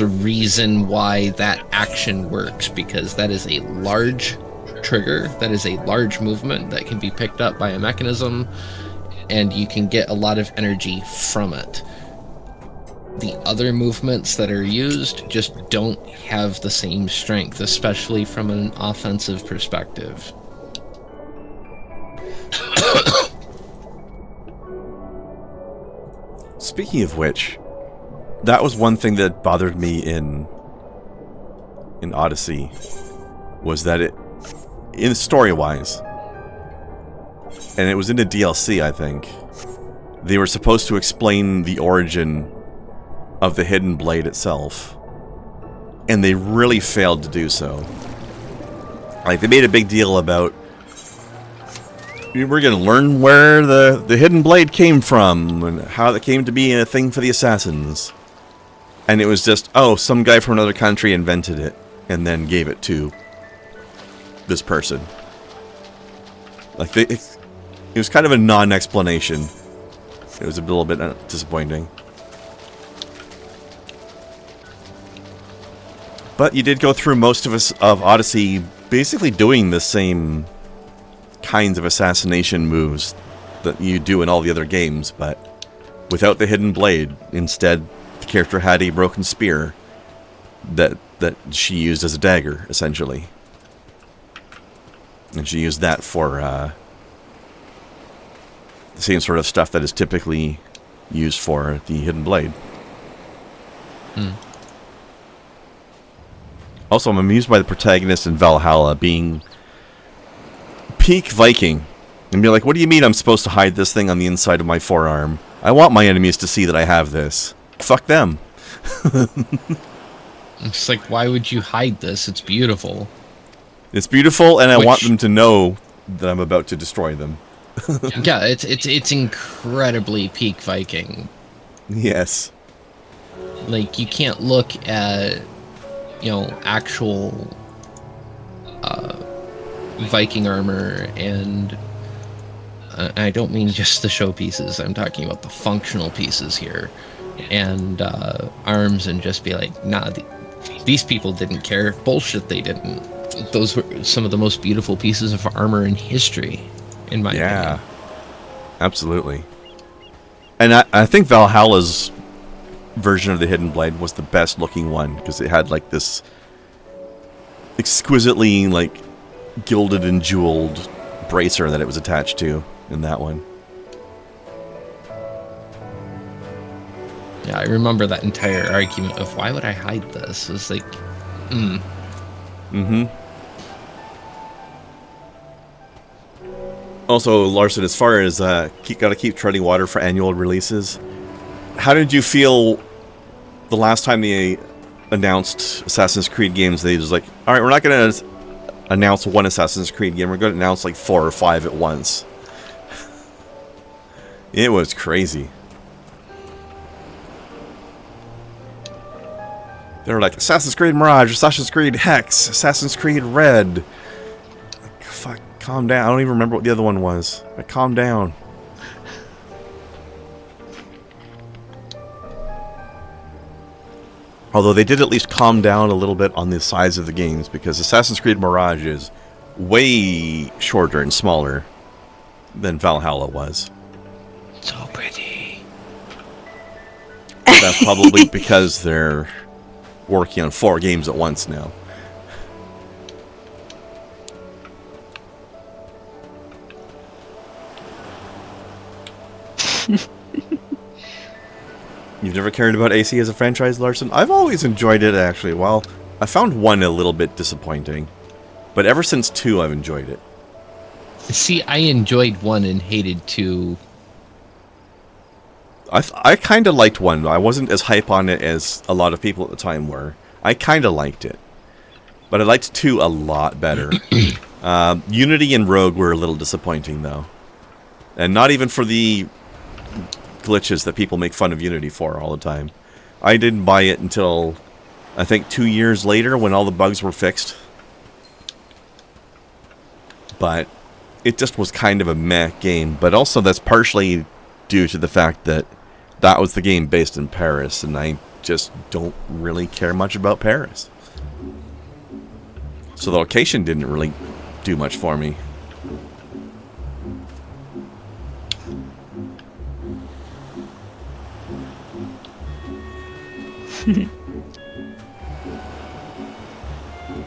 a reason why that action works, because that is a large trigger, that is a large movement that can be picked up by a mechanism, and you can get a lot of energy from it. The other movements that are used just don't have the same strength, especially from an offensive perspective. Speaking of which, that was one thing that bothered me in Odyssey, was that it, in story-wise, and it was in the DLC, I think, they were supposed to explain the origin of the Hidden Blade itself, and they really failed to do so. Like, they made a big deal about, we're gonna learn where the Hidden Blade came from, and how it came to be a thing for the assassins. And it was just, oh, some guy from another country invented it, and then gave it to this person. Like, it was kind of a non-explanation. It was a little bit disappointing. But you did go through most of Odyssey basically doing the same kinds of assassination moves that you do in all the other games, but without the Hidden Blade. Instead, the character had a broken spear that she used as a dagger, essentially. And she used that for the same sort of stuff that is typically used for the Hidden Blade. Also, I'm amused by the protagonist in Valhalla being peak Viking. And be like, what do you mean I'm supposed to hide this thing on the inside of my forearm? I want my enemies to see that I have this. Fuck them. It's like, why would you hide this? It's beautiful. It's beautiful, and I want them to know that I'm about to destroy them. Yeah, it's incredibly peak Viking. Yes. Like, you can't look at, you know, actual Viking armor, and I don't mean just the show pieces, I'm talking about the functional pieces here, and arms and just be like, nah, these people didn't care. Bullshit, they didn't. Those were some of the most beautiful pieces of armor in history, in my opinion. Absolutely. And I think Valhalla's version of the Hidden Blade was the best looking one, because it had like this exquisitely like gilded and jeweled bracer that it was attached to in that one. Yeah, I remember that entire argument of why would I hide this? It was like, Also, Larson, as far as gotta keep treading water for annual releases, how did you feel the last time they announced Assassin's Creed games? They was like, all right, we're not gonna announce one Assassin's Creed game. We're gonna announce like 4 or 5 at once. It was crazy. They were like, Assassin's Creed Mirage, Assassin's Creed Hex, Assassin's Creed Red. Fuck, calm down. I don't even remember what the other one was. Like, calm down. Although they did at least calm down a little bit on the size of the games, because Assassin's Creed Mirage is way shorter and smaller than Valhalla was. so pretty. That's probably because they're working on 4 games at once now. You've never cared about AC as a franchise, Larson? I've always enjoyed it, actually. Well, I found 1 a little bit disappointing, but ever since 2, I've enjoyed it. See, I enjoyed 1 and hated 2. I kind of liked 1. I wasn't as hype on it as a lot of people at the time were. I kind of liked it, but I liked 2 a lot better. Unity and Rogue were a little disappointing, though. And not even for the glitches that people make fun of Unity for all the time. I didn't buy it until, I think, 2 years later when all the bugs were fixed. But it just was kind of a meh game. But also that's partially due to the fact that that was the game based in Paris, and I just don't really care much about Paris. So the location didn't really do much for me.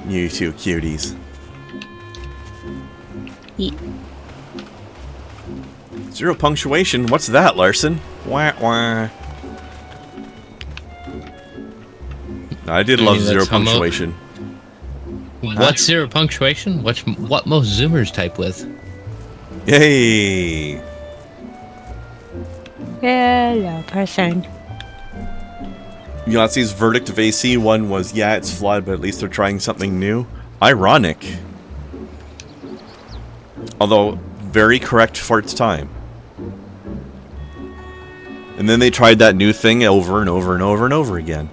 You two cuties. Yeet. 0 punctuation? What's that, Larson? Wah wah. I did love 0 punctuation. What's 0 punctuation? What most Zoomers type with? Yay! Hello, person. Yahtzee's verdict of AC 1 was, yeah, it's flawed, but at least they're trying something new. Ironic. Although, very correct for its time. And then they tried that new thing over and over and over and over again.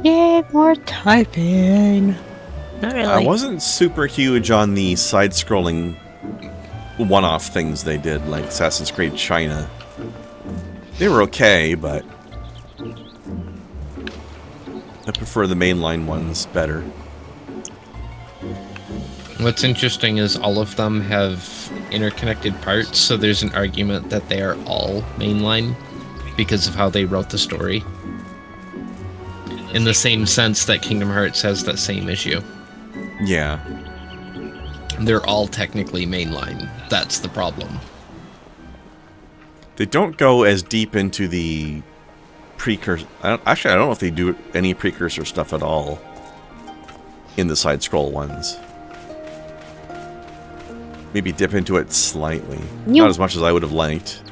Yeah, more typing. Not really. I wasn't super huge on the side-scrolling one-off things they did, like Assassin's Creed China. They were okay, but I prefer the mainline ones better. What's interesting is all of them have interconnected parts, so there's an argument that they are all mainline because of how they wrote the story. In the same sense that Kingdom Hearts has that same issue. Yeah. They're all technically mainline. That's the problem. They don't go as deep into the precursor. Actually, I don't know if they do any precursor stuff at all in the side-scroll ones. Maybe dip into it slightly. Not as much as I would have liked.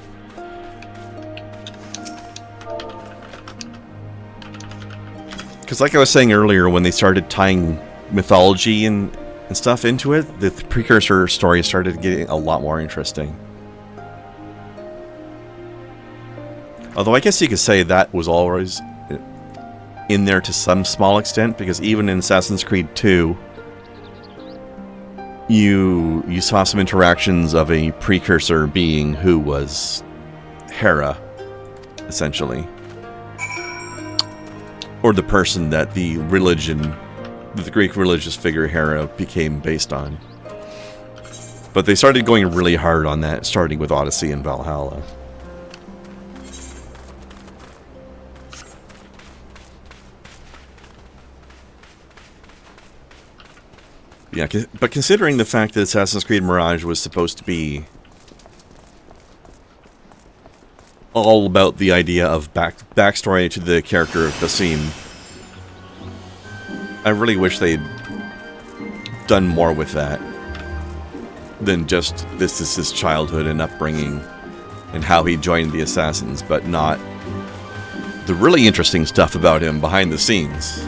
Because like I was saying earlier, when they started tying mythology and stuff into it, the precursor story started getting a lot more interesting. Although I guess you could say that was always in there to some small extent, because even in Assassin's Creed 2, you saw some interactions of a precursor being who was Hera, essentially. Or the person that the Greek religious figure Hera became based on. But they started going really hard on that, starting with Odyssey and Valhalla. Yeah, but considering the fact that Assassin's Creed Mirage was supposed to be all about the idea of backstory to the character of Basim, I really wish they'd done more with that than just this is his childhood and upbringing and how he joined the Assassins, but not the really interesting stuff about him behind the scenes.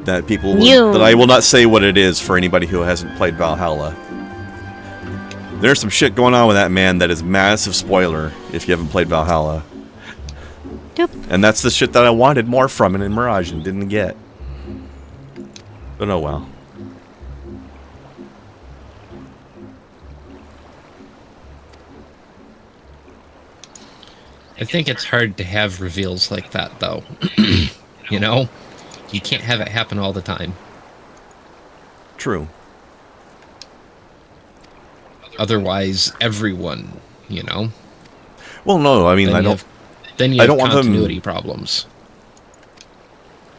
That that I will not say what it is for anybody who hasn't played Valhalla. There's some shit going on with that man that is massive spoiler if you haven't played Valhalla. Yep. And that's the shit that I wanted more from it in Mirage and didn't get. But oh well. I think it's hard to have reveals like that, though. You know? You can't have it happen all the time. True. Otherwise, everyone, you know? Well, no, I mean, I don't... Then you have continuity problems.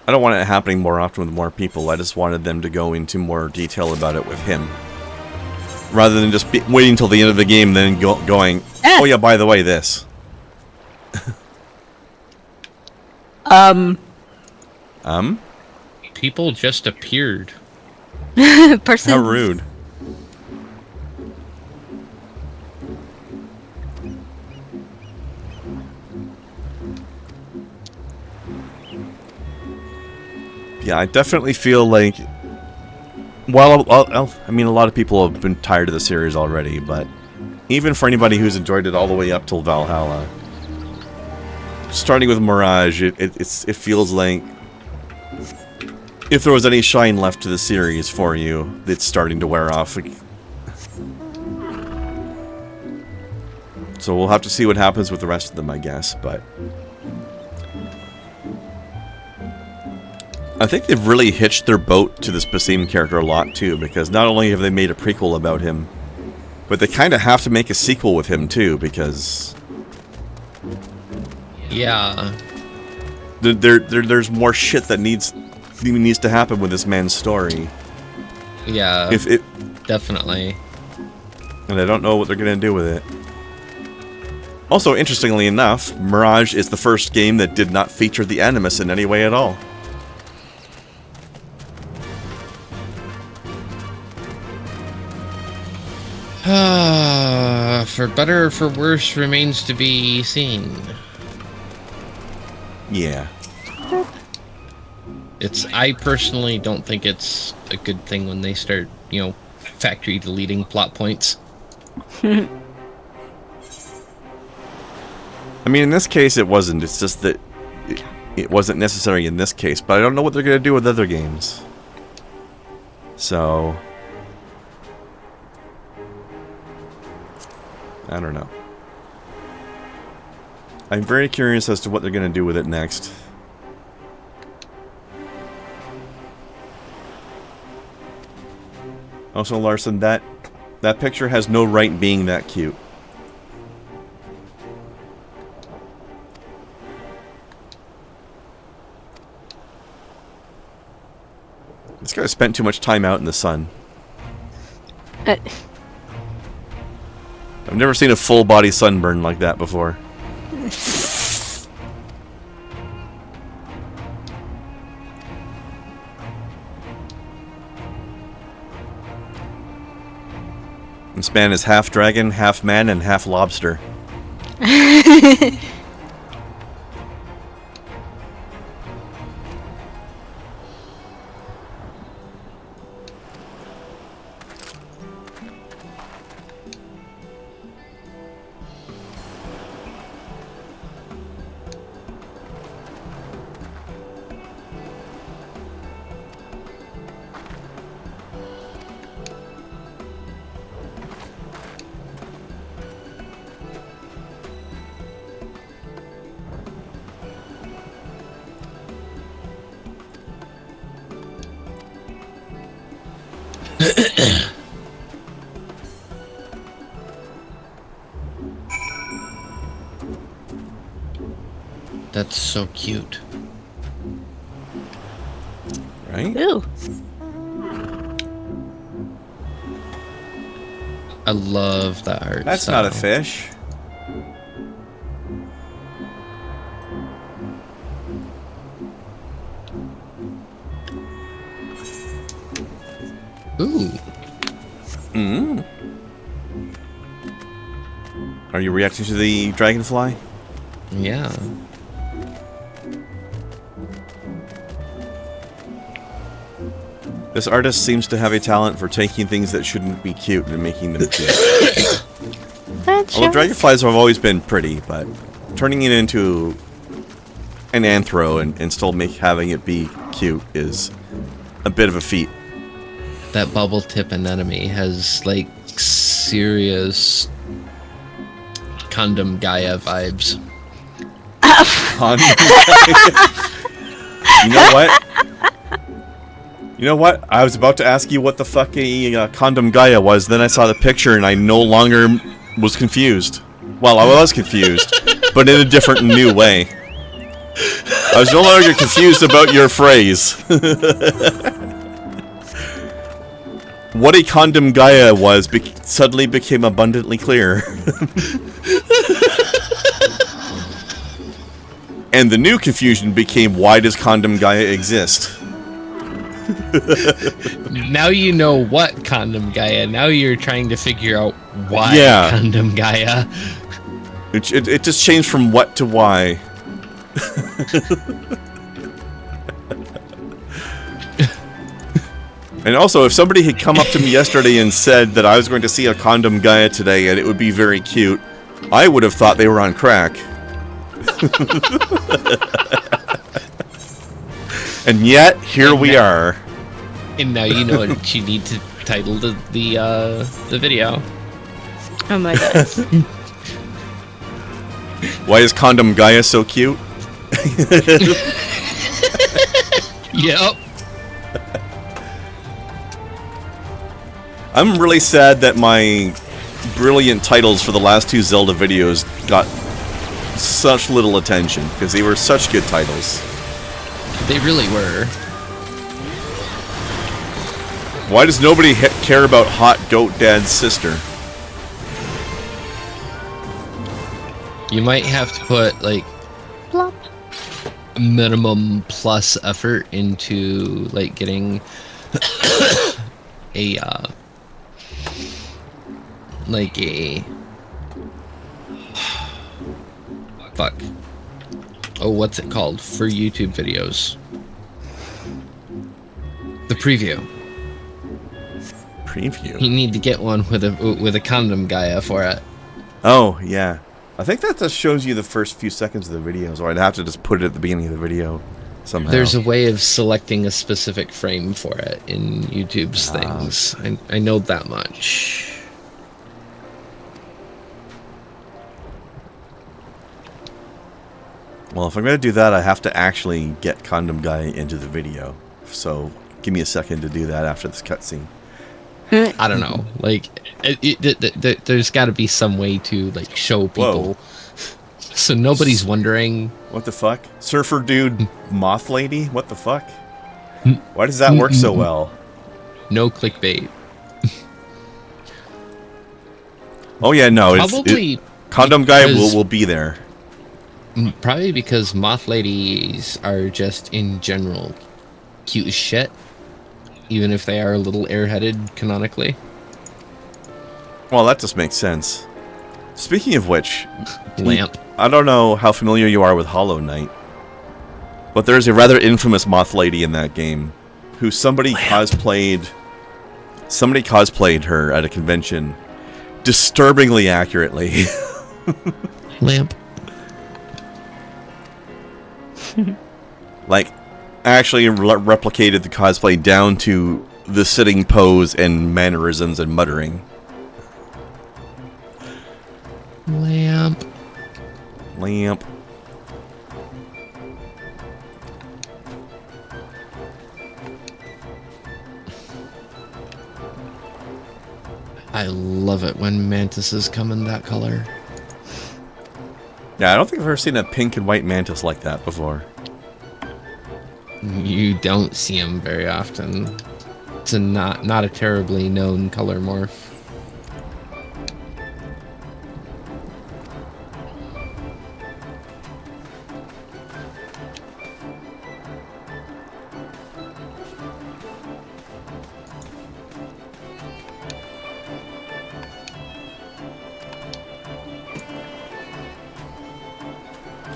I don't want it happening more often with more people. I just wanted them to go into more detail about it with him. Rather than just waiting until the end of the game, then going, oh yeah, by the way, this. People just appeared. Person. How rude. Yeah, I definitely feel like... Well, I mean, a lot of people have been tired of the series already, but even for anybody who's enjoyed it all the way up till Valhalla, starting with Mirage, it feels like if there was any shine left to the series for you, it's starting to wear off. So we'll have to see what happens with the rest of them, I guess, but... I think they've really hitched their boat to this Basim character a lot, too, because not only have they made a prequel about him, but they kind of have to make a sequel with him, too, because... Yeah. There's more shit that needs to happen with this man's story. Yeah, definitely. And I don't know what they're going to do with it. Also, interestingly enough, Mirage is the first game that did not feature the Animus in any way at all. For better or for worse remains to be seen. Yeah. I personally don't think it's a good thing when they start, you know, factory deleting plot points. I mean, in this case, it wasn't. It's just that it wasn't necessary in this case. But I don't know what they're going to do with other games. So... I don't know. I'm very curious as to what they're going to do with it next. Also, Larson, that picture has no right being that cute. This guy spent too much time out in the sun. I've never seen a full-body sunburn like that before. This man is half dragon, half man, and half lobster. That's so cute. Right? Ooh. I love that art. That's style. not a fish. Ooh. Mm. Are you reacting to the dragonfly? Yeah. This artist seems to have a talent for taking things that shouldn't be cute and making them cute. That's Although dragonflies have always been pretty, but turning it into an anthro and still having it be cute is a bit of a feat. That bubble tip anemone has like serious condom Gaia vibes. You know what? You know what? I was about to ask you what the fuck a condom Gaia was, then I saw the picture and I no longer was confused. Well, I was confused, but in a different new way. I was no longer confused about your phrase. What a condom Gaia was suddenly became abundantly clear. And the new confusion became, why does condom Gaia exist? Now you know what condom Gaia. Now you're trying to figure out why condom Gaia. It just changed from what to why. And also, if somebody had come up to me yesterday and said that I was going to see a condom Gaia today and it would be very cute, I would have thought they were on crack. And yet, here we are. And now you know what you need to title the video. Oh my god. Why is condom Gaia so cute? Yep. I'm really sad that my brilliant titles for the last two Zelda videos got such little attention, because they were such good titles. They really were. Why does nobody care about Hot Goat Dad's sister? You might have to put, like, Plop. minimum plus effort into, like, getting a, like a... Fuck. Oh, what's it called for YouTube videos? The preview. Preview? You need to get one with a condom Gaia for it. Oh, yeah. I think that just shows you the first few seconds of the video, so I'd have to just put it at the beginning of the video somehow. There's a way of selecting a specific frame for it in YouTube's things. I know that much. Well, if I'm going to do that, I have to actually get Condom Guy into the video. So, give me a second to do that after this cutscene. I don't know. Like, there's got to be some way to, like, show people. Whoa. So nobody's wondering. What the fuck? Surfer Dude Moth Lady? What the fuck? Why does that work so well? No clickbait. Oh, yeah, no. Probably Condom Guy will be there. Probably because moth ladies are just in general cute as shit, even if they are a little airheaded canonically. Well, that just makes sense. Speaking of which, Lamp. I don't know how familiar you are with Hollow Knight, but there's a rather infamous moth lady in that game who somebody cosplayed her at a convention disturbingly accurately. Lamp. Like, actually replicated the cosplay down to the sitting pose and mannerisms and muttering. Lamp. Lamp. I love it when mantises come in that color. Yeah, I don't think I've ever seen a pink and white mantis like that before. You don't see them very often. It's a not a terribly known color morph.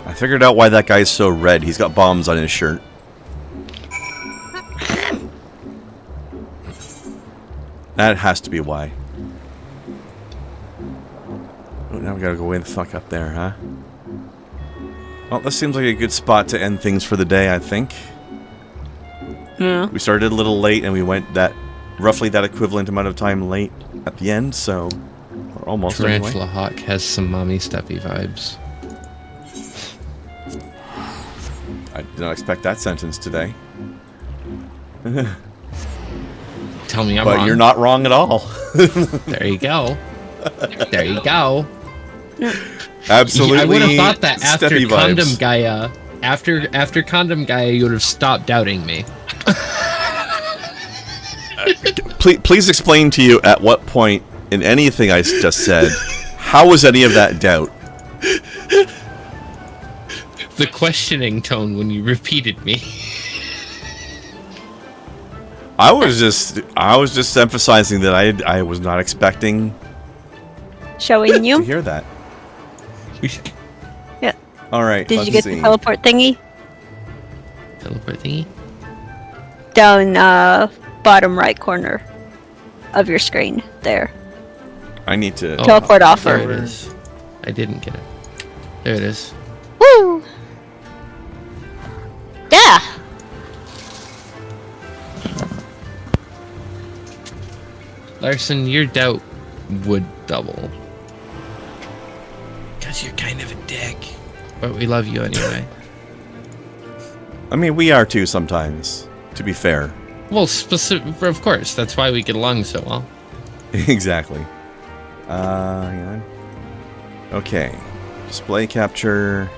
I figured out why that guy's so red. He's got bombs on his shirt. That has to be why. Oh, now we gotta go way the fuck up there, huh? Well, this seems like a good spot to end things for the day, I think. Yeah. We started a little late and we went that roughly that equivalent amount of time late at the end, so we're almost Tarantula anyway. Hawk has some mommy steppy vibes. I did not expect that sentence today. Tell me I'm But wrong. you're not wrong at all. There you go. There you go. Absolutely. I would have thought that after steppy Condom vibes. Gaia, after Condom Gaia, you would have stopped doubting me. Please explain to you at what point in anything I just said, how was any of that doubt? The questioning tone when you repeated me. I was just emphasizing that I was not expecting Showing to you? hear that. Yeah. All right. Did let's you get see. the teleport thingy? Teleport thingy? Down bottom right corner of your screen. There. I need to Teleport There offer. it is. I didn't get it. There it is. Woo! Yeah! Larson, your doubt would double. Because you're kind of a dick. But we love you anyway. I mean, we are too sometimes, to be fair. Well, of course. That's why we get along so well. Exactly. Hang on. Okay. Display capture.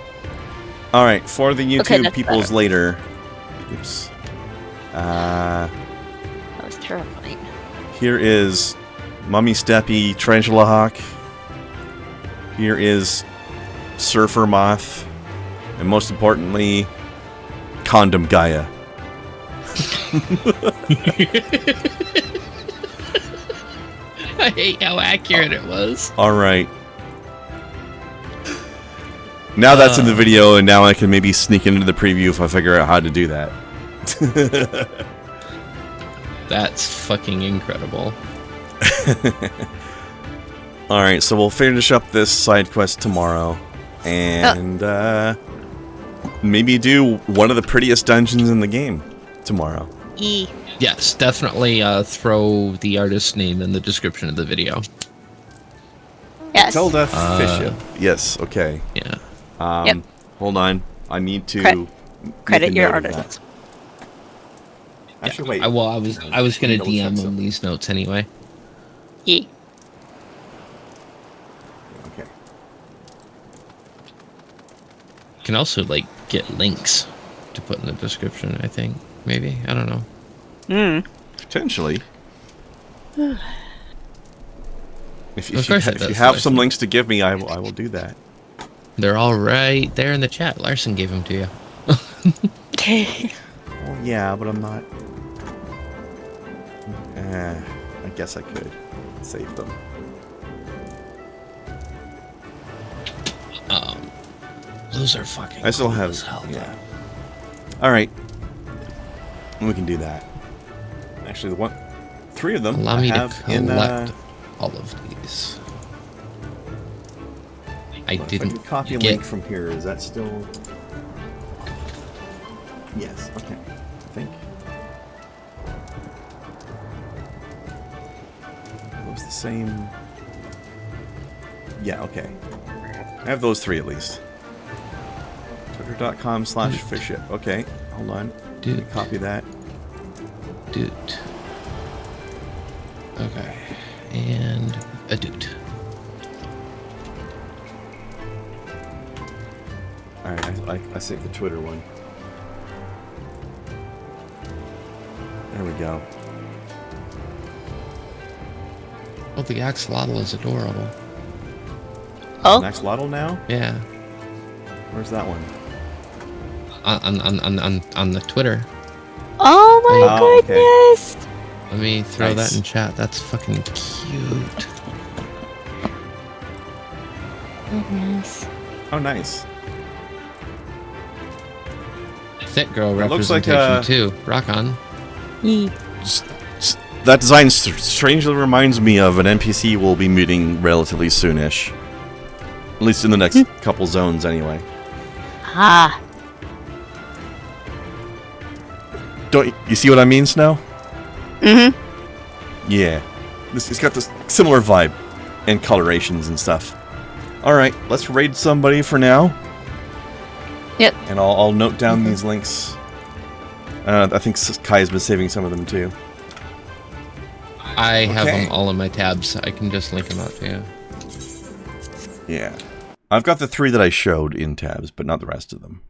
All right, for the Okay, YouTube that's peoples better. later. Oops. That was terrifying. Here is Mummy Steppy Tarantula Hawk. Here is Surfer Moth. And most importantly, Condom Gaia. I hate how accurate it was. Alright. Now that's in the video, and now I can maybe sneak into the preview if I figure out how to do that. That's fucking incredible. Alright, so we'll finish up this side quest tomorrow. And maybe do one of the prettiest dungeons in the game tomorrow. E. Yes, definitely throw the artist's name in the description of the video. Yes. Tilda Bishop. Yes, okay. Yeah. Yep. Hold on. I need to make Credit a your note of that. artists. Actually, wait. I was gonna Double check DM him something. these notes anyway. E. Okay. You can also like get links to put in the description. I think maybe I don't know. Potentially. If Of course it you does, have some Larson. links to give me, I will do that. They're all right there in the chat. Larson gave them to you. Oh yeah, but I'm not. I guess I could save them. Those are fucking. I still cool have. as hell, though. Yeah. All right. We can do that. Actually, three of them Allow I me to have in. collect all of these. I If I didn't can copy a get. link from here, is that still? Yes. Okay. I think. It was the same. Yeah. Okay. I have those three at least. Twitter.com/fishship. Okay. Hold on. Let me Dude. copy that. Dude. Okay. And a doot. Alright, I saved the Twitter one. There we go. Oh, the axolotl is adorable. Oh, An axolotl now? Yeah. Where's that one? On the Twitter. oh my Oh, okay. goodness! Let me throw Nice. that in chat. That's fucking cute. Goodness. Oh, nice. Thick girl It looks like, representation too. Rock on. Yee. That design strangely reminds me of an NPC we'll be meeting relatively soonish. At least in the next couple zones, anyway. Ah. Don't you see what I mean, Snow? Mm-hmm. Yeah. It's got this similar vibe and colorations and stuff. Alright, let's raid somebody for now. Yep. And I'll note down these links. I think Kai's been saving some of them too. I have Okay. them all in my tabs. I can just link them out to you. Yeah. I've got the 3 that I showed in tabs, but not the rest of them.